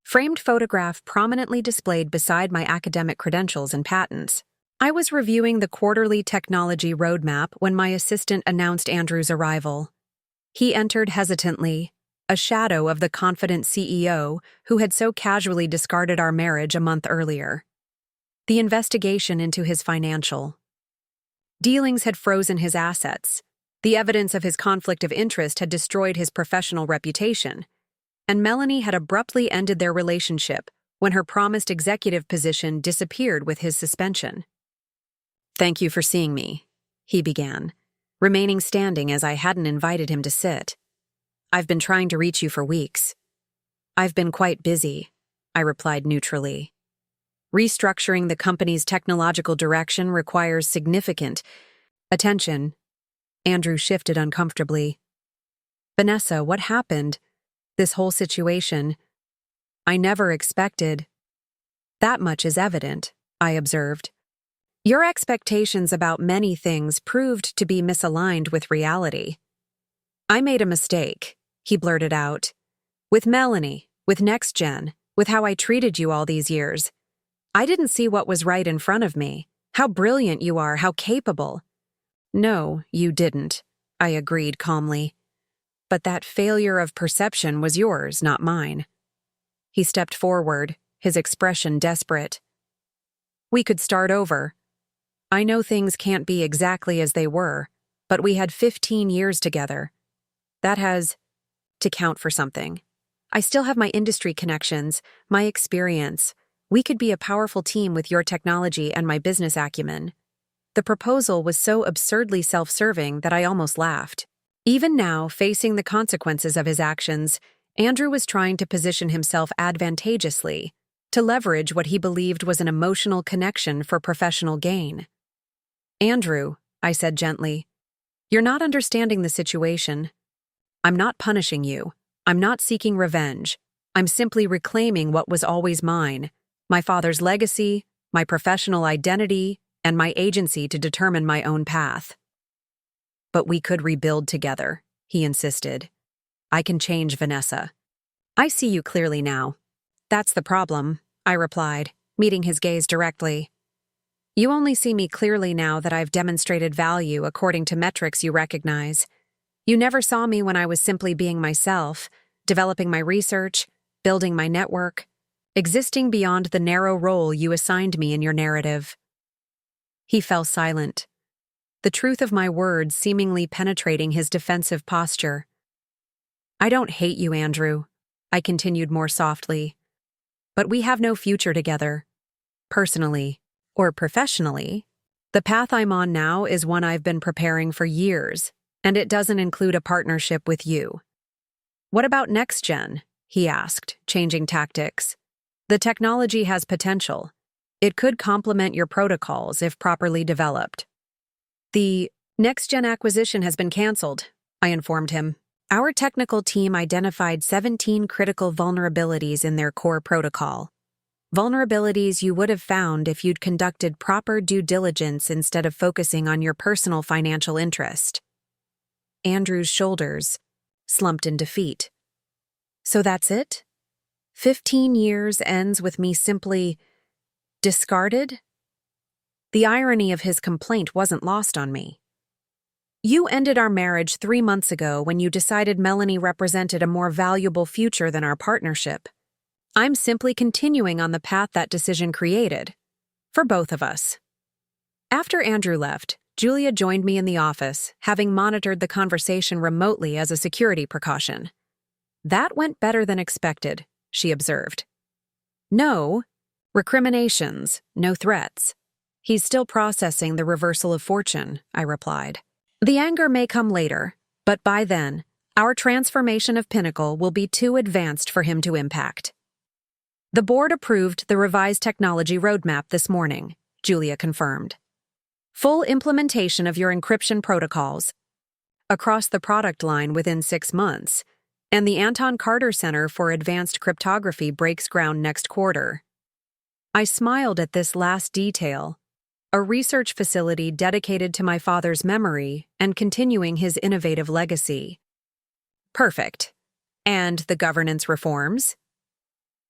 framed photograph prominently displayed beside my academic credentials and patents. I was reviewing the quarterly technology roadmap when my assistant announced Andrew's arrival. He entered hesitantly, a shadow of the confident CEO who had so casually discarded our marriage a month earlier. The investigation into his financial dealings had frozen his assets. The evidence of his conflict of interest had destroyed his professional reputation, and Melanie had abruptly ended their relationship when her promised executive position disappeared with his suspension. "Thank you for seeing me," he began, remaining standing as I hadn't invited him to sit. "I've been trying to reach you for weeks." "I've been quite busy," I replied neutrally. "Restructuring the company's technological direction requires significant attention." Andrew shifted uncomfortably. "Vanessa, what happened? This whole situation. I never expected." "That much is evident," I observed. "Your expectations about many things proved to be misaligned with reality." "I made a mistake," he blurted out. "With Melanie, with NextGen, with how I treated you all these years. I didn't see what was right in front of me. How brilliant you are, how capable." "No, you didn't," I agreed calmly. "But that failure of perception was yours, not mine." He stepped forward, his expression desperate. "We could start over. I know things can't be exactly as they were, but we had 15 years together. That has to count for something. I still have my industry connections, my experience. We could be a powerful team with your technology and my business acumen." The proposal was so absurdly self-serving that I almost laughed. Even now, facing the consequences of his actions, Andrew was trying to position himself advantageously, to leverage what he believed was an emotional connection for professional gain. "Andrew," I said gently, "you're not understanding the situation. I'm not punishing you. I'm not seeking revenge. I'm simply reclaiming what was always mine, my father's legacy, my professional identity, and my agency to determine my own path." "But we could rebuild together," he insisted. "I can change Vanessa." "I see you clearly now." "That's the problem," I replied, meeting his gaze directly. "You only see me clearly now that I've demonstrated value according to metrics you recognize. You never saw me when I was simply being myself, developing my research, building my network, existing beyond the narrow role you assigned me in your narrative." He fell silent, the truth of my words seemingly penetrating his defensive posture. "I don't hate you, Andrew," I continued more softly, "but we have no future together. Personally, or professionally, the path I'm on now is one I've been preparing for years, and it doesn't include a partnership with you." "What about NextGen?" he asked, changing tactics. "The technology has potential. It could complement your protocols if properly developed." "The NextGen acquisition has been canceled," I informed him. "Our technical team identified 17 critical vulnerabilities in their core protocol. Vulnerabilities you would have found if you'd conducted proper due diligence instead of focusing on your personal financial interest." Andrew's shoulders slumped in defeat. "So that's it? 15 years ends with me simply discarded?" The irony of his complaint wasn't lost on me. "You ended our marriage 3 months ago when you decided Melanie represented a more valuable future than our partnership. I'm simply continuing on the path that decision created. For both of us." After Andrew left, Julia joined me in the office, having monitored the conversation remotely as a security precaution. "That went better than expected," she observed. "No recriminations, no threats. He's still processing the reversal of fortune," I replied. "The anger may come later, but by then, Our transformation of Pinnacle will be too advanced for him to impact. The board approved the revised technology roadmap this morning, Julia confirmed. Full implementation of your encryption protocols across the product line within 6 months, and the Anton Carter Center for Advanced Cryptography breaks ground next quarter. I smiled at this last detail, a research facility dedicated to my father's memory and continuing his innovative legacy. Perfect. And the governance reforms?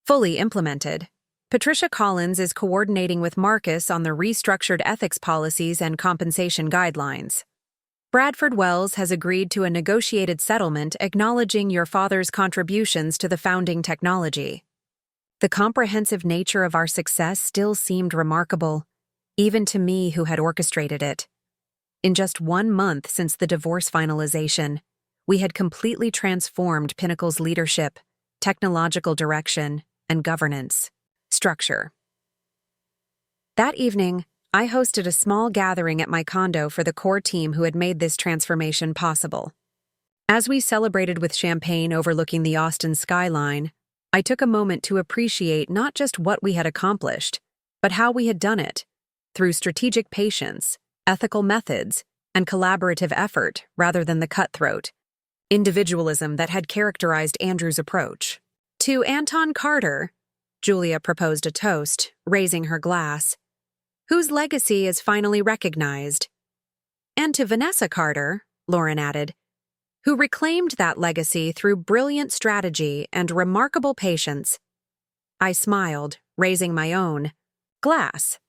Fully implemented. Patricia Collins is coordinating with Marcus on the restructured ethics policies and compensation guidelines. Bradford Wells has agreed to a negotiated settlement acknowledging your father's contributions to the founding technology. The comprehensive nature of our success still seemed remarkable, even to me who had orchestrated it. In just 1 month since the divorce finalization, we had completely transformed Pinnacle's leadership, technological direction, and governance structure. That evening, I hosted a small gathering at my condo for the core team who had made this transformation possible. As we celebrated with champagne overlooking the Austin skyline, I took a moment to appreciate not just what we had accomplished, but how we had done it, through strategic patience, ethical methods, and collaborative effort rather than the cutthroat individualism that had characterized Andrew's approach. To Anton Carter, Julia proposed a toast, raising her glass, whose legacy is finally recognized. And to Vanessa Carter, Lauren added, who reclaimed that legacy through brilliant strategy and remarkable patience. I smiled, raising my own glass.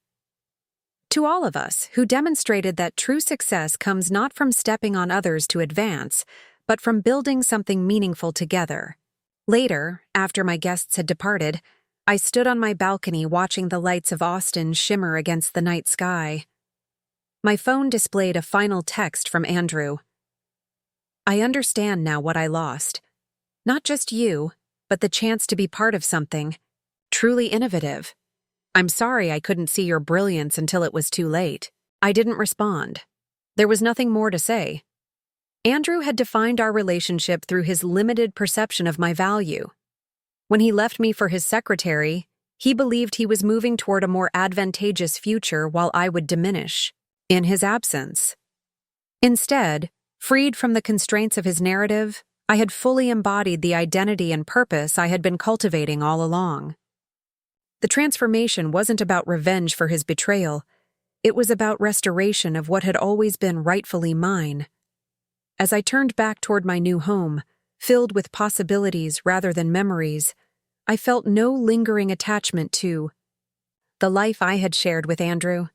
To all of us who demonstrated that true success comes not from stepping on others to advance, but from building something meaningful together. Later, after my guests had departed, I stood on my balcony watching the lights of Austin shimmer against the night sky. My phone displayed a final text from Andrew. I understand now what I lost. Not just you, but the chance to be part of something truly innovative. I'm sorry I couldn't see your brilliance until it was too late. I didn't respond. There was nothing more to say. Andrew had defined our relationship through his limited perception of my value. When he left me for his secretary, he believed he was moving toward a more advantageous future while I would diminish in his absence. Instead, freed from the constraints of his narrative, I had fully embodied the identity and purpose I had been cultivating all along. The transformation wasn't about revenge for his betrayal. It was about restoration of what had always been rightfully mine. As I turned back toward my new home, filled with possibilities rather than memories, I felt no lingering attachment to the life I had shared with Andrew.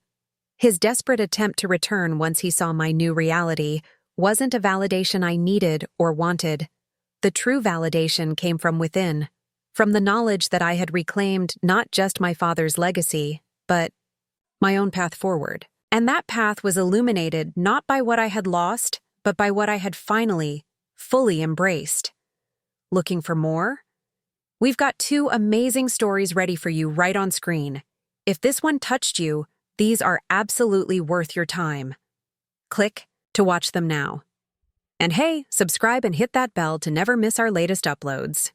His desperate attempt to return once he saw my new reality wasn't a validation I needed or wanted. The true validation came from within, from the knowledge that I had reclaimed not just my father's legacy, but my own path forward. And that path was illuminated not by what I had lost, but by what I had finally, fully embraced. Looking for more? We've got 2 amazing stories ready for you right on screen. If this one touched you, these are absolutely worth your time. Click to watch them now. And hey, subscribe and hit that bell to never miss our latest uploads.